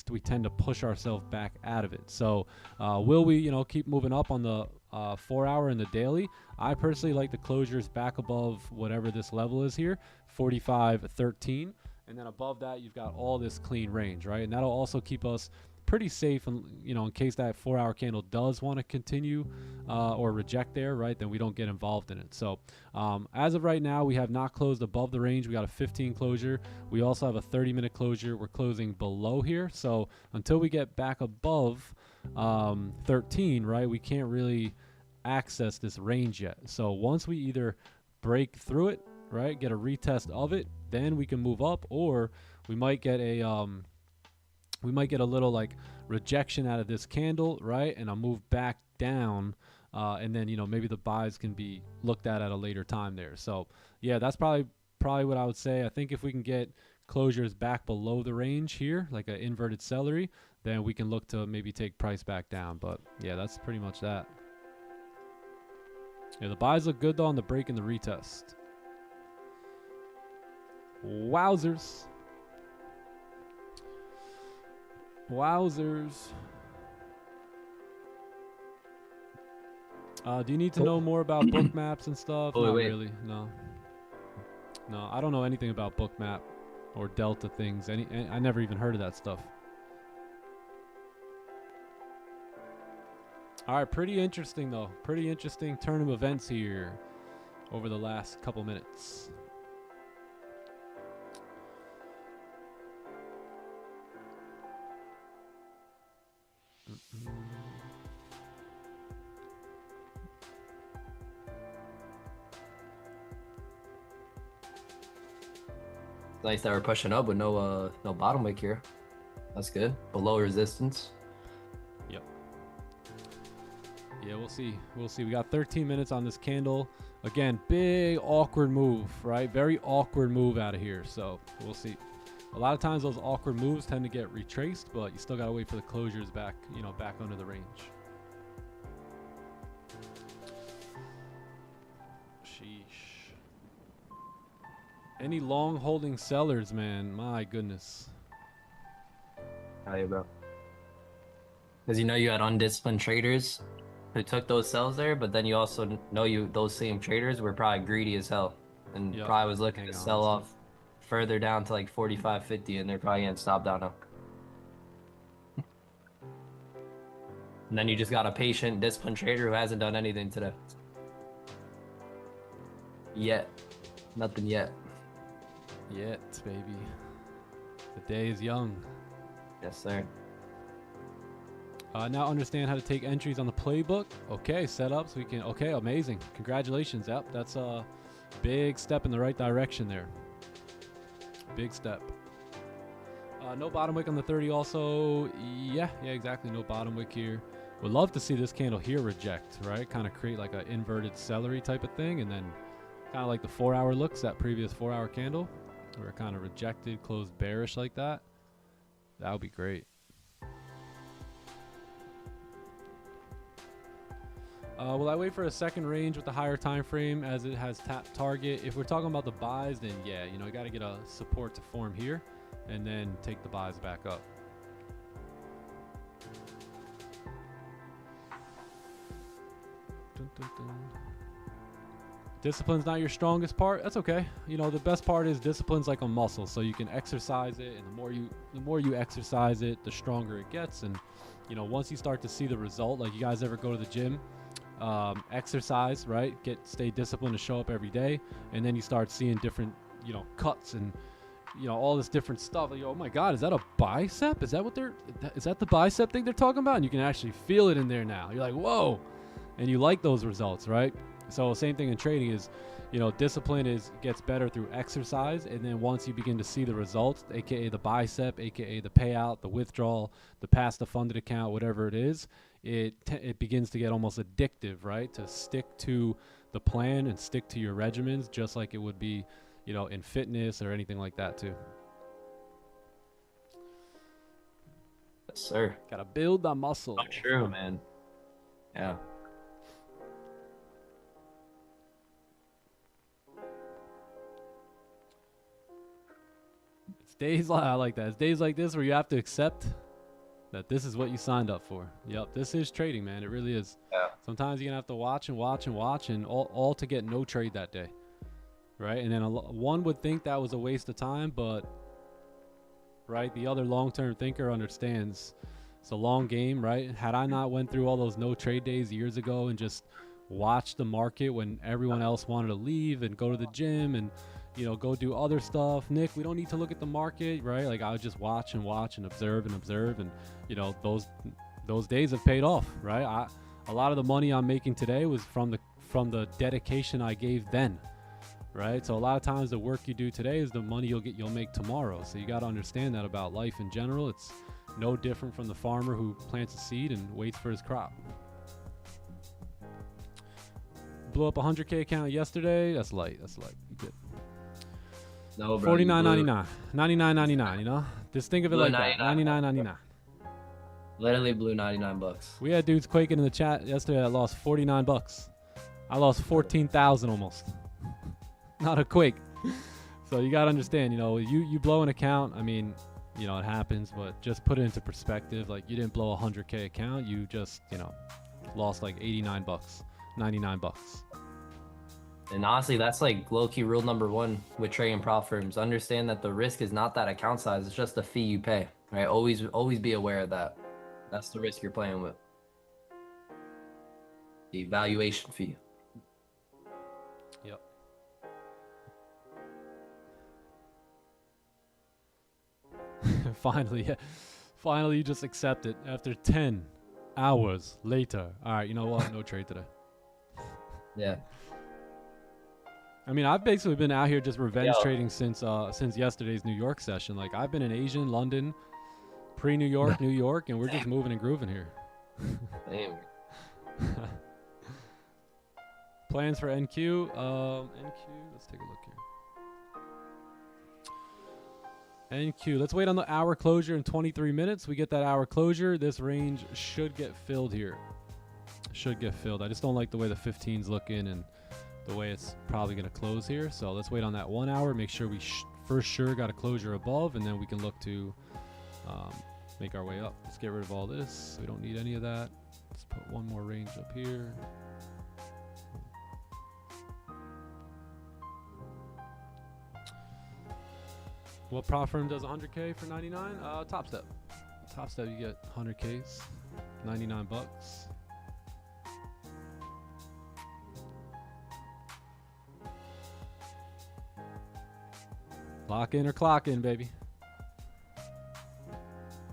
we tend to push ourselves back out of it. So will we, keep moving up on the 4-hour and the daily? I personally like the closures back above whatever this level is here, 45.13. And then above that, you've got all this clean range, right? And that'll also keep us pretty safe, and in case that 4-hour candle does want to continue or reject there, right, then we don't get involved in it. So as of right now, we have not closed above the range. We got a 15 closure. We also have a 30-minute closure. We're closing below here. So until we get back above 13, right, we can't really access this range yet. So once we either break through it right? Get a retest of it, then we can move up, or we might get a little like rejection out of this candle, right? And I'll move back down, and then maybe the buys can be looked at a later time there. So yeah, that's probably what I would say. I think if we can get closures back below the range here, like an inverted celery, then we can look to maybe take price back down. But yeah, that's pretty much that. Yeah, the buys look good though on the break and the retest. Wowzers. Do you need to know more about book maps and stuff? Not really. No, I don't know anything about book map or delta things. I never even heard of that stuff. All right, pretty interesting though. Pretty interesting turn of events here over the last couple minutes. Nice that we're pushing up with no bottom wick here. That's good. Below resistance. Yep. Yeah, we'll see. We got 13 minutes on this candle. Again, big awkward move, right? Very awkward move out of here. So we'll see. A lot of times those awkward moves tend to get retraced, but you still gotta wait for the closures back, back under the range. Sheesh. Any long holding sellers, man? My goodness. How you, bro? Because you had undisciplined traders who took those sells there, but then you also know those same traders were probably greedy as hell and probably was looking to sell off further down to like 45, 50, and they're probably getting stopped down now. And then you just got a patient, disciplined trader who hasn't done anything today. Yet. Nothing yet. Yet, baby. The day is young. Yes, sir. Now understand how to take entries on the playbook. Okay, setups. We can. Okay, amazing. Congratulations. Yep, that's a big step in the right direction there. Big step. No bottom wick on the 30 also. Yeah, exactly. No bottom wick here. Would love to see this candle here reject, right? Kind of create like an inverted celery type of thing, and then kind of like the 4-hour looks, that previous 4-hour candle, where it kind of rejected, closed bearish like that. That would be great. Will I wait for a second range with the higher time frame as it has tapped target? If we're talking about the buys, then yeah, you got to get a support to form here and then take the buys back up. Dun, dun, dun. Discipline's not your strongest part. That's okay. The best part is discipline's like a muscle, so you can exercise it, and the more you exercise it, the stronger it gets. And once you start to see the result, like you guys ever go to the gym, exercise, right? Stay disciplined to show up every day, and then you start seeing different, cuts and all this different stuff. Like, oh my God, is that a bicep? Is that the bicep thing they're talking about? And you can actually feel it in there now. You're like, whoa, and you like those results, right? So same thing in trading is, discipline gets better through exercise, and then once you begin to see the results, aka the bicep, aka the payout, the withdrawal, the pass the funded account, whatever it is, it begins to get almost addictive, right? To stick to the plan and stick to your regimens, just like it would be, in fitness or anything like that too. Yes, sir. Gotta build the muscle. Oh, true, man. Yeah. Days I like that. It's days like this where you have to accept that this is what you signed up for. Yep, this is trading, man. It really is. Yeah. Sometimes you're gonna have to watch and watch and watch, and all to get no trade that day, right? And then one would think that was a waste of time, but right, the other long-term thinker understands it's a long game, right? Had I not went through all those no trade days years ago and just watched the market when everyone else wanted to leave and go to the gym and go do other stuff. Nick, we don't need to look at the market, right? Like I would just watch and watch and observe, and those days have paid off, right? A lot of the money I'm making today was from the dedication I gave then, right? So a lot of times the work you do today is the money you'll make tomorrow. So you got to understand that about life in general. It's no different from the farmer who plants a seed and waits for his crop. Blew up a 100K account yesterday. That's light. You good. No, bro. $49.99. $99.99, you know? Just think of it like that. $99.99. Literally blew $99. We had dudes quaking in the chat yesterday that lost $49. I lost 14,000 almost. Not a quake. So you got to understand, you know, you blow an account, I mean, you know, it happens, but just put it into perspective. Like, you didn't blow a 100K account. You just, you know, lost like $89, $99. And honestly, that's like low-key rule number one with trading prop firms. Understand that the risk is not that account size. It's just the fee you pay, right? Always be aware of that. That's the risk you're playing with. The valuation fee. Yep. Finally you just accept it after 10 hours later. All right, you know what? No trade today. Yeah. I mean, I've basically been out here just revenge trading since yesterday's New York session. Like, I've been in Asia, London, pre-New York, New York, and we're just moving and grooving here. Damn. Plans for NQ. Let's take a look here. NQ. Let's wait on the hour closure in 23 minutes. We get that hour closure. This range should get filled here. Should get filled. I just don't like the way the 15's looking and the way it's probably going to close here. So let's wait on that 1 hour. Make sure we for sure got a closure above, and then we can look to make our way up. Let's get rid of all this. We don't need any of that. Let's put one more range up here. What prop firm does 100K for 99? Top Step. Top Step, you get 100Ks, $99. Lock in or clock in, baby.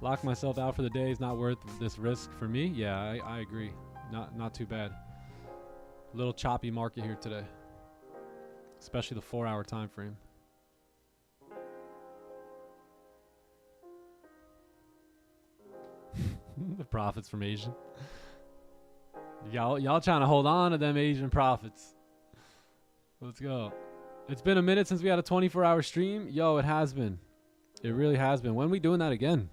Lock myself out for the day is not worth this risk for me. Yeah, I agree. Not too bad. Little choppy market here today, especially the 4-hour time frame. The profits from Asian. Y'all trying to hold on to them Asian profits. Let's go. It's been a minute since we had a 24-hour stream. Yo, it has been. It really has been. When are we doing that again?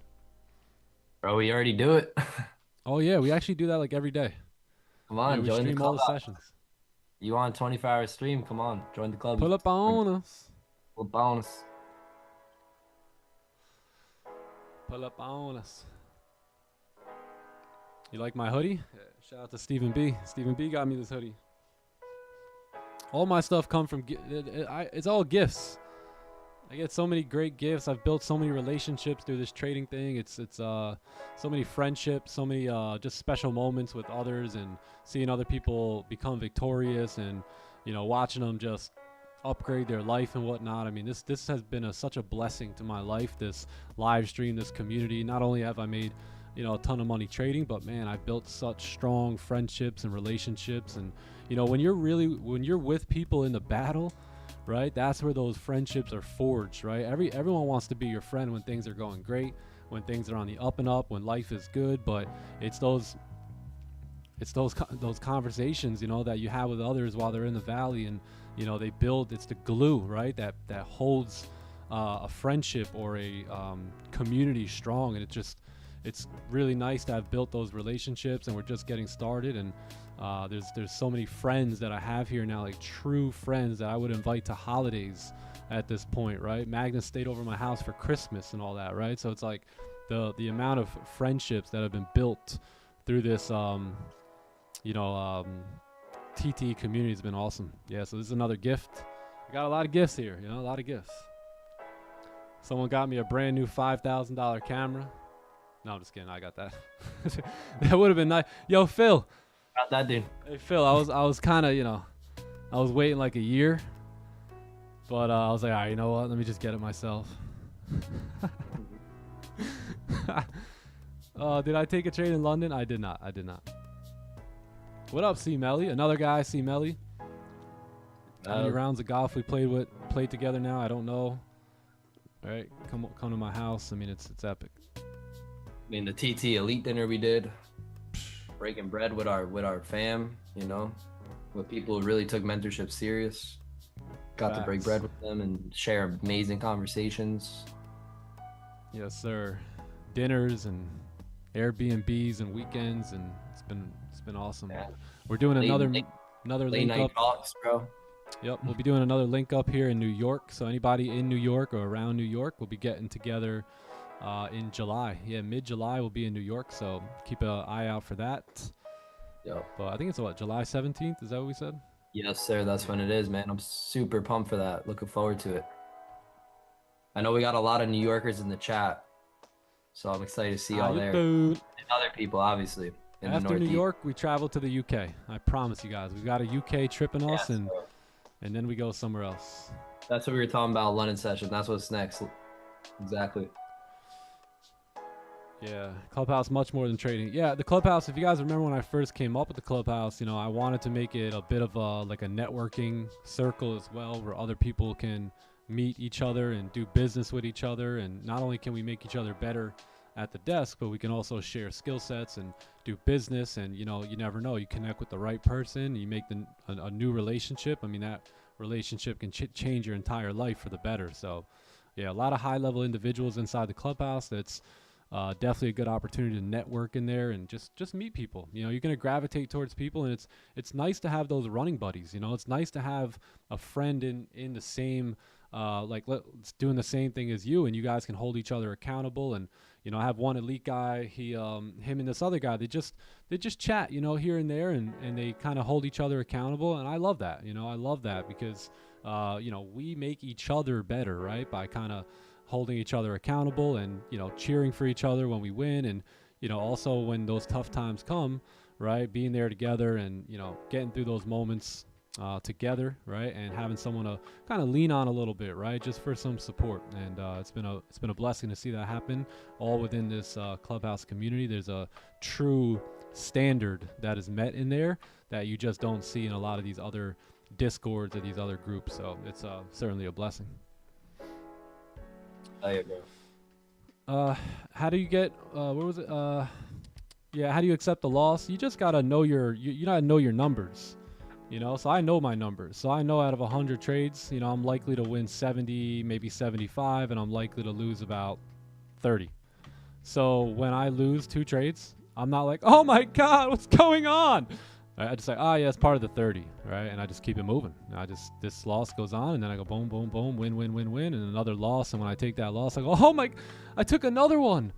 Bro, we already do it. Oh, yeah. We actually do that like every day. Come on, we join stream the all club. the sessions. You want a 24-hour stream? Come on, join the club. Pull up on us. Pull up on us. Pull up on us. You like my hoodie? Yeah. Shout out to Stephen B. Stephen B got me this hoodie. All my stuff come from, it's all gifts. I get so many great gifts. I've built so many relationships through this trading thing. It's so many friendships, so many just special moments with others, and seeing other people become victorious, and you know, watching them just upgrade their life and whatnot. I mean, this has been such a blessing to my life. This live stream, this community. Not only have I made, you know, a ton of money trading, but man, I've built such strong friendships and relationships. And you know, when you're with people in the battle, right, that's where those friendships are forged, right? Everyone wants to be your friend when things are going great, when things are on the up and up, when life is good. But it's those conversations, you know, that you have with others while they're in the valley, and you know, they build, it's the glue, right, that holds a friendship or a community strong. And it's really nice to have built those relationships, and we're just getting started. And there's so many friends that I have here now, like true friends that I would invite to holidays at this point, right? Magnus stayed over my house for Christmas and all that, right? So it's like the amount of friendships that have been built through this TT community has been awesome. Yeah, so this is another gift. I got a lot of gifts here, you know, a lot of gifts. Someone got me a brand new $5,000 camera. No, I'm just kidding. I got that. That would have been nice. Yo, Phil. Got that, dude. Hey, Phil. I was kind of, you know, I was waiting like a year, but I was like, all right, you know what? Let me just get it myself. Did I take a trade in London? I did not. What up, C Melly? Another guy, C Melly. How many rounds of golf we played together now? I don't know. All right, come to my house. I mean, it's epic. I mean, the TT Elite dinner we did, breaking bread with our fam, you know, with people who really took mentorship serious. Got to break bread with them and share amazing conversations. Yes, sir. Dinners and Airbnbs and weekends, and it's been awesome. Yeah. We're doing another late link up. Talks, bro. Yep, we'll be doing another link up here in New York. So anybody in New York or around New York, we'll be getting together in July. Yeah, mid-July we'll be in New York, so keep an eye out for that. Yep. But I think it's July 17th? Is that what we said? Yes, sir. That's when it is, man. I'm super pumped for that. Looking forward to it. I know we got a lot of New Yorkers in the chat, so I'm excited to see y'all there. And other people, obviously. After New York, we travel to the UK. I promise you guys. We've got a UK trip in us, and then we go somewhere else. That's what we were talking about, London session. That's what's next. Exactly. Yeah, Clubhouse, much more than trading. Yeah, the Clubhouse, if you guys remember when I first came up with the Clubhouse, you know, I wanted to make it a bit of like a networking circle as well, where other people can meet each other and do business with each other. And not only can we make each other better at the desk, but we can also share skill sets and do business. And, you know, you never know. You connect with the right person, you make a new relationship. I mean, that relationship can change your entire life for the better. So, yeah, a lot of high-level individuals inside the Clubhouse. That's definitely a good opportunity to network in there and just meet people. You know, you're going to gravitate towards people, and it's nice to have those running buddies. You know, it's nice to have a friend in the same doing the same thing as you, and you guys can hold each other accountable. And you know, I have one elite guy, him and this other guy, they just chat, you know, here and there, and they kind of hold each other accountable. And I love that. You know, I love that because you know, we make each other better, right, by kind of holding each other accountable and, you know, cheering for each other when we win. And, you know, also when those tough times come, right, being there together and, you know, getting through those moments together, right, and having someone to kind of lean on a little bit, right, just for some support. And it's been a blessing to see that happen all within this Clubhouse community. There's a true standard that is met in there that you just don't see in a lot of these other discords or these other groups. So it's certainly a blessing. There you go. How do you get what was it? Yeah, how do you accept the loss? You just gotta know you gotta know your numbers. You know, so I know my numbers. So I know out of 100 trades, you know, I'm likely to win 70, maybe 75, and I'm likely to lose about 30. So when I lose 2 trades, I'm not like, oh my God, what's going on? I just say, yeah, it's part of the 30, right? And I just keep it moving. This loss goes on, and then I go boom, boom, boom, win, win, win, win, and another loss. And when I take that loss, I go, oh my, I took another one.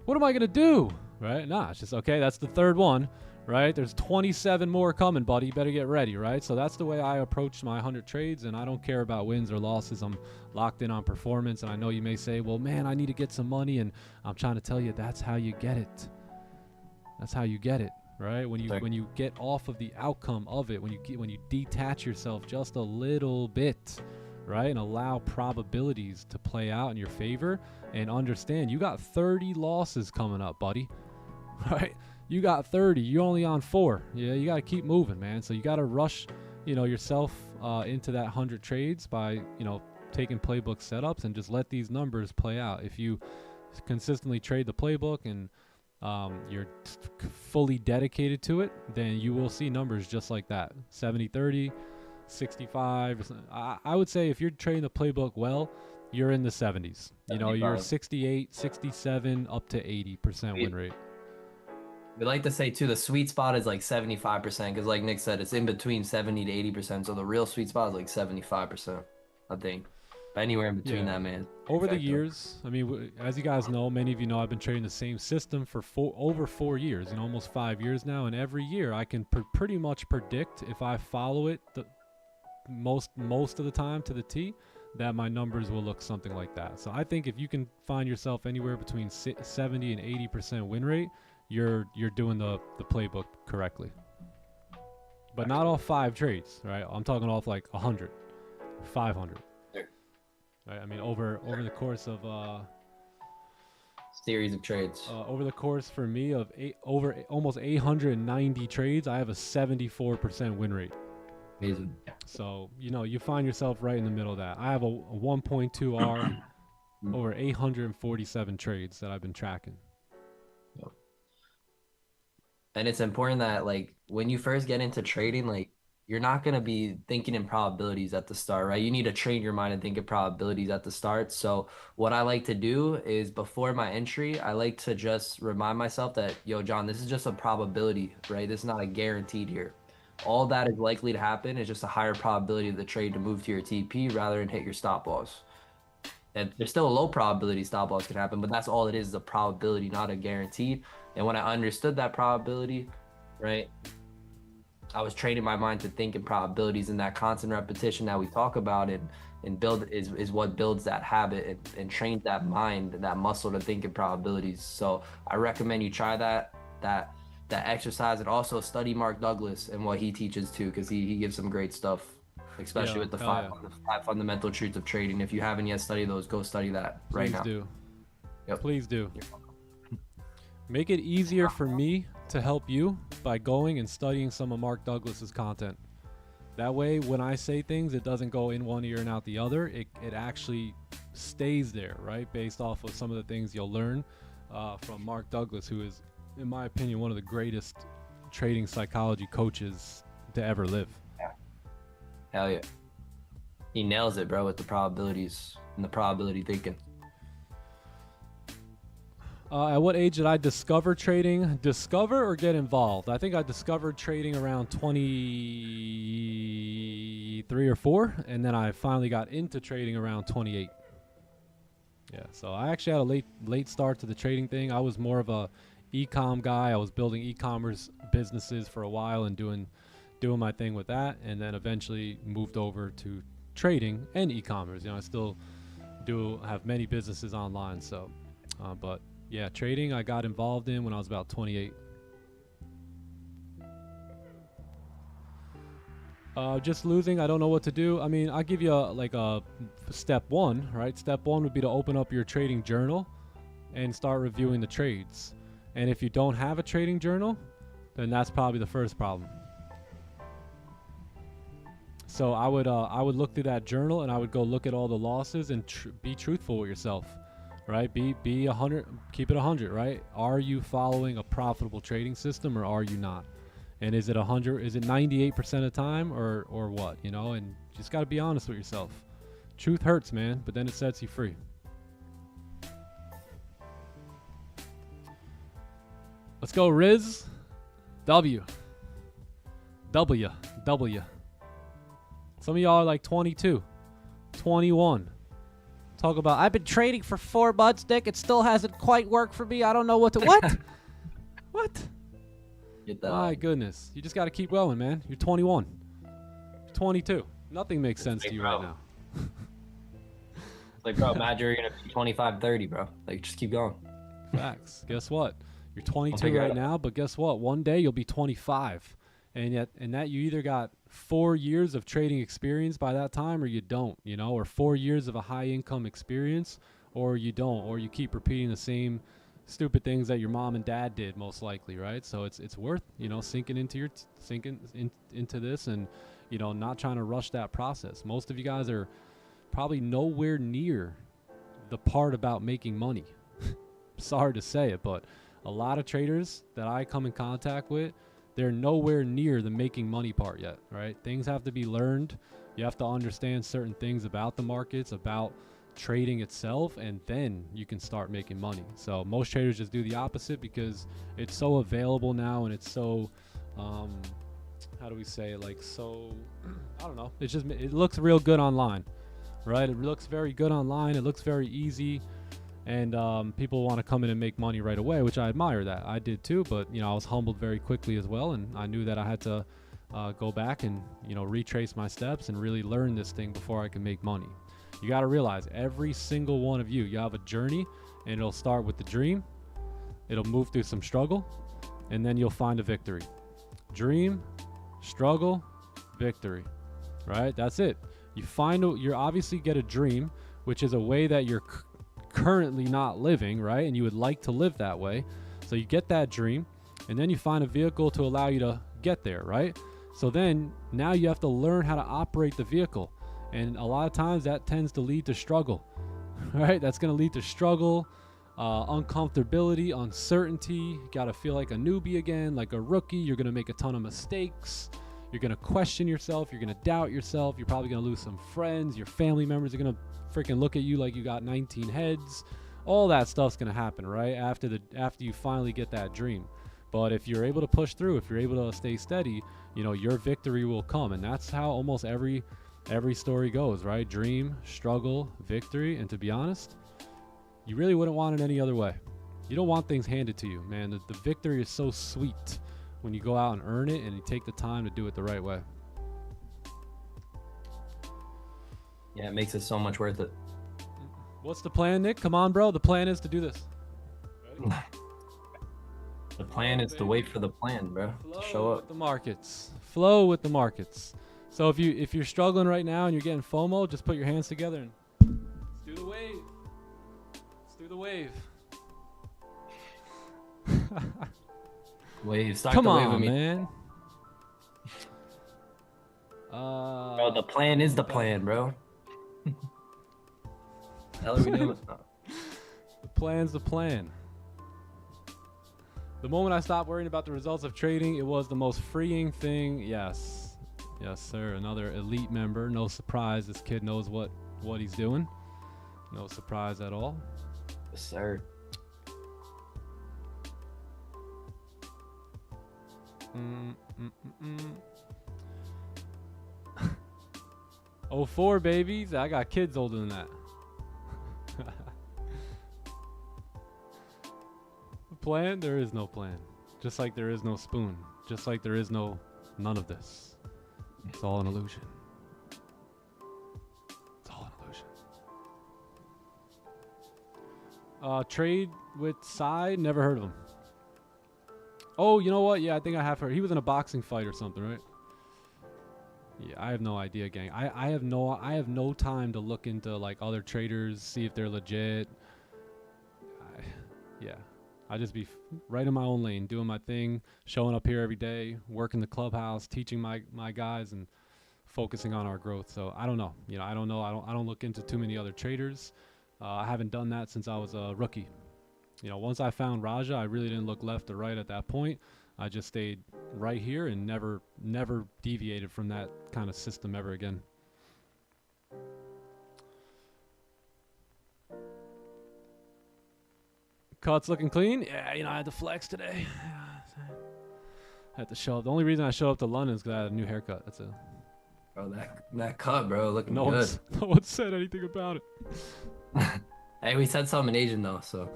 What am I gonna do, right? Nah, it's just okay. That's the 3rd one, right? There's 27 more coming, buddy. You better get ready, right? So that's the way I approach my 100 trades, and I don't care about wins or losses. I'm locked in on performance. And I know you may say, well, man, I need to get some money, and I'm trying to tell you that's how you get it. That's how you get it. Right, when you get off of the outcome of it, when you detach yourself just a little bit, right, and allow probabilities to play out in your favor, and understand you got 30 losses coming up, buddy. Right, you got 30. You're only on 4. Yeah, you got to keep moving, man. So you got to rush, you know, yourself into that 100 trades by, you know, taking playbook setups and just let these numbers play out. If you consistently trade the playbook and you're fully dedicated to it, then you will see numbers just like that. 70-30, 65. I would say if you're trading the playbook well, you're in the 70s. You know, you're 68, 67, up to 80% win rate. We like to say, too, the sweet spot is like 75%, because like Nick said, it's in between 70 to 80%. So the real sweet spot is like 75%, I think. But anywhere in between that, man. Over the years, I mean, as you guys know, many of you know, I've been trading the same system for over 4 years, and almost 5 years now. And every year, I can pretty much predict, if I follow it the most of the time to the T, that my numbers will look something like that. So I think if you can find yourself anywhere between 70 and 80% win rate, you're doing the playbook correctly. But not all 5 trades, right? I'm talking off like 100, 500. Right, I mean, over the course of series of trades. Over the course for me of almost 890 trades, I have a 74% win rate. Amazing. So, you know, you find yourself right in the middle of that. I have a 1.2 R, over 847 trades that I've been tracking. Yep. And it's important that, like, when you first get into trading, like, you're not going to be thinking in probabilities at the start, right? You need to train your mind and think in probabilities at the start. So what I like to do is before my entry, I like to just remind myself that, yo, John, this is just a probability, right? This is not a guaranteed here. All that is likely to happen is just a higher probability of the trade to move to your TP rather than hit your stop loss. And there's still a low probability stop loss can happen, but that's all it is a probability, not a guaranteed. And when I understood that probability, right, I was training my mind to think in probabilities, and that constant repetition that we talk about and build is what builds that habit and trains that mind, that muscle to think in probabilities. So I recommend you try that exercise, and also study Mark Douglas and what he teaches too, because he gives some great stuff, especially with the five fundamental truths of trading. If you haven't yet studied those, go study that right now. Please do. Yep. Please do. Make it easier for me to help you by going and studying some of Mark Douglas's content. That way, when I say things, it doesn't go in one ear and out the other. It actually stays there, right? Based off of some of the things you'll learn from Mark Douglas, who is, in my opinion, one of the greatest trading psychology coaches to ever live. Yeah. Hell yeah. He nails it, bro, with the probabilities and the probability thinking. At what age did I discover trading? Discover or get involved? I think I discovered trading around 23 or 4, and then I finally got into trading around 28. Yeah, so I actually had a late start to the trading thing. I was more of a e-com guy. I was building e-commerce businesses for a while and doing my thing with that, and then eventually moved over to trading and e-commerce. You know, I still do have many businesses online, so but yeah, trading I got involved in when I was about 28. Just losing, I don't know what to do. I mean, I'll give you a step one, right? Step one would be to open up your trading journal and start reviewing the trades. And if you don't have a trading journal, then that's probably the first problem. So I would look through that journal, and I would go look at all the losses and be truthful with yourself. Right? Be 100, keep it 100, right? Are you following a profitable trading system, or are you not? And is it 100, is it 98% of the time, or what, you know? And you just got to be honest with yourself. Truth hurts, man, but then it sets you free. Let's go, Riz. W. Some of y'all are like 22, 21. Talk about, I've been trading for 4 months, Nick. It still hasn't quite worked for me. I don't know what to... What? What? Get that. My goodness. You just got to keep going, man. You're 21. You're 22. Nothing makes sense to you right now. Like, bro, imagine you're going to be 25, 30, bro. Like, just keep going. Facts. Guess what? You're 22 right now, but guess what? One day you'll be 25. And that you either got 4 years of trading experience by that time, or you don't, you know, or 4 years of a high income experience, or you don't, or you keep repeating the same stupid things that your mom and dad did, most likely, right? So it's worth, you know, sinking into this, and, you know, not trying to rush that process. Most of you guys are probably nowhere near the part about making money. Sorry to say it, but a lot of traders that I come in contact with, they're nowhere near the making money part yet, right? Things have to be learned. You have to understand certain things about the markets, about trading itself, and then you can start making money. So most traders just do the opposite because it's so available now, and it's so, how do we say it? Like, so, I don't know. It's just, it looks real good online, right? It looks very good online. It looks very easy. And people want to come in and make money right away, which I admire that. I did too, but, you know, I was humbled very quickly as well, and I knew that I had to go back and, you know, retrace my steps and really learn this thing before I can make money. You got to realize, every single one of you have a journey, and it'll start with the dream. It'll move through some struggle, and then you'll find a victory. Dream, struggle, victory, right? That's it. You obviously get a dream, which is a way that you're currently not living, right? And you would like to live that way. So you get that dream, and then you find a vehicle to allow you to get there, right? So then now you have to learn how to operate the vehicle. And a lot of times that tends to lead to struggle, right? That's going to lead to struggle, uncomfortability, uncertainty. You got to feel like a newbie again, like a rookie. You're going to make a ton of mistakes. You're going to question yourself. You're going to doubt yourself. You're probably going to lose some friends. Your family members are going to freaking look at you like you got 19 heads. All that stuff's going to happen, right? After you finally get that dream. But if you're able to push through, if you're able to stay steady, you know, your victory will come. And that's how almost every story goes, right? Dream, struggle, victory. And to be honest, you really wouldn't want it any other way. You don't want things handed to you, man. The victory is so sweet when you go out and earn it and you take the time to do it the right way. Yeah, it makes it so much worth it. What's the plan, Nick? Come on, bro. The plan is to do this. Ready? The plan is to wait for the plan, bro. To show up. With the markets. Flow with the markets. So if you're struggling right now and you're getting FOMO, just put your hands together and let's do the wave. Let's do the wave. Wave. Start Come the wave on, with me. man. Bro, the plan is the plan, bro. Hell are we doing? The plan's the plan. The moment I stopped worrying about the results of trading, it was the most freeing thing. Yes. Yes, sir. Another elite member. No surprise. This kid knows what he's doing. No surprise at all. Yes, sir. Oh, 04 babies. I got kids older than that. The plan? There is no plan. Just like there is no spoon. Just like there is none of this. It's all an illusion. It's all an illusion. Trade with Psy? Never heard of him. Oh, you know what? Yeah, I think I have heard. He was in a boxing fight or something, right? Yeah, I have no idea, gang. I have no time to look into like other traders, see if they're legit. I just be right in my own lane, doing my thing, showing up here every day, working the clubhouse, teaching my guys, and focusing on our growth. So I don't know. You know, I don't know. I don't look into too many other traders. I haven't done that since I was a rookie. You know, once I found Raja, I really didn't look left or right at that point. I just stayed right here and never deviated from that kind of system ever again. Cut's looking clean. Yeah, you know, I had to flex today. I had to show up. The only reason I showed up to London is because I had a new haircut. That's it. Bro, that cut, bro, looking No good. no one said anything about it. Hey, we said something in Asian though, so.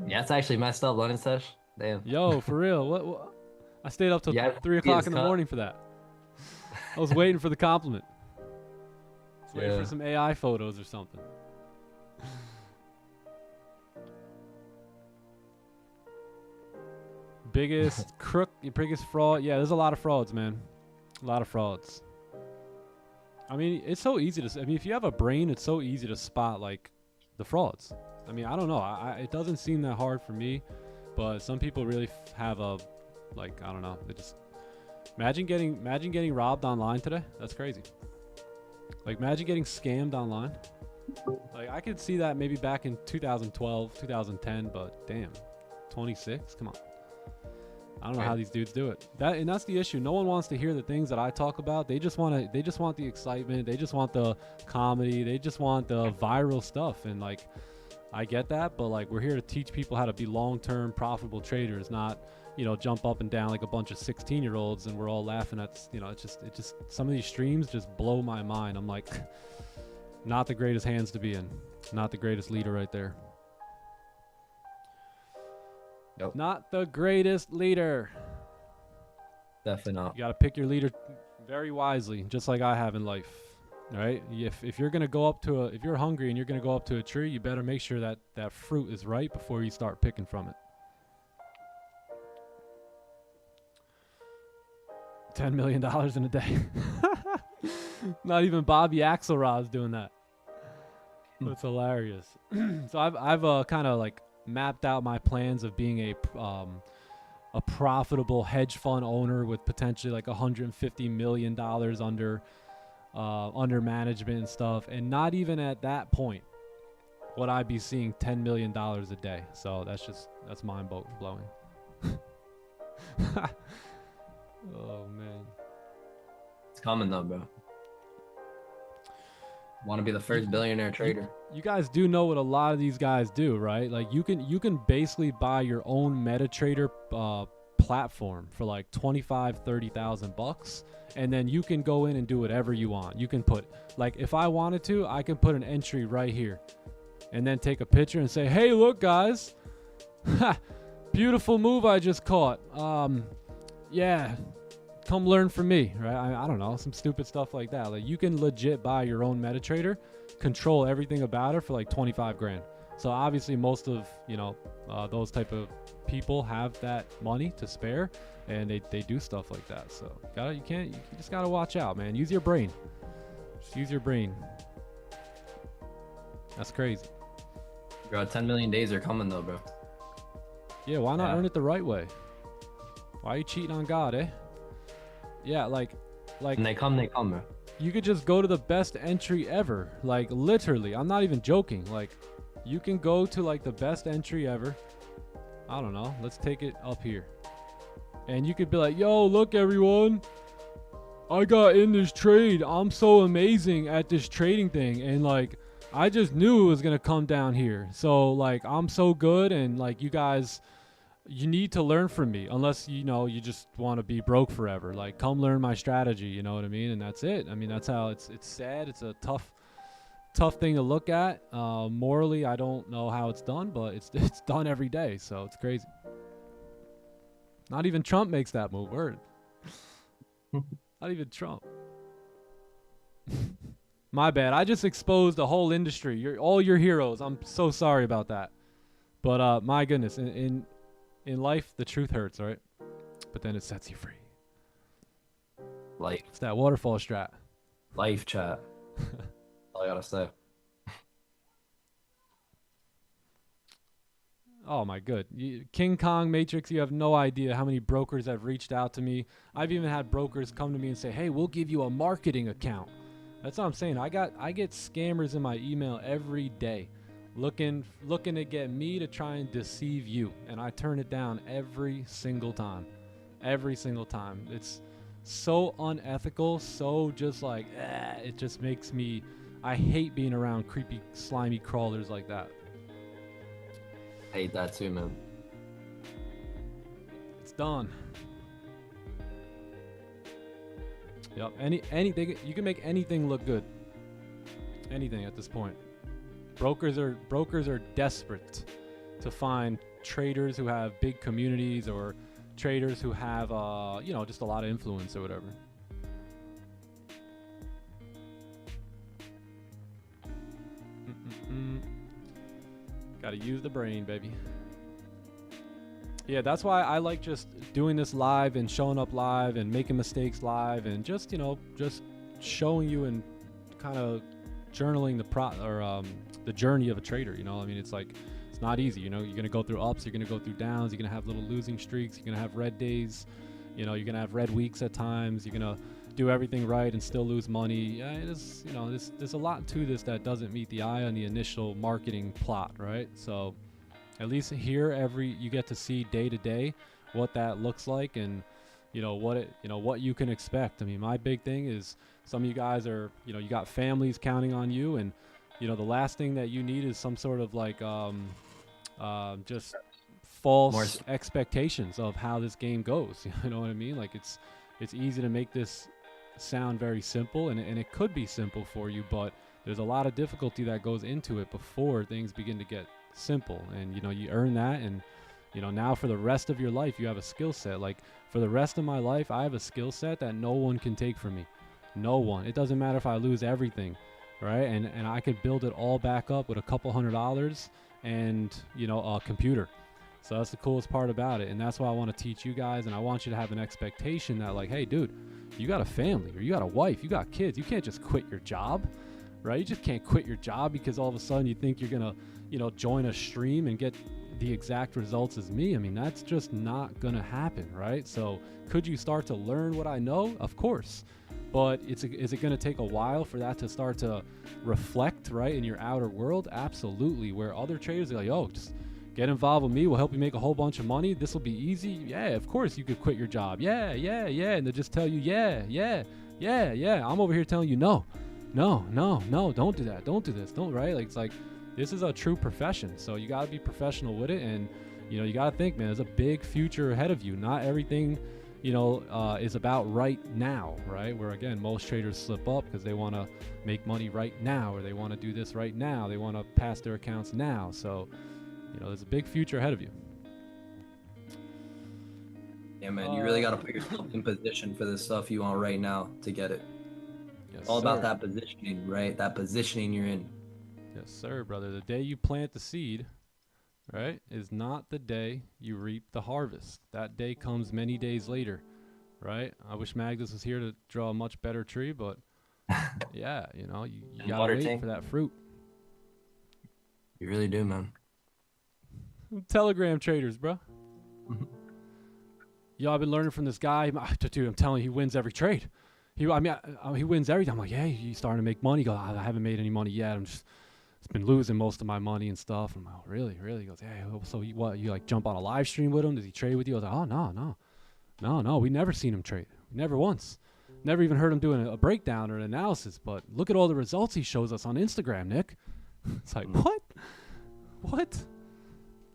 Yeah, it's actually messed up, London Sesh. Damn. Yo, for real. What? I stayed up till Yeah, 3 o'clock in the morning for that. I was waiting for the compliment. I was waiting for some AI photos or something. Biggest crook, your biggest fraud. Yeah, there's a lot of frauds, man. A lot of frauds. I mean, it's so easy to. I mean, if you have a brain, it's so easy to spot like the frauds. I mean, I don't know. It doesn't seem that hard for me, but some people really have a, like, I don't know. They just imagine getting robbed online today. That's crazy. Like, imagine getting scammed online. Like, I could see that maybe back in 2012, 2010, but damn, 26. Come on. I don't know how these dudes do it. That's the issue. No one wants to hear the things that I talk about. They just want the excitement. They just want the comedy. They just want the viral stuff. And like, I get that, but like, we're here to teach people how to be long-term profitable traders, not, you know, jump up and down like a bunch of 16-year-olds and we're all laughing at, you know, it just some of these streams just blow my mind. I'm like, not the greatest hands to be in. Not the greatest leader right there. Nope. Not the greatest leader. Definitely not. You got to pick your leader very wisely, just like I have in life. All right? If you're going to go up to if you're hungry and you're going to go up to a tree, you better make sure that fruit is ripe before you start picking from it. $10 million in a day. Not even Bobby Axelrod's doing that. That's hilarious. So I've kind of like mapped out my plans of being a profitable hedge fund owner with potentially like $150 million under management and stuff. And not even at that point would I be seeing $10 million a day. So that's mind blowing. Oh man. It's coming though, bro. Want to be the first billionaire trader. You guys do know what a lot of these guys do, right? Like you can basically buy your own MetaTrader platform for like $25,000-$30,000, and then you can go in and do whatever you want. You can put, like, if I wanted to, I can put an entry right here and then take a picture and say, hey, look guys, beautiful move I just caught. Yeah, come learn from me, right? I don't know, some stupid stuff like that. Like you can legit buy your own MetaTrader, control everything about it for like 25 grand. So obviously most of, those type of people have that money to spare, and they do stuff like that. So you just gotta watch out, man. Use your brain. Just use your brain. That's crazy. Bro, 10 million days are coming though, bro. Yeah, why not earn it the right way? Why are you cheating on God, eh? Yeah, like And they come, bro. you could just go to the best entry ever. Like literally, I'm not even joking. Like you can go to like the best entry ever. I don't know. Let's take it up here. And you could be like, yo, look everyone. I got in this trade. I'm so amazing at this trading thing. And like, I just knew it was going to come down here. So like, I'm so good. And like, you guys, you need to learn from me, unless, you just want to be broke forever. Like, come learn my strategy. You know what I mean? And that's it. I mean, that's how it's sad. It's a tough thing to look at. Morally, I don't know how it's done, but it's done every day. So it's crazy. Not even Trump makes that move. Word. Not even Trump. My bad. I just exposed the whole industry. You're all your heroes. I'm so sorry about that. But my goodness, in life, the truth hurts, right? But then it sets you free. Life. It's that waterfall strat. Life chat. All I gotta say. Oh my good. King Kong Matrix, you have no idea how many brokers have reached out to me. I've even had brokers come to me and say, hey, we'll give you a marketing account. That's what I'm saying. I get scammers in my email every day looking to get me to try and deceive you. And I turn it down every single time. Every single time. It's so unethical, so just like, it just makes me, I hate being around creepy, slimy crawlers like that. I hate that too, man. It's done. Yep. Anything, you can make anything look good. Anything at this point. Brokers are desperate to find traders who have big communities, or traders who have just a lot of influence or whatever. Gotta use the brain, baby. Yeah, that's why I like just doing this live and showing up live and making mistakes live and just showing you and kind of journaling the journey of a trader. I mean, it's like, it's not easy. You're gonna go through ups, you're gonna go through downs, you're gonna have little losing streaks, you're gonna have red days, you're gonna have red weeks at times, you're gonna do everything right and still lose money. Yeah, there's a lot to this that doesn't meet the eye on the initial marketing plot, right? So at least here you get to see day to day what that looks like, and what you can expect. I mean, my big thing is, some of you guys are, you got families counting on you, and the last thing that you need is some sort of like just false expectations of how this game goes. You know what I mean? Like, it's easy to make this sound very simple, and it could be simple for you, but there's a lot of difficulty that goes into it before things begin to get simple. And you earn that, and now for the rest of your life you have a skill set. Like, for the rest of my life I have a skill set that no one can take from me. No one. It doesn't matter if I lose everything, right? And I could build it all back up with a couple $100 and a computer. So that's the coolest part about it, and that's why I want to teach you guys. And I want you to have an expectation that, like, hey dude, you got a family, or you got a wife, you got kids. You can't just quit your job, right? You just can't quit your job because all of a sudden you think you're gonna join a stream and get the exact results as me. I mean, that's just not gonna happen, right? So could you start to learn what I know? Of course. But is it going to take a while for that to start to reflect, right, in your outer world? Absolutely. Where other traders are like, oh, just get involved with me. We'll help you make a whole bunch of money. This will be easy. Yeah, of course you could quit your job. Yeah. And they'll just tell you, yeah. I'm over here telling you, no, don't do that. Don't do this. Don't, right? Like, it's like, this is a true profession. So you got to be professional with it. And, you got to think, man, there's a big future ahead of you. Not everything is about right now, right? Where again, most traders slip up because they want to make money right now, or they want to do this right now. They want to pass their accounts now. So, there's a big future ahead of you. Yeah, man, you really got to put yourself in position for the stuff you want right now to get it. Yes, all sir. about that positioning, right? That positioning you're in. Yes, sir, brother. The day you plant the seed, right, is not the day you reap the harvest. That day comes many days later, right? I wish Magnus was here to draw a much better tree, but yeah, you gotta wait for that fruit. You really do, man. Telegram traders, bro. Yo, I've been learning from this guy. Dude, I'm telling you, he wins every trade. He wins everything. I'm like, yeah, he's starting to make money. He goes, I haven't made any money yet. It's been losing most of my money and stuff. I'm like, oh, really? He goes, yeah. So you like jump on a live stream with him? Does he trade with you? I was like, oh, no. We never seen him trade. Never once. Never even heard him doing a breakdown or an analysis. But look at all the results he shows us on Instagram, Nick. It's like, what?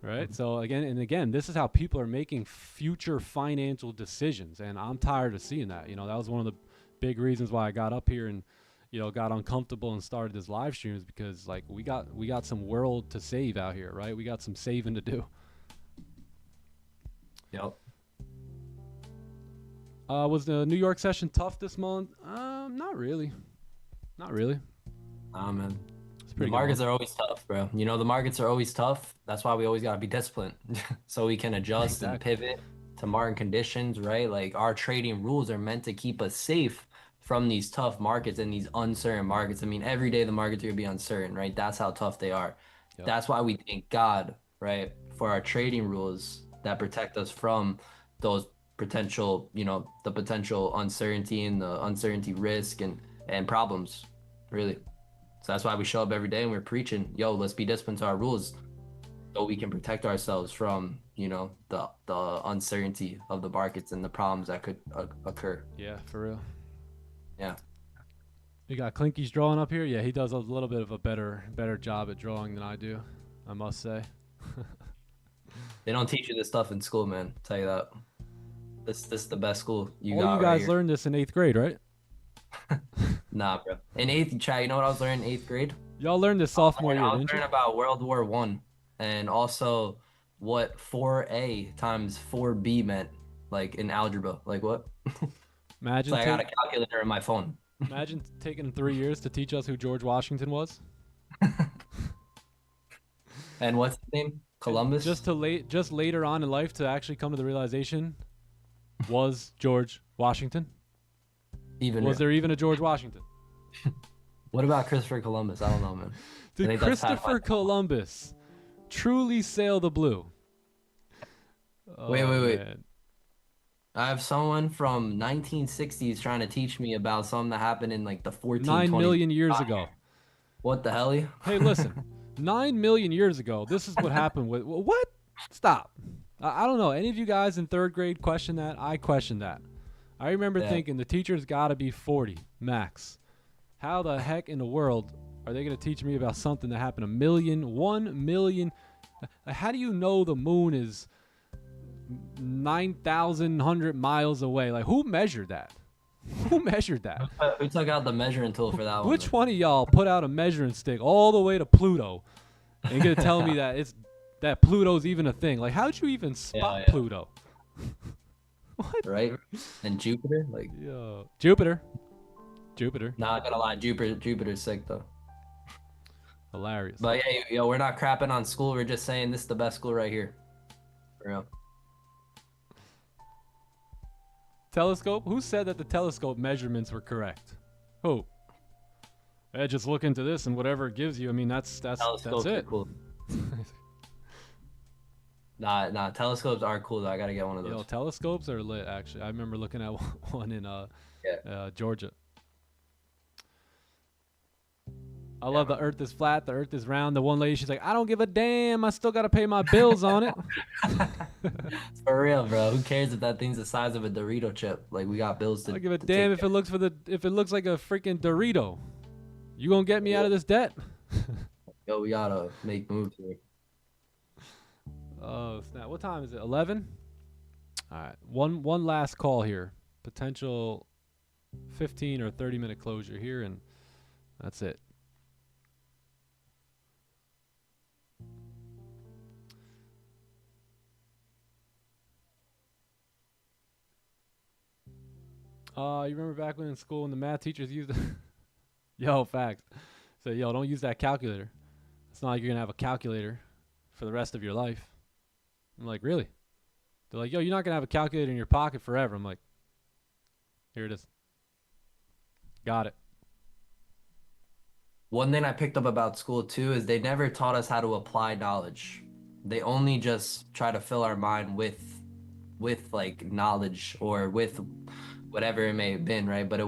Right? So again, this is how people are making future financial decisions. And I'm tired of seeing that. That was one of the big reasons why I got up here and got uncomfortable and started this live stream, is because like we got some world to save out here, right? We got some saving to do. Yep. Was the New York session tough this month? Not really. Nah, man. The markets are always tough, bro. The markets are always tough. That's why we always gotta be disciplined, so we can adjust and pivot to market conditions, right? Like, our trading rules are meant to keep us safe from these tough markets and these uncertain markets. I mean, every day the markets are going to be uncertain, right? That's how tough they are. Yep. That's why we thank God, right, for our trading rules that protect us from those potential, the potential uncertainty and the uncertainty risk and problems, really. So that's why we show up every day and we're preaching, yo, let's be disciplined to our rules so we can protect ourselves from, the uncertainty of the markets and the problems that could occur. Yeah, for real. Yeah. You got Clinky's drawing up here. Yeah, he does a little bit of a better job at drawing than I do, I must say. They don't teach you this stuff in school, man. I'll tell you that. This is the best school you got. All you guys right learned this in 8th grade, right? Nah, bro. In 8th, chat, you know what I was learning in 8th grade? Y'all learned this sophomore year, I was didn't you? learning about World War I and also what 4A times 4B meant, like in algebra. Like what? Imagine. So I got a calculator in my phone. Imagine taking 3 years to teach us who George Washington was. And what's his name? Columbus? Just later on in life to actually come to the realization, was George Washington? Was there even a George Washington? What about Christopher Columbus? I don't know, man. Did Christopher Columbus truly sail the blue? Wait. Man. I have someone from 1960s trying to teach me about something that happened in like the 9 million years ago. What the hell? Hey, listen. 9 million years ago, this is what happened with... What? Stop. I don't know. Any of you guys in 3rd grade question that? I question that. I remember thinking the teacher's got to be 40 max. How the heck in the world are they going to teach me about something that happened 1 million? How do you know the moon is 9,100 miles away? Like, who measured that? Who measured that? Who took out the measuring tool for that one? Which one of y'all put out a measuring stick all the way to Pluto and gonna tell me that Pluto's even a thing? Like, how'd you even spot Pluto? What? Right? And Jupiter? Like, yo, Jupiter. Nah, I gotta lie. Jupiter's sick though. Hilarious. But yeah, yo, we're not crapping on school. We're just saying this is the best school right here. For real. Telescope? Who said that the telescope measurements were correct? Who? Just look into this and whatever it gives you. I mean, that's it. Cool. Nah, telescopes are cool though. I gotta get one of those. Yo, telescopes are lit. Actually, I remember looking at one in Yeah. Georgia. I Yeah, love the man. Earth is flat, the Earth is round. The one lady, she's like, I don't give a damn. I still gotta pay my bills on it. For real, bro. Who cares if that thing's the size of a Dorito chip? Like we got bills I to, don't give a to damn take if care it looks if it looks like a freaking Dorito. You gonna get me out of. of this debt? Yo, we gotta make moves here. Oh snap! What time is it? 11. All right. One last call here. Potential 15 or 30-minute closure here, and that's it. You remember back when in school when the math teachers used yo, facts. So, yo, don't use that calculator. It's not like you're going to have a calculator for the rest of your life. I'm like, really? They're like, yo, you're not going to have a calculator in your pocket forever. I'm like, here it is. Got it. One thing I picked up about school too is they never taught us how to apply knowledge. They only just try to fill our mind with like knowledge or with whatever it may have been, right? But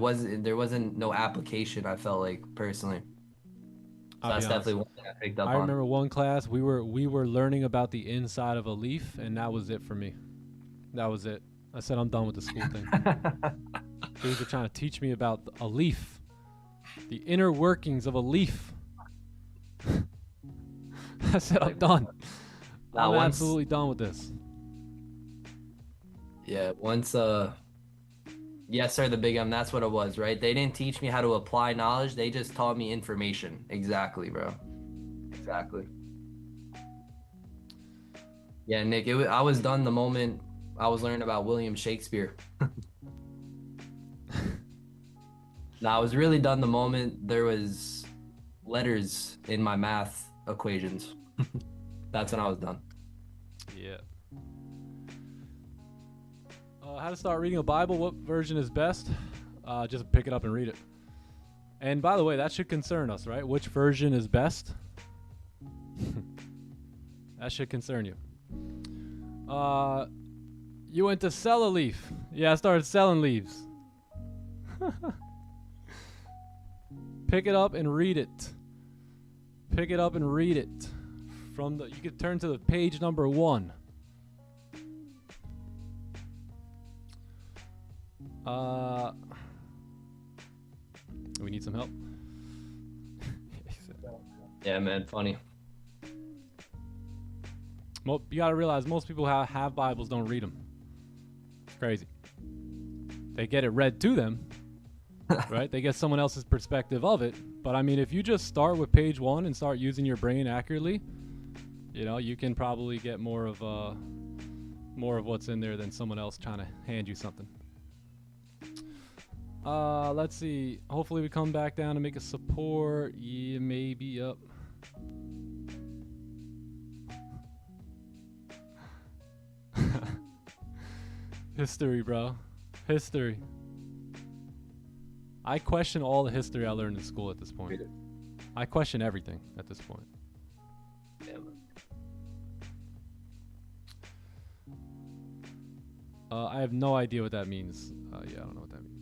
there wasn't no application, I felt like personally. So I'll be that's honest. definitely one thing I picked up I on. remember one class we were learning about the inside of a leaf, and that was it for me. That was it. I said I'm done with the school thing. Dudes are trying to teach me about a leaf, the inner workings of a leaf. I said I'm done. Now, I'm once, absolutely done with this. yeah, once yes sir, the big M, that's what it was, right? They didn't teach me how to apply knowledge, they just taught me information. Exactly, bro. Exactly. Yeah, Nick, I was done the moment I was learning about William Shakespeare. Now, I was really done the moment there was letters in my math equations. That's when I was done. Yeah. How to start reading a Bible? What version is best? Just pick it up and read it. And by the way, that should concern us, right? Which version is best? That should concern you. You went to sell a leaf. Yeah, I started selling leaves. Pick it up and read it. Pick it up and read it. You could turn to the page number 1. We need some help. Yeah, man, funny. You gotta realize most people who have Bibles don't read them. It's crazy. They get it read to them, right? They get someone else's perspective of it. But I mean, if you just start with page 1 and start using your brain accurately, you can probably get more of what's in there than someone else trying to hand you something. Let's see. Hopefully we come back down to make a support. Yeah, maybe up. History, bro. History. I question all the history I learned in school at this point. I question everything at this point. I have no idea what that means. Yeah, I don't know what that means.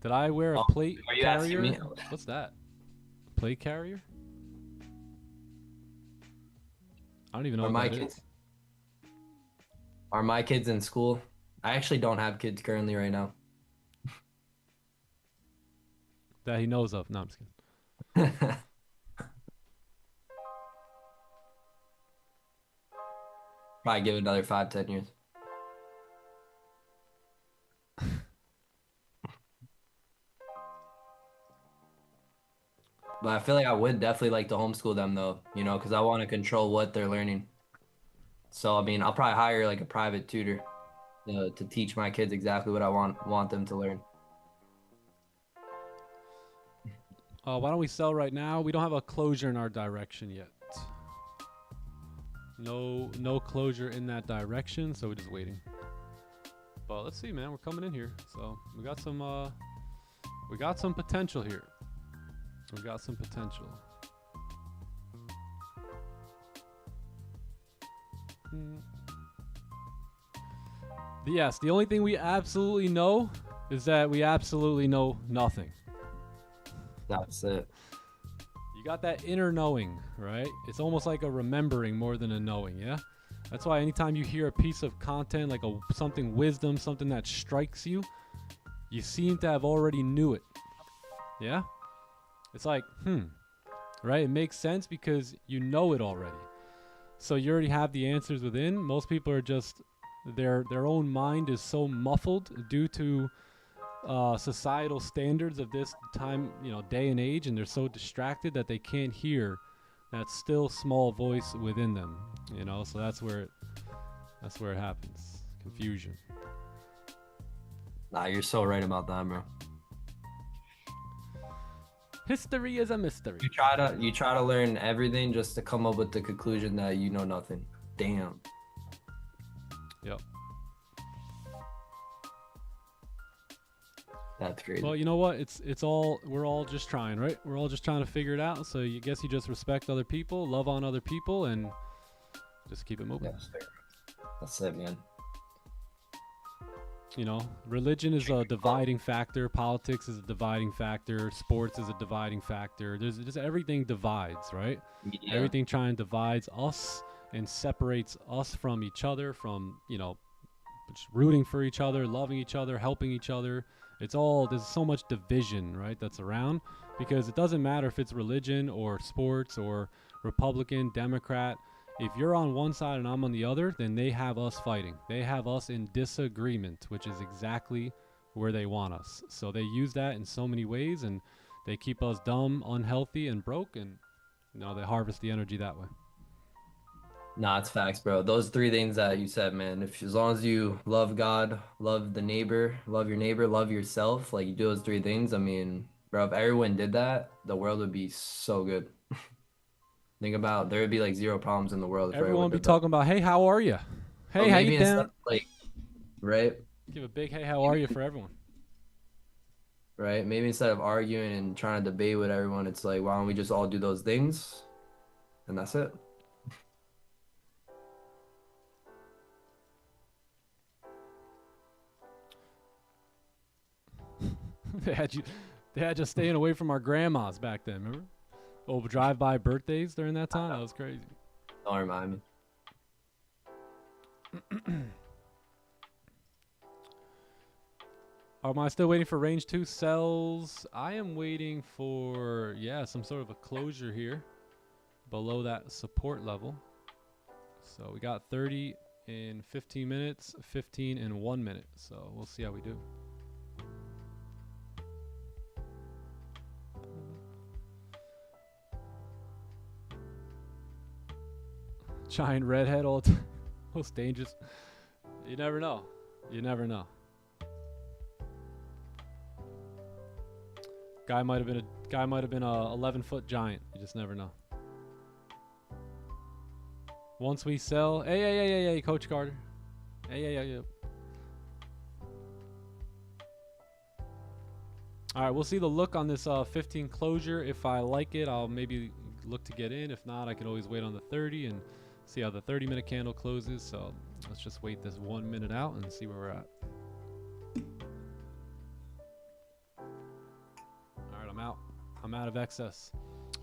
Did I wear a plate are you asking carrier? me? What's that? Plate carrier? I don't even know what that is. Are my kids in school? I actually don't have kids currently right now. That he knows of. No, I'm just kidding. Probably give it another 5-10 years. But I feel like I would definitely like to homeschool them though, because I want to control what they're learning. So I mean, I'll probably hire like a private tutor to teach my kids exactly what I want them to learn. Why don't we sell right now? We don't have a closure in our direction yet. No closure in that direction, so we're just waiting. But let's see, man. We're coming in here, so we got some potential here. We got some potential. Yes, the only thing we absolutely know is that we absolutely know nothing. That's it. You got that inner knowing, right? It's almost like a remembering more than a knowing, yeah? That's why anytime you hear a piece of content, like something wisdom, something that strikes you, you seem to have already knew it. Yeah? It's like, right? It makes sense because you know it already. So you already have the answers within. Most people are just, their own mind is so muffled due to societal standards of this time, day and age, and they're so distracted that they can't hear that still small voice within them, so that's where it happens. Confusion. Nah, you're so right about that, bro. History is a mystery. You try to learn everything just to come up with the conclusion that you know nothing. Damn. Yep. That's crazy. Well, you know what? We're all just trying, right? We're all just trying to figure it out. So you guess you just respect other people, love on other people, and just keep it moving. Yeah, that's it, man. Religion is a dividing factor. Politics is a dividing factor. Sports is a dividing factor. There's just everything divides, right? Yeah. Everything trying divides us and separates us from each other, from, just rooting for each other, loving each other, helping each other. There's so much division, right, that's around, because it doesn't matter if it's religion or sports or Republican, Democrat. If you're on one side and I'm on the other, then they have us fighting. They have us in disagreement, which is exactly where they want us. So they use that in so many ways, and they keep us dumb, unhealthy, and broke, and they harvest the energy that way. Nah, it's facts, bro. Those three things that you said, man. As long as you love God, love the neighbor, love your neighbor, love yourself, like you do those three things. I mean, bro, if everyone did that, the world would be so good. Think about, there would be like zero problems in the world. If everyone would be did talking about, hey, how are you? Hey, how you doing? Like, right? Give a big hey, how are you for everyone. Right? Maybe instead of arguing and trying to debate with everyone, it's like, why don't we just all do those things? And that's it. They had you staying away from our grandmas back then, remember? Oh, drive-by birthdays during that time? That was crazy. Don't remind me. Am I still waiting for range 2 sells? I am waiting for, some sort of a closure here below that support level. So we got 30 in 15 minutes, 15 in 1 minute. So we'll see how we do. Giant redhead all the time. Most dangerous. You never know. You never know. Guy might have been a 11-foot giant. You just never know. Once we sell, hey, Coach Carter. Hey. All right, we'll see the look on this 15 closure. If I like it, I'll maybe look to get in. If not, I can always wait on the 30 and see how the 30-minute candle closes. So let's just wait this 1 minute out and see where we're at. All right, I'm out of excess.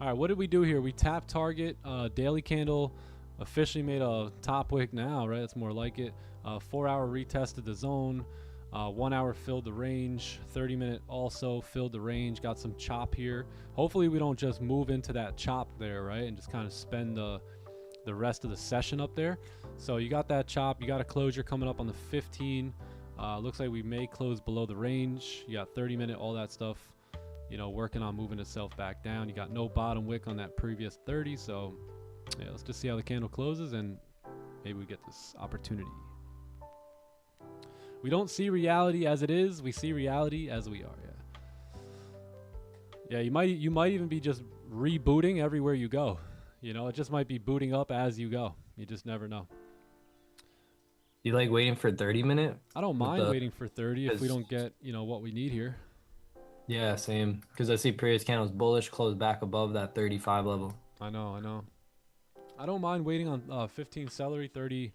All right, what did we do here? We tapped target. Daily candle officially made a top wick now, right? That's more like it. 4-hour retested the zone. 1 hour filled the range. 30-minute also filled the range. Got some chop here. Hopefully we don't just move into that chop there, right? And just kind of spend the rest of the session up there. So you got that chop. You got a closure coming up on the 15. Looks like we may close below the range. You got 30-minute, all that stuff, working on moving itself back down. You got no bottom wick on that previous 30. So yeah, let's just see how the candle closes and maybe we get this opportunity. We don't see reality as it is. We see reality as we are. Yeah, you might even be just rebooting everywhere you go. It just might be booting up as you go. You just never know. You like waiting for 30-minute? I don't mind waiting for 30 if we don't get, what we need here. Yeah, same. Because I see previous candles bullish close back above that 35 level. I know. I don't mind waiting on 15 celery, 30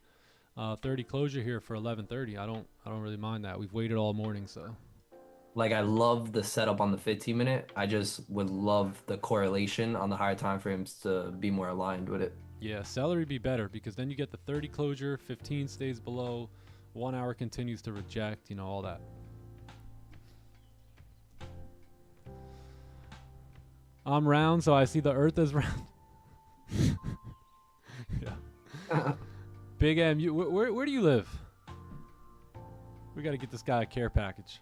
closure here for 11:30. I don't really mind that. We've waited all morning, so. Like, I love the setup on the 15 minute. I just would love the correlation on the higher time frames to be more aligned with it. Yeah, celery be better because then you get the 30 closure, 15 stays below, 1 hour continues to reject, you know, all that. I'm round, so I see the earth as round. Yeah. Big M, where do you live? We got to get this guy a care package.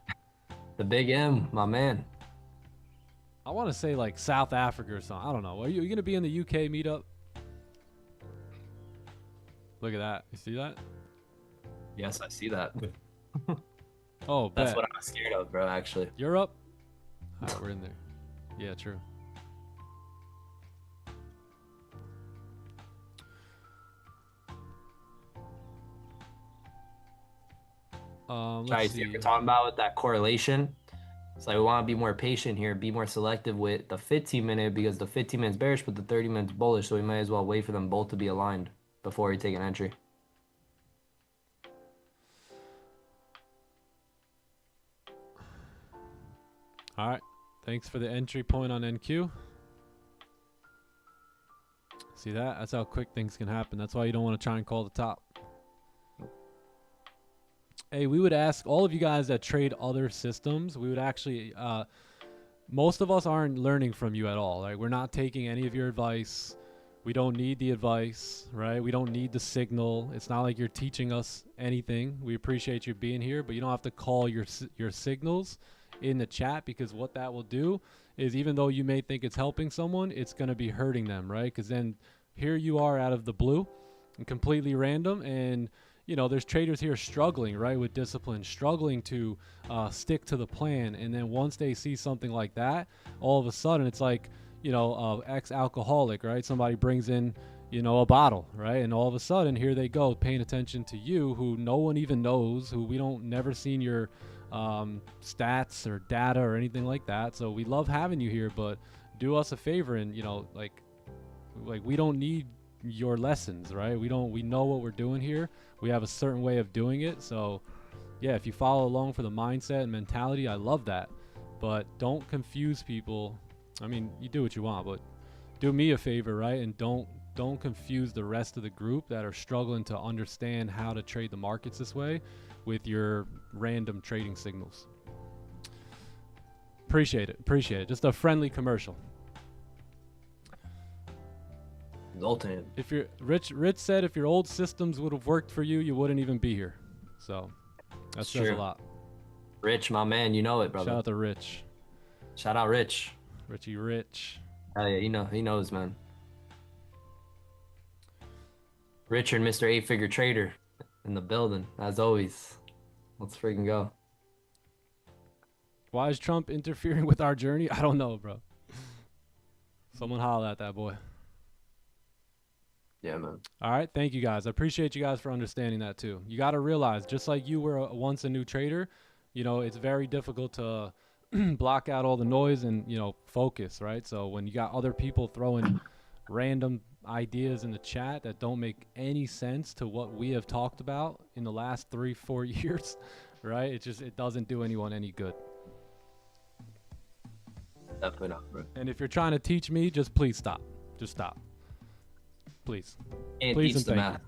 The Big M, my man. I want to say like South Africa or something. I don't know. Are you going to be in the UK meetup? Look at that. You see that? Yes, I see that. Oh, That's bet. what I'm scared of, bro, actually. Europe? All right, we're in there. Yeah, true. Let's see. If you're talking about with that correlation, it's like we want to be more patient here, be more selective with the 15 minute because the 15 minutes bearish, but the 30 minutes bullish. So we might as well wait for them both to be aligned before we take an entry. All right. Thanks for the entry point on NQ. See that? That's how quick things can happen. That's why you don't want to try and call the top. Hey, we would ask all of you guys that trade other systems, we would actually, most of us aren't learning from you at all. Right? We're not taking any of your advice. We don't need the advice, right? We don't need the signal. It's not like you're teaching us anything. We appreciate you being here, but you don't have to call your signals in the chat because what that will do is even though you may think it's helping someone, it's going to be hurting them, right? Because then here you are out of the blue and completely random and you know, there's traders here struggling, right, with discipline, struggling to stick to the plan. And then once they see something like that, all of a sudden it's like, you know, ex-alcoholic, right? Somebody brings in, you know, a bottle, right? And all of a sudden here they go paying attention to you who no one even knows, who we don't never seen your stats or data or anything like that. So we love having you here, but do us a favor and, you know, like we don't need your lessons, right? We know what we're doing here. We have a certain way of doing it. So yeah, if you follow along for the mindset and mentality, I love that. But don't confuse people. I mean, you do what you want, but do me a favor, right? And don't confuse the rest of the group that are struggling to understand how to trade the markets this way with your random trading signals. Appreciate it. Just a friendly commercial. Zoltan. If you're Rich said if your old systems would have worked for you, you wouldn't even be here. So that says a lot. Rich, my man, you know it, brother. Shout out to Rich. Shout out Rich. Richie Rich. Oh yeah, he knows, man. Richard, Mr. 8-figure trader in the building, as always. Let's freaking go. Why is Trump interfering with our journey? I don't know, bro. Someone holler at that boy. Yeah, man. All right. Thank you, guys. I appreciate you guys for understanding that, too. You got to realize, just like you were once a new trader, you know, it's very difficult to block out all the noise and, you know, focus, right? So when you got other people throwing random ideas in the chat that don't make any sense to what we have talked about in the last 3-4 years, right? It doesn't do anyone any good. Definitely not, bro. And if you're trying to teach me, just please stop. Just stop. Please. And Please teach and the thank math.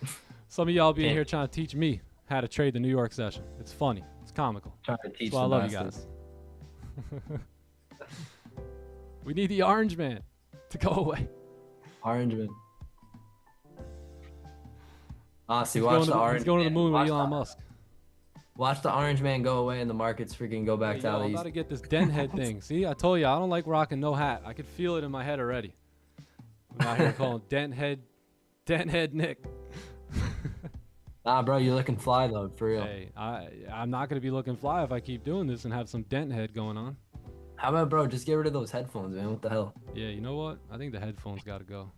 you. Some of y'all being here trying to teach me how to trade the New York session. It's funny. It's comical. Trying to teach That's why I love you masters. guys. We need the orange man to go away. Orange man. Honestly, He's watch the orange. He's going to the moon with Watch Elon Musk. Watch the orange man go away and the markets freaking go back Hey, to yo, how I'm they about to used. get this dent head thing. See, I told you I don't like rocking no hat. I could feel it in my head already. I'm out here calling dent head Nick. Nah, bro, you're looking fly though, for real. Hey, I'm not gonna be looking fly if I keep doing this and have some dent head going on. How about, bro, just get rid of those headphones, man? What the hell? Yeah, you know what? I think the headphones gotta go.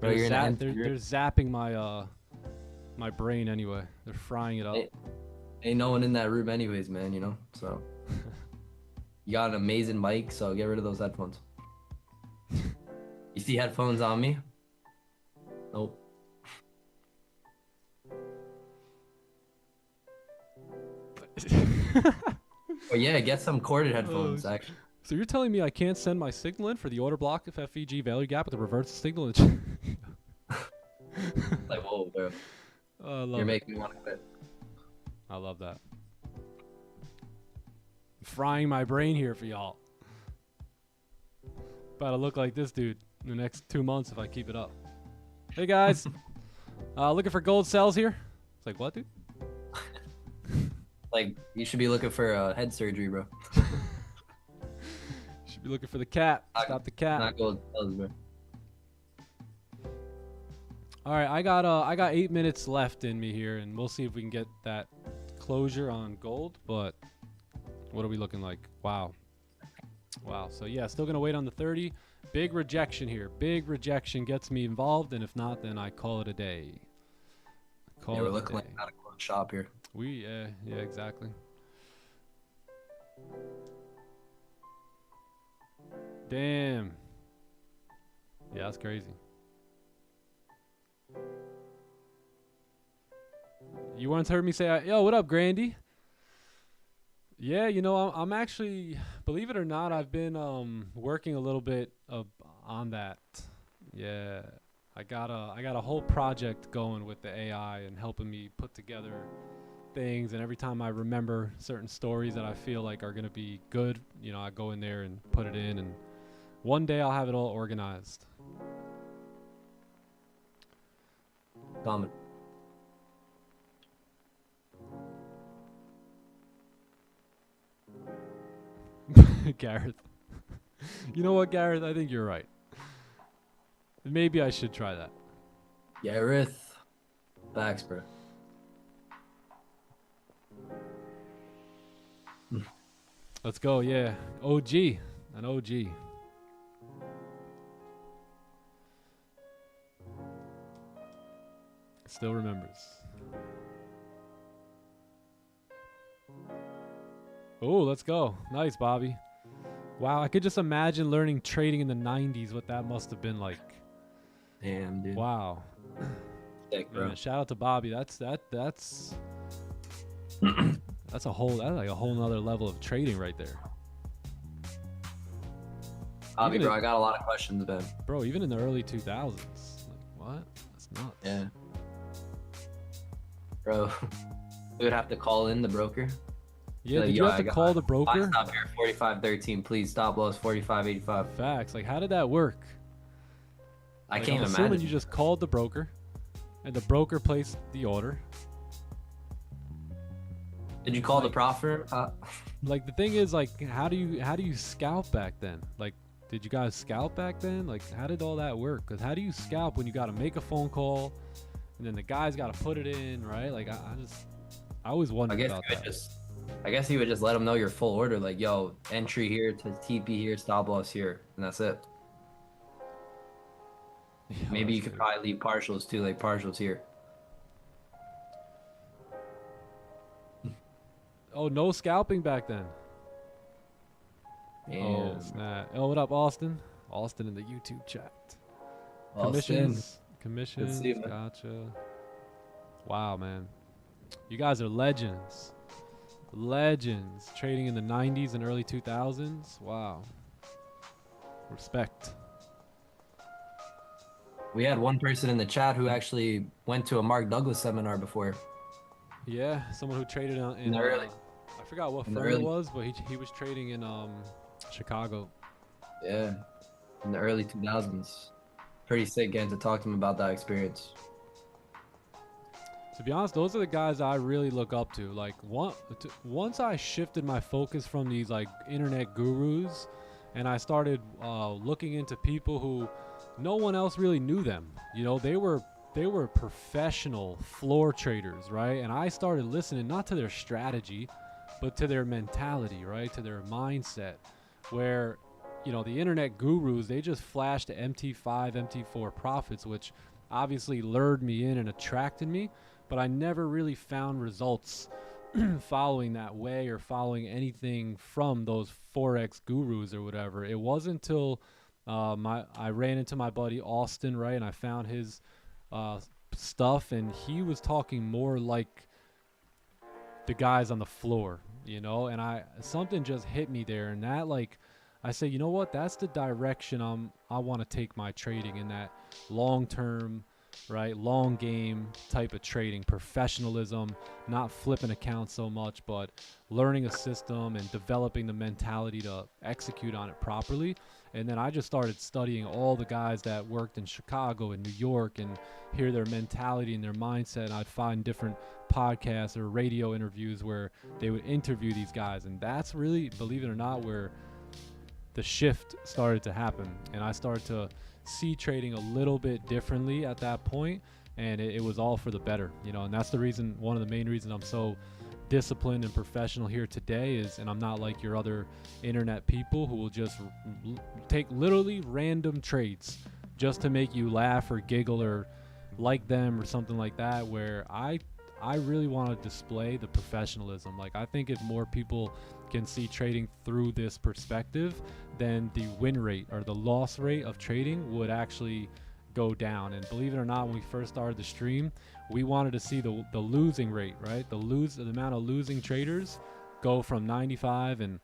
Bro, They're, you're not. they're zapping my brain anyway. They're frying it up. Ain't no one in that room, anyways, man. You know, so you got an amazing mic, so get rid of those headphones. You see headphones on me? Nope. Oh yeah, get some corded headphones. Actually, So you're telling me I can't send my signal in for the order block if FEG value gap with the reverse signal? like whoa, bro. I love You're it. making me want to quit. I love that. Frying my brain here for y'all. About to look like this dude in the next 2 months if I keep it up. Hey guys, looking for gold cells here? It's like, what, dude? Like you should be looking for head surgery, bro. Should be looking for the cat. Stop the cat. Not gold cells, bro. All right, I got 8 minutes left in me here, and we'll see if we can get that closure on gold. But what are we looking like? Wow. So yeah, still gonna wait on the 30. Big rejection here. Big rejection gets me involved, and if not, then I call it a day. Yeah, we're looking like out of close shop here. Yeah, exactly. Damn. Yeah, that's crazy. You once heard me say, yo, what up, Grandy? Yeah, you know, I'm actually, believe it or not, I've been working a little bit on that. Yeah, I got a whole project going with the AI and helping me put together things. And every time I remember certain stories that I feel like are gonna be good, you know, I go in there and put it in, and one day I'll have it all organized. Common. Gareth. You know what, Gareth? I think you're right. Maybe I should try that. Gareth. Facts, bro. Let's go, yeah. OG. An OG. Still remembers. Oh, let's go. Nice, Bobby. Wow, I could just imagine learning trading in the 90s, what that must have been like. Damn, dude. Wow. Sick, bro. Man, shout out to Bobby. That's that's a whole like a whole nother level of trading right there. Bobby, Even bro, I got a lot of questions, man. Bro, even in the early 2000s. Like, what? That's nuts. Yeah. Bro, we would have to call in the broker. Yeah, Like, did yo, you have to call the I broker? stop here 45.13, please. Stop loss 45.85. Facts. Like, how did that work? I Like, can't I'm assuming imagine. you just called the broker, and the broker placed the order. Did you call the proffer? Like, the thing is, like, how do you scalp back then? Like, did you guys scalp back then? Like, how did all that work? Because how do you scalp when you got to make a phone call, and then the guy's got to put it in, right? Like, I always wondered about that. I guess you would just let them know your full order, like, yo, entry here to TP here, stop loss here, and that's it. Yeah, Maybe you that's could true. probably leave partials too, like partials here. Oh, no scalping back then. Damn. Oh, snap. Oh, what up, Austin? Austin in the YouTube chat. Austin. Commissions. see you, man. Gotcha. Wow, man. You guys are legends. Legends. Trading in the 90s and early 2000s. Wow. Respect. We had one person in the chat who actually went to a Mark Douglas seminar before. Yeah, someone who traded in the early- I forgot what in the firm it early- was, but he was trading in Chicago. Yeah, in the early 2000s. Pretty sick getting to talk to him about that experience. To be honest, those are the guys I really look up to. Like, once I shifted my focus from these like internet gurus, and I started looking into people who no one else really knew them. You know, they were professional floor traders, right? And I started listening not to their strategy, but to their mentality, right? To their mindset, where, you know, the internet gurus, they just flashed MT5, MT4 profits, which obviously lured me in and attracted me. But I never really found results following that way or following anything from those forex gurus or whatever. It wasn't until I ran into my buddy Austin, right, and I found his stuff, and he was talking more like the guys on the floor, you know, and something just hit me there, and that, like, I say, you know what, that's the direction I want to take my trading, in that long term, right, long game type of trading, professionalism, not flipping accounts so much, but learning a system and developing the mentality to execute on it properly. And then I just started studying all the guys that worked in Chicago and New York and hear their mentality and their mindset. And I'd find different podcasts or radio interviews where they would interview these guys. And that's really, believe it or not, where the shift started to happen. And I started to see trading a little bit differently at that point, and it was all for the better, you know. And that's the reason, one of the main reasons I'm so disciplined and professional here today is, and I'm not like your other internet people who will just take literally random trades just to make you laugh or giggle or like them or something like that, where I really want to display the professionalism. Like, I think if more people can see trading through this perspective, then the win rate or the loss rate of trading would actually go down. And believe it or not, when we first started the stream, we wanted to see the losing rate, right? The amount of losing traders go from 95, and,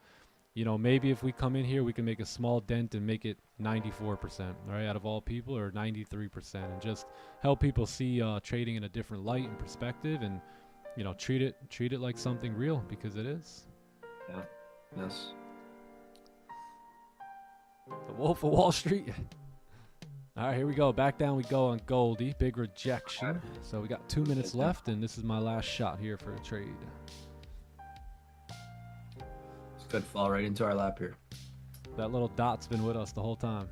you know, maybe if we come in here, we can make a small dent and make it 94%, right, out of all people, or 93%, and just help people see trading in a different light and perspective, and, you know, treat it like something real, because it is. Yeah. Yes. The Wolf of Wall Street. All right, here we go. Back down we go on Goldie. Big rejection. So we got 2 minutes left, and this is my last shot here for a trade. It's good. Fall right into our lap here. That little dot's been with us the whole time.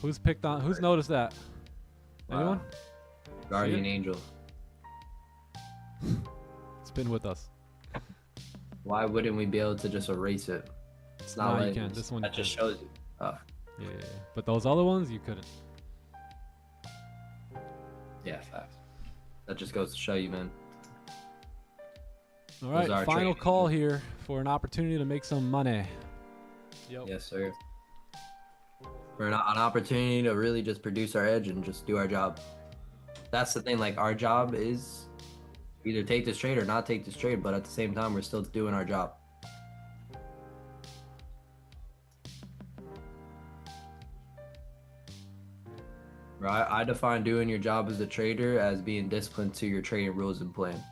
Who's picked on? Who's noticed that? Anyone? Guardian Angel. It's been with us. Why wouldn't we be able to just erase it? It's not No, like you can't. This one that you just can. shows you. Oh. Yeah. But those other ones, you couldn't. Yeah, facts. That just goes to show you, man. All right, final call here for an opportunity to make some money. Yep. Yes, sir. For an opportunity to really just produce our edge and just do our job. That's the thing. Like, our job is either take this trade or not take this trade, but at the same time, we're still doing our job. Right? I define doing your job as a trader as being disciplined to your trading rules and plan.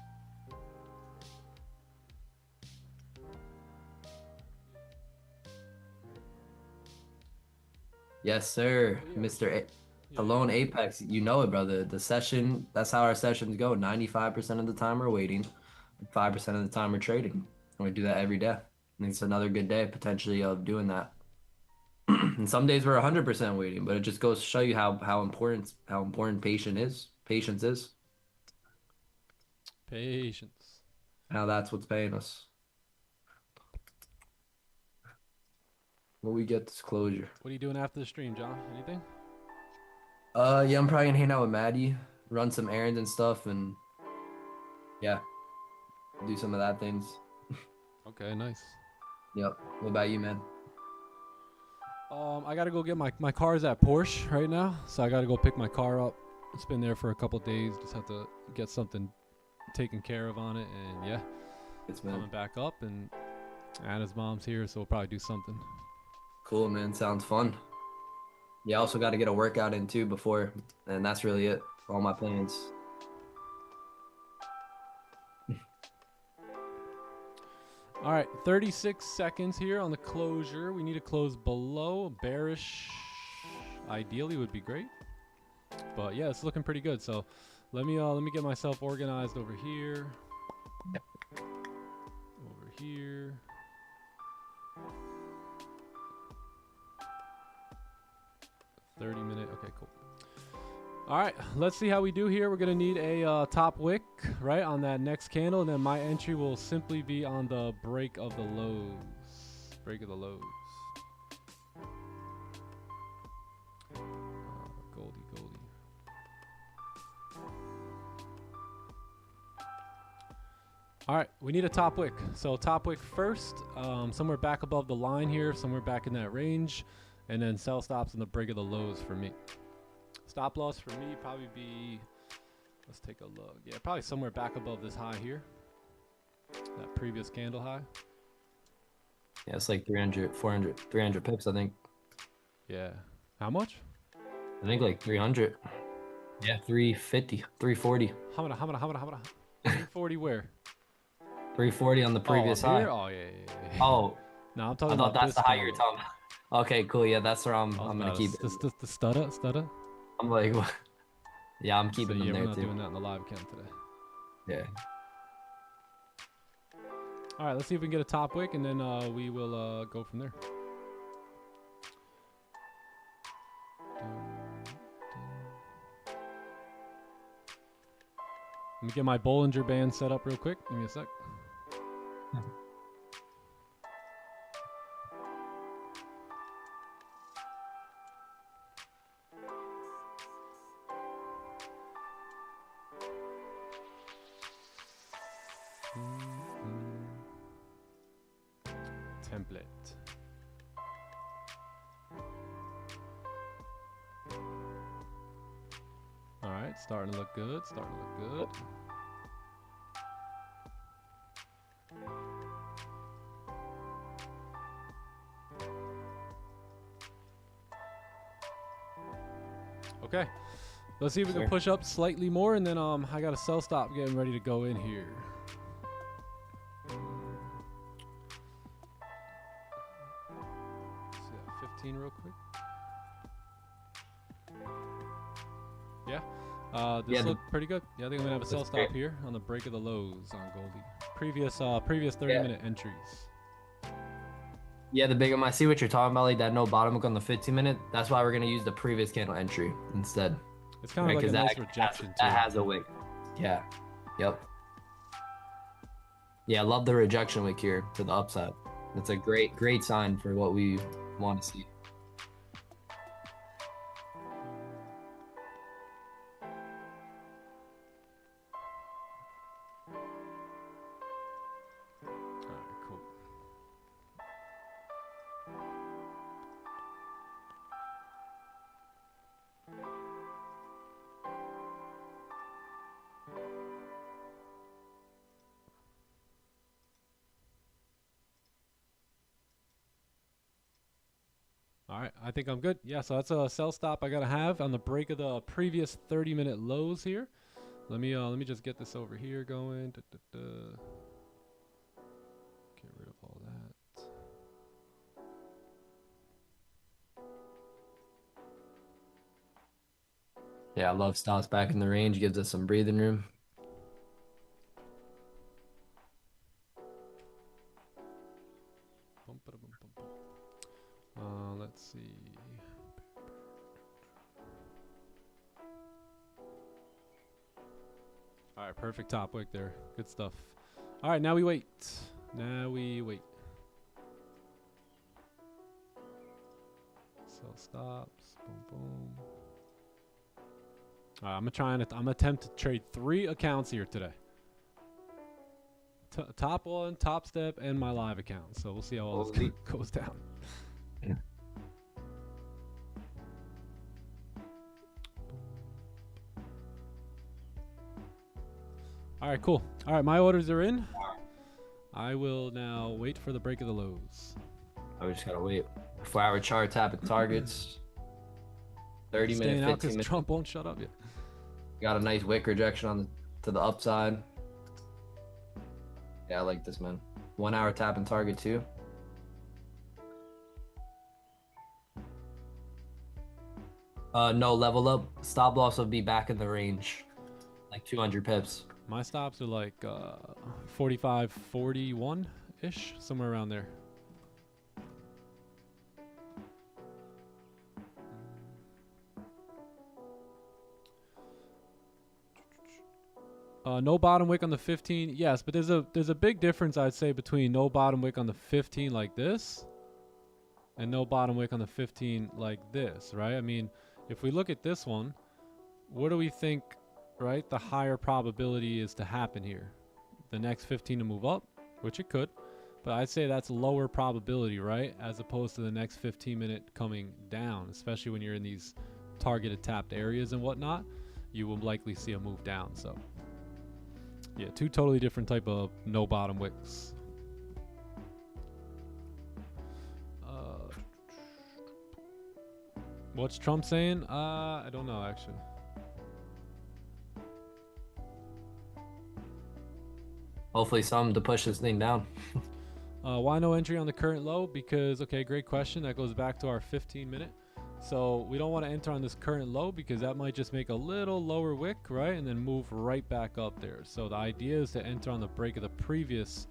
Yes, sir, Mr. Alone Apex. You know it, brother. The session, that's how our sessions go. 95% of the time we're waiting, 5% of the time we're trading. And we do that every day. And it's another good day, potentially, of doing that. And some days we're 100% waiting, but it just goes to show you how important patience is. Patience. Now that's what's paying us. When we get this closure. What are you doing after the stream, John? Anything? Yeah, I'm probably gonna hang out with Maddie, run some errands and stuff, and yeah, do some of that things. Okay, nice. Yep. What about you, man? I gotta go get my car's at Porsche right now, so I gotta go pick my car up. It's been there for a couple days. Just have to get something taken care of on it, and yeah, It's coming back up, and Anna's mom's here, so we'll probably do something. Cool, man. Sounds fun. Yeah, also got to get a workout in too before, and that's really it. All my plans. All right, 36 seconds here on the closure. We need to close below. Bearish, ideally, would be great. But yeah, it's looking pretty good. So let me get myself organized over here. Over here. .30-minute. Okay, cool. All right, let's see how we do here. We're gonna need a top wick, right, on that next candle, and then my entry will simply be on the break of the lows. Break of the lows. Goldie. All right, we need a top wick. So top wick first, somewhere back above the line here, somewhere back in that range, and then sell stops on the break of the lows for me. Stop loss for me probably be Let's take a look. Yeah, probably somewhere back above this high here. That previous candle high. Yeah, it's like 300, 400, 300 pips, I think. Yeah. How much? I think like 300. Yeah, 350, 340. How many? 340 where? 340 on the previous up high. here? Oh, yeah. Oh, No, I'm I talking thought about that's this the high you were candle. talking about. Okay, cool. Yeah, that's where I'm gonna keep it. The stutter. I'm like, yeah, I'm keeping So, them yeah, there we're not too. doing that in the live account today. Yeah. All right, let's see if we can get a top wick, and then we will go from there. Let me get my Bollinger Band set up real quick. Give me a sec. Template. All right, starting to look good. Okay, let's see if we can push up slightly more, and then I got a sell stop getting ready to go in here. See that 15 real quick. Yeah, this looked pretty good. Yeah, I think I'm gonna have a sell stop here on the break of the lows on Goldie. Previous 30-minute entries. Yeah, the big one. I see what you're talking about, like that no bottom hook on the 15-minute. That's why we're gonna use the previous candle entry instead. It's kind of like a nice rejection too. That has a wick. Yeah. Yep. Yeah, I love the rejection wick here to the upside. That's a great sign for what we want to see. All right, I think I'm good. Yeah, so that's a sell stop I gotta have on the break of the previous 30-minute lows here. Let me just get this over here going. Get rid of all that. Yeah, I love stops back in the range. Gives us some breathing room. Let's see. All right, perfect top wick there. Good stuff. All right, now we wait. Sell stops. Boom, boom. All right, I'm gonna attempt to trade 3 accounts here today. Top one, top step, and my live account. So we'll see how all this goes down. Yeah. All right, cool. All right, my orders are in. I will now wait for the break of the lows. We just gotta wait. 4-hour chart, tapping targets. 30-minute, 15-minute. Trump won't shut up yet. Got a nice wick rejection to the upside. Yeah, I like this, man. 1-hour tapping target too. No, level up. Stop loss will be back in the range, like 200 pips. My stops are like 45, 41-ish, somewhere around there. No bottom wick on the 15. Yes, but there's a big difference, I'd say, between no bottom wick on the 15 like this and no bottom wick on the 15 like this, right? I mean, if we look at this one, what do we think, right, the higher probability is to happen here? The next 15 to move up, which it could, but I'd say that's lower probability, right, as opposed to the next 15-minute coming down, especially when you're in these targeted tapped areas and whatnot. you will likely see a move down. So yeah, two totally different type of no bottom wicks. What's Trump saying? I don't know actually. Hopefully something to push this thing down. Why no entry on the current low? Because, okay, great question. That goes back to our 15-minute. So we don't want to enter on this current low because that might just make a little lower wick, right? And then move right back up there. So the idea is to enter on the break of the previous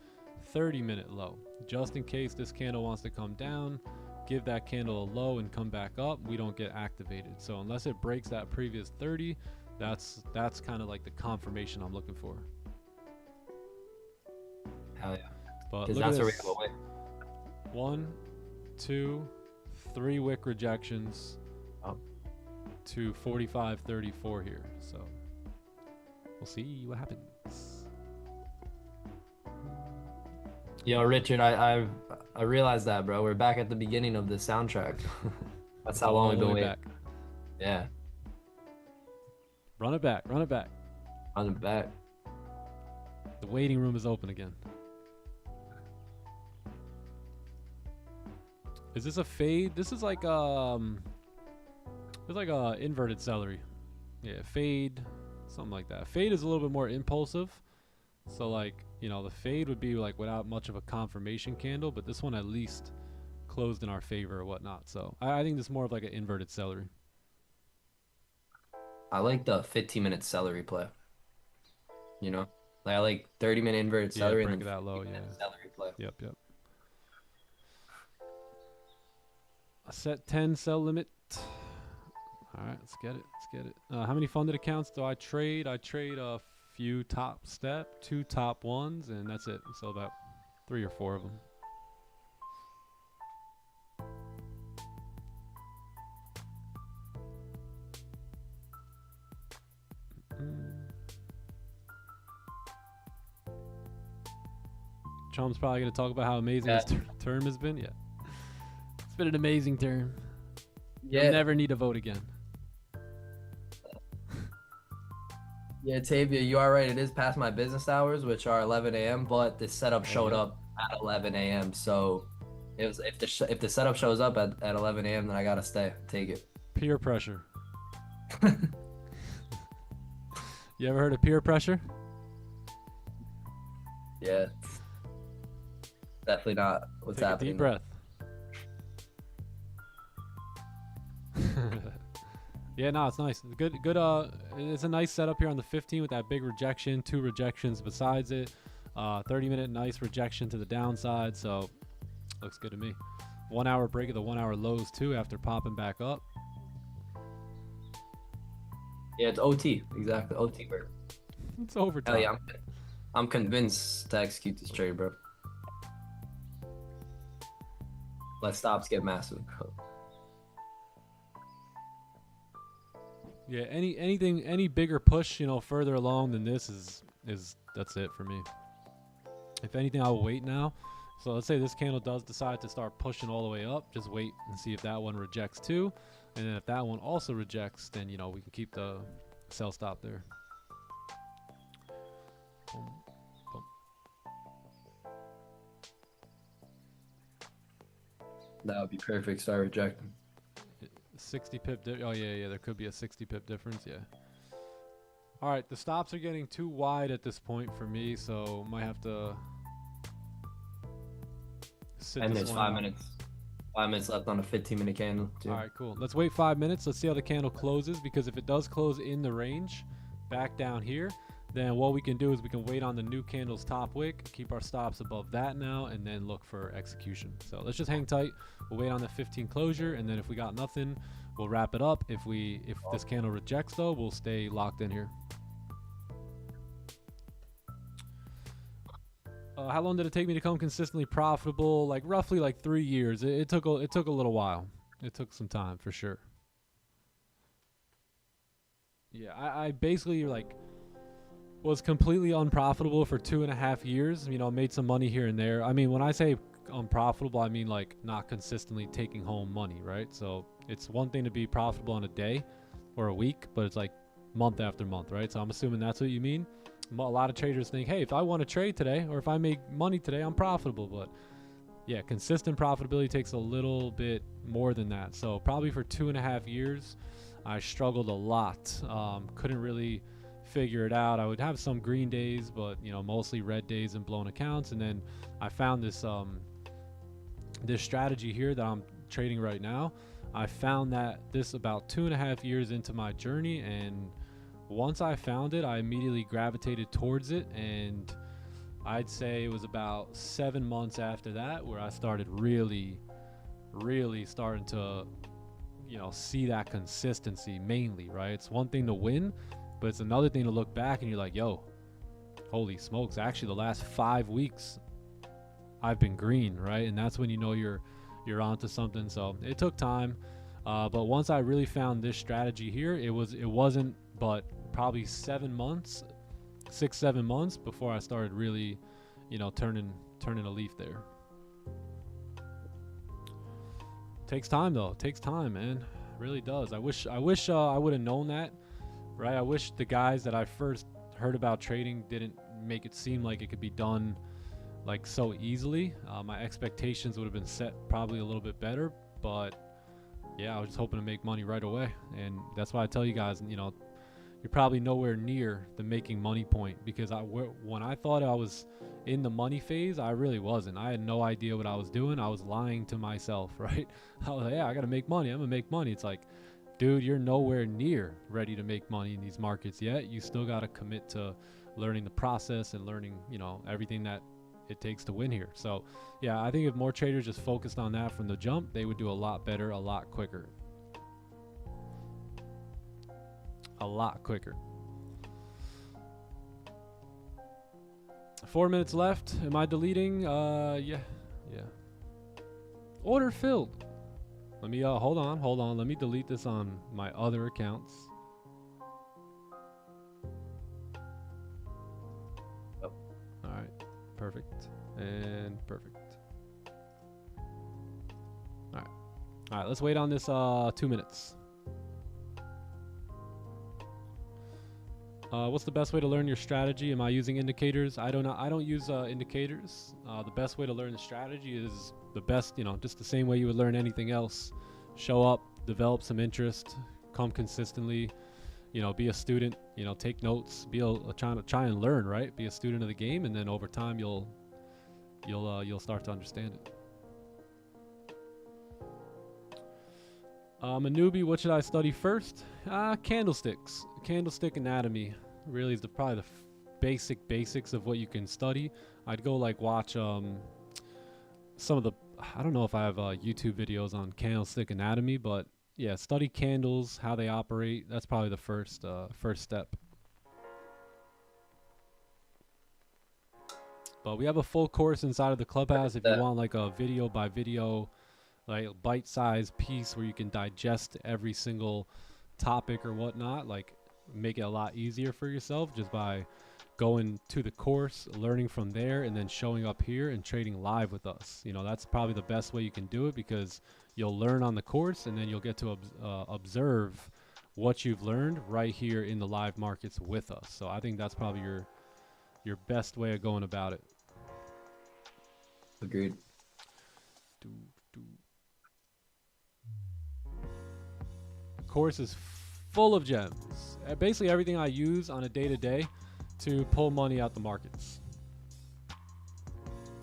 30-minute low. Just in case this candle wants to come down, give that candle a low and come back up, we don't get activated. So unless it breaks that previous 30, that's kind of like the confirmation I'm looking for. Hell yeah. But Because look at that's where we this. have a wick. 1, 2, 3 wick rejections to 45.34 here. So we'll see what happens. Yo, Richard, I realized that, bro. We're back at the beginning of the soundtrack. That's how long we've been waiting. Back. Yeah. Run it back. Run it back. On the back. The waiting room is open again. Is this a fade? This is like it's like a inverted celery. Yeah, fade, something like that. Fade is a little bit more impulsive. So like, you know, the fade would be like without much of a confirmation candle, but this one at least closed in our favor or whatnot. So I think this is more of like an inverted celery. I like the 15-minute celery play. You know? Like I like 30-minute inverted celery break and then that low, yeah. celery play. Yep. A set 10 sell limit. All right, let's get it. How many funded accounts do I trade? I trade a few top step, 2 top ones, and that's it. So about 3 or 4 of them. Trump's probably going to talk about how amazing his term has been. Yeah. It's been an amazing term. Yeah. You'll never need to vote again. Yeah, Tavia, you are right. It is past my business hours, which are 11 a.m., but the setup showed up at 11 a.m. So if the setup shows up at 11 a.m., then I got to stay. Take it. Peer pressure. You ever heard of peer pressure? Yeah. Definitely not what's Take happening. a deep breath. Yeah, no, it's nice. Good. It's a nice setup here on the 15 with that big rejection, 2 rejections besides it. 30-minute nice rejection to the downside, so looks good to me. 1 hour break of the 1 hour lows too after popping back up. Yeah, it's OT. Exactly. OT work. It's overtime. Hell yeah, I'm convinced to execute this trade, bro. Let stops get massive. Yeah, any bigger push, you know, further along than this is that's it for me. If anything, I'll wait now. So let's say this candle does decide to start pushing all the way up. Just wait and see if that one rejects too. And then if that one also rejects, then, you know, we can keep the sell stop there. Boom, boom. That would be perfect. Start rejecting. 60 pip. Oh yeah. There could be a 60 pip difference. Yeah. All right. The stops are getting too wide at this point for me, so might have to sit And this there's one 5 out. minutes. 5 minutes left on a 15-minute candle, too. All right, cool. Let's wait 5 minutes. Let's see how the candle closes, because if it does close in the range, back down here, then what we can do is we can wait on the new candle's top wick, keep our stops above that now, and then look for execution. So let's just hang tight. We'll wait on the 15 closure, and then if we got nothing, we'll wrap it up. If this candle rejects, though, we'll stay locked in here. How long did it take me to become consistently profitable? Like roughly like 3 years. It took a little while. It took some time for sure. Yeah, I basically like was completely unprofitable for 2.5 years. You know, made some money here and there. I mean, when I say unprofitable, I mean like not consistently taking home money, right? So it's one thing to be profitable in a day or a week, but it's like month after month, right? So I'm assuming that's what you mean. A lot of traders think, hey, if I want to trade today or if I make money today, I'm profitable. But yeah, consistent profitability takes a little bit more than that. So probably for 2.5 years, I struggled a lot. Couldn't really figure it out. I would have some green days, but you know, mostly red days and blown accounts. And then I found this this strategy here that I'm trading right now. I found that this about 2.5 years into my journey, and once I found it, I immediately gravitated towards it. And I'd say it was about 7 months after that where I started really starting to, you know, see that consistency mainly, right? It's one thing to win, but it's another thing to look back and you're like, yo, holy smokes, actually the last 5 weeks I've been green, right? And that's when you know you're onto something. So it took time, but once I really found this strategy here, it wasn't but probably 7 months, 6-7 months before I started really, you know, turning a leaf there. Takes time though. Takes time, man. It really does. I wish I would have known that, right? I wish the guys that I first heard about trading didn't make it seem like it could be done like so easily. My expectations would have been set probably a little bit better, but yeah, I was just hoping to make money right away. And that's why I tell you guys, you know, you're probably nowhere near the making money point, because when I thought I was in the money phase, I really wasn't. I had no idea what I was doing. I was lying to myself, right? I was like, yeah, I got to make money. I'm going to make money. It's like, dude, you're nowhere near ready to make money in these markets yet. You still got to commit to learning the process and learning, you know, everything that it takes to win here. So yeah, I think if more traders just focused on that from the jump, they would do a lot better, a lot quicker. A lot quicker. 4 minutes left. Am I deleting? Yeah. Order filled. Let me hold on. Let me delete this on my other accounts. Oh. All right. Perfect. And perfect. All right. Let's wait on this 2 minutes. What's the best way to learn your strategy? Am I using indicators? I don't use indicators. The best way to learn the strategy is the best, you know, just the same way you would learn anything else. Show up, develop some interest, come consistently, you know, be a student, you know, take notes, try and learn, right? Be a student of the game, and then over time you'll start to understand it. I'm a newbie. What should I study first? Candlesticks. Candlestick anatomy really is probably the basics of what you can study. I'd go like watch some of the, I don't know if I have YouTube videos on candlestick anatomy, but yeah, study candles, how they operate. That's probably the first step. But we have a full course inside of the clubhouse if you want like a video by video, like bite-sized piece where you can digest every single topic or whatnot, like make it a lot easier for yourself just by going to the course, learning from there, and then showing up here and trading live with us. You know, that's probably the best way you can do it, because you'll learn on the course and then you'll get to observe what you've learned right here in the live markets with us. So I think that's probably your best way of going about it. Agreed. The course is full of gems. Basically everything I use on a day-to-day to pull money out the markets.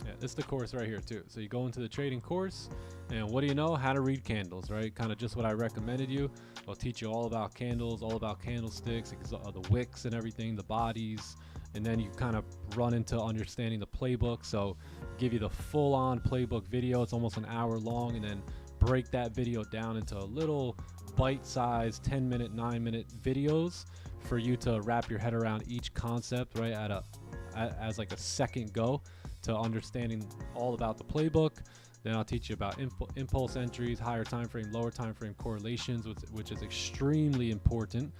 Yeah, this is the course right here too. So you go into the trading course, and what do you know? How to read candles, right? Kind of just what I recommended you. I'll teach you all about candles, all about candlesticks, the wicks and everything, the bodies, and then you kind of run into understanding the playbook. So give you the full-on playbook video. It's almost an hour long, and then break that video down into little bite-sized 10-minute, 9-minute videos for you to wrap your head around each concept, right, as like a second go to understanding all about the playbook. Then I'll teach you about impulse entries, higher time frame, lower time frame correlations, which is extremely important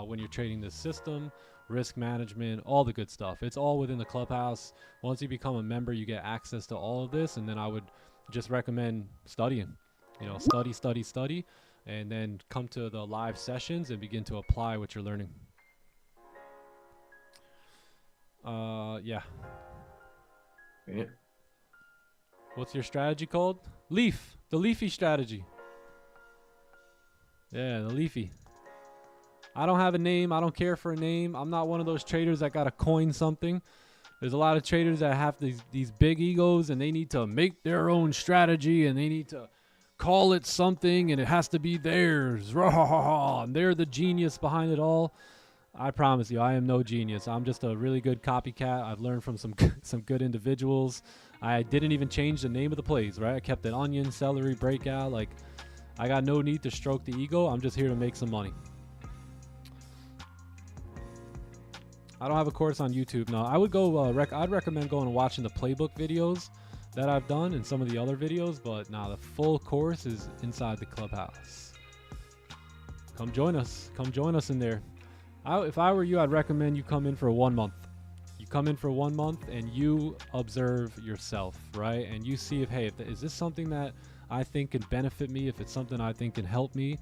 when you're trading this system, risk management, all the good stuff. It's all within the clubhouse. Once you become a member, you get access to all of this, and then I would just recommend studying. You know, study, and then come to the live sessions and begin to apply what you're learning. Yeah. Yeah. What's your strategy called? Leaf. The leafy strategy. Yeah, the leafy. I don't have a name. I don't care for a name. I'm not one of those traders that got to coin something. There's a lot of traders that have these big egos, and they need to make their own strategy, and they need to call it something, and it has to be theirs. And they're the genius behind it all. I promise you, I am no genius. I'm just a really good copycat. I've learned from some good individuals. I didn't even change the name of the plays, right? I kept it onion, celery, breakout. Like, I got no need to stroke the ego. I'm just here to make some money. I don't have a course on YouTube. No, I would go. I'd recommend going and watching the playbook videos that I've done and some of the other videos. But nah, the full course is inside the clubhouse. Come join us. Come join us in there. If I were you, I'd recommend you come in for 1 month. You come in for 1 month and you observe yourself, right? And you see if, hey, is this something that I think can benefit me? If it's something I think can help me,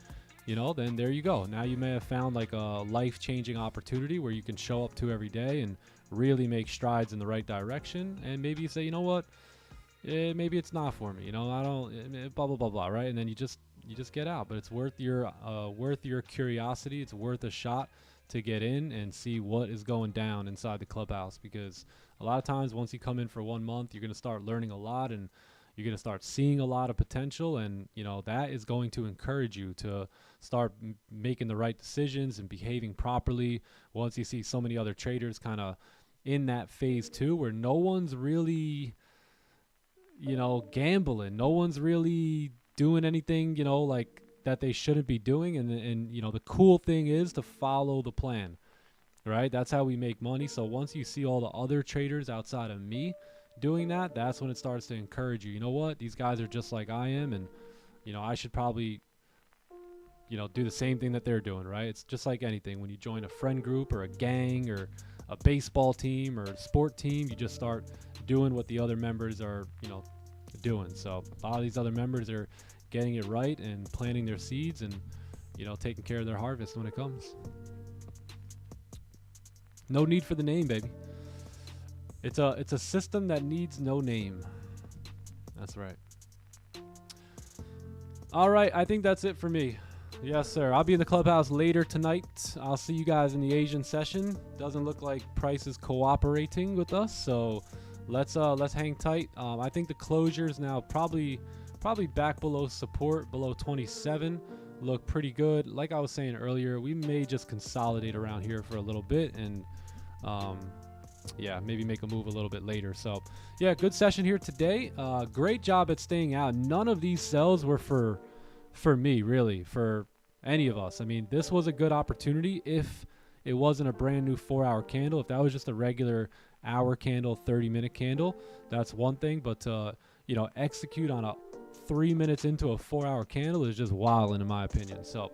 you know, then there you go. Now you may have found like a life-changing opportunity where you can show up to every day and really make strides in the right direction. And maybe you say, you know what, maybe it's not for me. You know, I don't, blah, blah, blah, blah, right? And then you just get out. But it's worth your curiosity. It's worth a shot to get in and see what is going down inside the clubhouse, because a lot of times once you come in for 1 month, you're going to start learning a lot and you're going to start seeing a lot of potential, and you know that is going to encourage you to start making the right decisions and behaving properly. Once you see so many other traders kind of in that phase too, where no one's really, you know, gambling, no one's really doing anything, you know, like that they shouldn't be doing, and you know the cool thing is to follow the plan, right? That's how we make money. So once you see all the other traders outside of me doing that, that's when it starts to encourage you. You know what, these guys are just like I am, and you know I should probably, you know, do the same thing that they're doing, right? It's just like anything. When you join a friend group or a gang or a baseball team or a sport team, you just start doing what the other members are, you know, doing. So a lot of these other members are getting it right and planting their seeds and, you know, taking care of their harvest when it comes. No need for the name, baby. It's a system that needs no name. That's right. All right, I think that's it for me. Yes, sir. I'll be in the clubhouse later tonight. I'll see you guys in the Asian session. Doesn't look like Price is cooperating with us, so let's hang tight. I think the closures now probably back below support, below 27, look pretty good. Like I was saying earlier, we may just consolidate around here for a little bit and yeah, maybe make a move a little bit later. So yeah, good session here today. Great job at staying out. None of these sells were for me, really, for any of us. I mean, this was a good opportunity if it wasn't a brand new 4-hour candle. If that was just a regular hour candle, 30-minute candle, that's one thing. But you know, execute on a 3 minutes into a 4-hour candle is just wild, in my opinion. So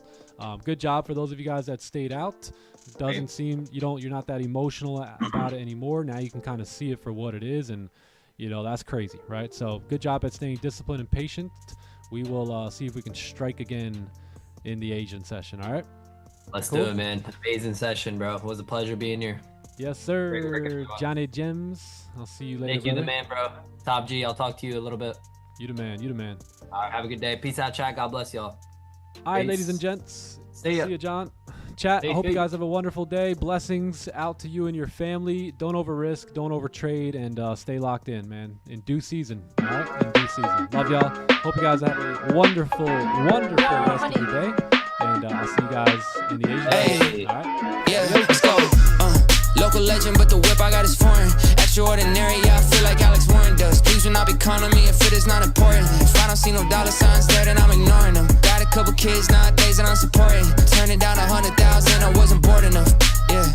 good job for those of you guys that stayed out. It doesn't seem you're not that emotional about it anymore. Now you can kind of see it for what it is, and you know that's crazy, right? So good job at staying disciplined and patient. We will see if we can strike again in the Asian session. All right, let's do it, man. Amazing session, bro. It was a pleasure being here. Yes, sir. Johnny Gems, I'll see you later. Thank you, the man, bro. Top G, I'll talk to you a little bit. You the man. You the man. All right, have a good day. Peace out, chat. God bless y'all. All right, ladies and gents. See ya. See you, John. Chat, I hope you guys have a wonderful day. Blessings out to you and your family. Don't over risk, don't over trade, and stay locked in, man. In due season. All right? In due season. Love y'all. Hope you guys have a wonderful, wonderful rest of your day. And I'll see you guys in the Asian. All right? Yeah, let's go. Local legend, but the whip I got is foreign. Extraordinary, yeah, I feel like Alex Warren does. Please will not be counting me if it is not important. If I don't see no dollar signs there, then I'm ignoring them. Got a couple kids nowadays that I'm supporting. Turning down 100,000, I wasn't bored enough. Yeah,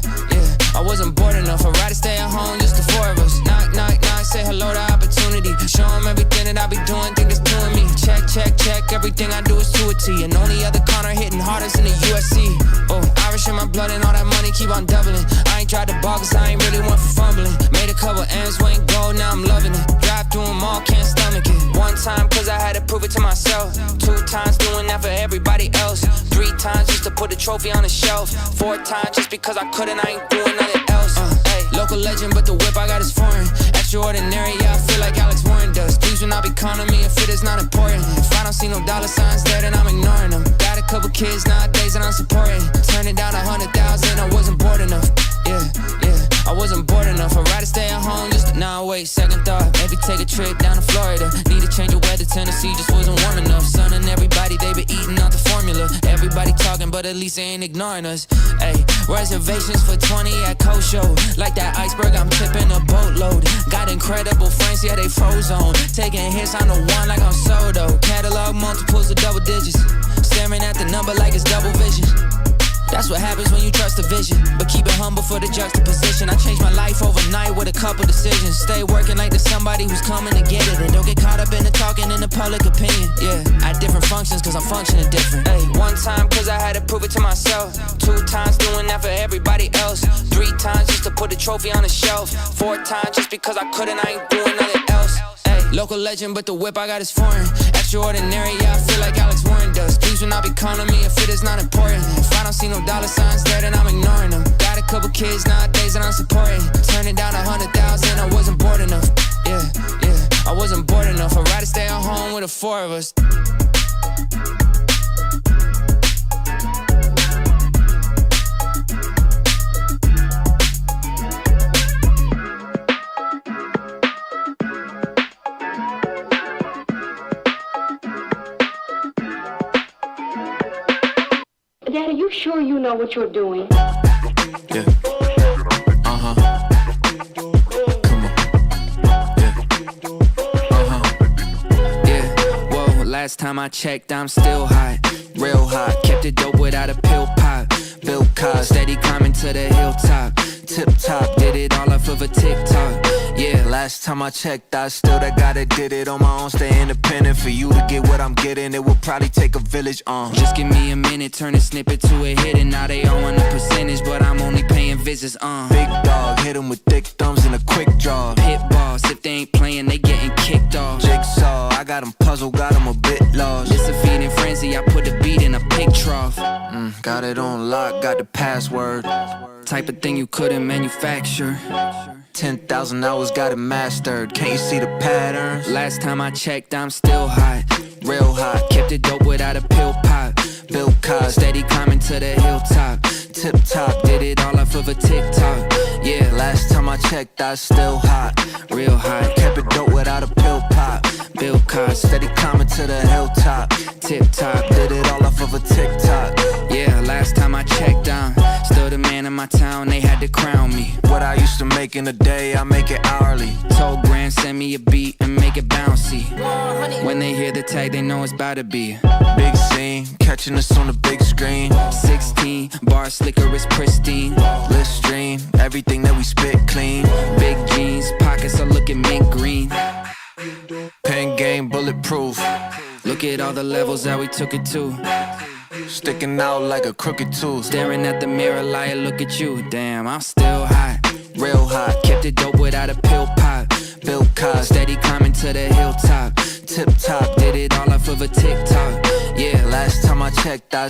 I wasn't bored enough. I'd rather stay at home, just the four of us. Knock, knock, knock, say hello to opportunity. Show them everything that I be doing, think it's doing me. Check, check, check, everything I do is to a T. And only other corner hitting hardest in the USC. Oh, Irish in my blood and all that money keep on doubling. I ain't tried to ball cause I ain't really one for fumbling. Made a couple ends, went gold, now I'm loving it. Drive through them all, can't stomach it. One time cause I had to prove it to myself. 2 times doing that for everybody else. 3 times just to put a trophy on the shelf. 4 times just because I couldn't, I ain't doing nothing else. Local legend, but the whip I got is foreign. Extraordinary, yeah, I feel like Alex Warren does. Please will not be calling me if it is not important. If I don't see no dollar signs there, then I'm ignoring them. Got a couple kids nowadays and I'm supporting. Turning down 100,000, I wasn't bored enough. Yeah, I wasn't bored enough. I'd rather stay at home just to, nah, wait, second thought. Maybe take a trip down to Florida. Need to change the weather, Tennessee just wasn't warm enough. Son and everybody, they been eating out the formula. Everybody talking, but at least they ain't ignoring us. Ayy, reservations for 20 at Kosho. Like that iceberg, I'm tipping a boatload. Got incredible friends, yeah, they froze on. Taking hits on the one like I'm Soto. Catalog multiples of double digits. Staring at the number like it's double vision. That's what happens when you trust the vision, but keep it humble for the juxtaposition. I changed my life overnight with a couple decisions. Stay working like there's somebody who's coming to get it, and don't get caught up in the talking in the public opinion. Yeah, at different functions cause I'm functioning different. Hey, one time cause I had to prove it to myself. 2 times doing that for everybody else. 3 times just to put a trophy on the shelf. 4 times just because I couldn't, I ain't doing nothing else. Local legend, but the whip I got is foreign. Extraordinary, yeah, I feel like Alex Warren does. Please will not be calling me if it is not important. If I don't see no dollar signs there, then I'm ignoring them. Got a couple kids nowadays and I'm supporting. Turning down 100,000, I wasn't bored enough. Yeah, I wasn't bored enough. I'd rather stay at home with the 4 of us. Dad, are you sure you know what you're doing? Yeah. Uh-huh. Come on. Yeah. Uh-huh. Yeah. Whoa, last time I checked, I'm still hot. Real hot. Kept it dope without a pill pop. Bill Cos, steady climbing to the hilltop. Tip top, did it all off of a TikTok. Yeah, last time I checked, I still that guy that did it on my own. Stay independent. For you to get what I'm getting, it will probably take a village. Just give me a minute, turn a snippet to a hit, and now they all want a percentage, but I'm only paying visits. Big dog, hit 'em with thick thumbs and a quick draw. Pit boss, if they ain't playing, they getting kicked off. Jigsaw, I got 'em puzzled, got 'em a bit lost. It's a feeding frenzy, I put the beat in a pig trough. Got it on lock, got the password. Type of thing you couldn't manufacture. 10,000 hours, got it mastered. Can't you see the patterns? Last time I checked, I'm still hot. Real hot, Kept it dope without a pill pop. Bill Cos, Steady climbing to the hilltop. tip top. Did it all off of a TikTok. Yeah, Last time I checked, I still hot. real hot. Kept it dope without a pill pop. Bill Cos, Steady climbing to the hilltop. tip top. Did it all off of a TikTok. Yeah, last time I checked, I'm still the man in my town. They had to crown me. What I used to make in a day, I make it hourly. Told Grand, send me a beat and make it bouncy. When they hear the tag, they know it's about to be. Big scene, catching us on the big screen. 16, bar slicker is pristine. Let's stream, everything that we spit clean. Big jeans, pockets are looking mint green. Pen game bulletproof. Look at all the levels that we took it to. Sticking out like a crooked tooth. Staring at the mirror like, look at you. Damn, I'm still hot. Real hot, Kept it dope without a pill pop. Bill Cos, Steady climbing to the hilltop. tip top. Did it all off of a TikTok. Yeah, Last time I checked, I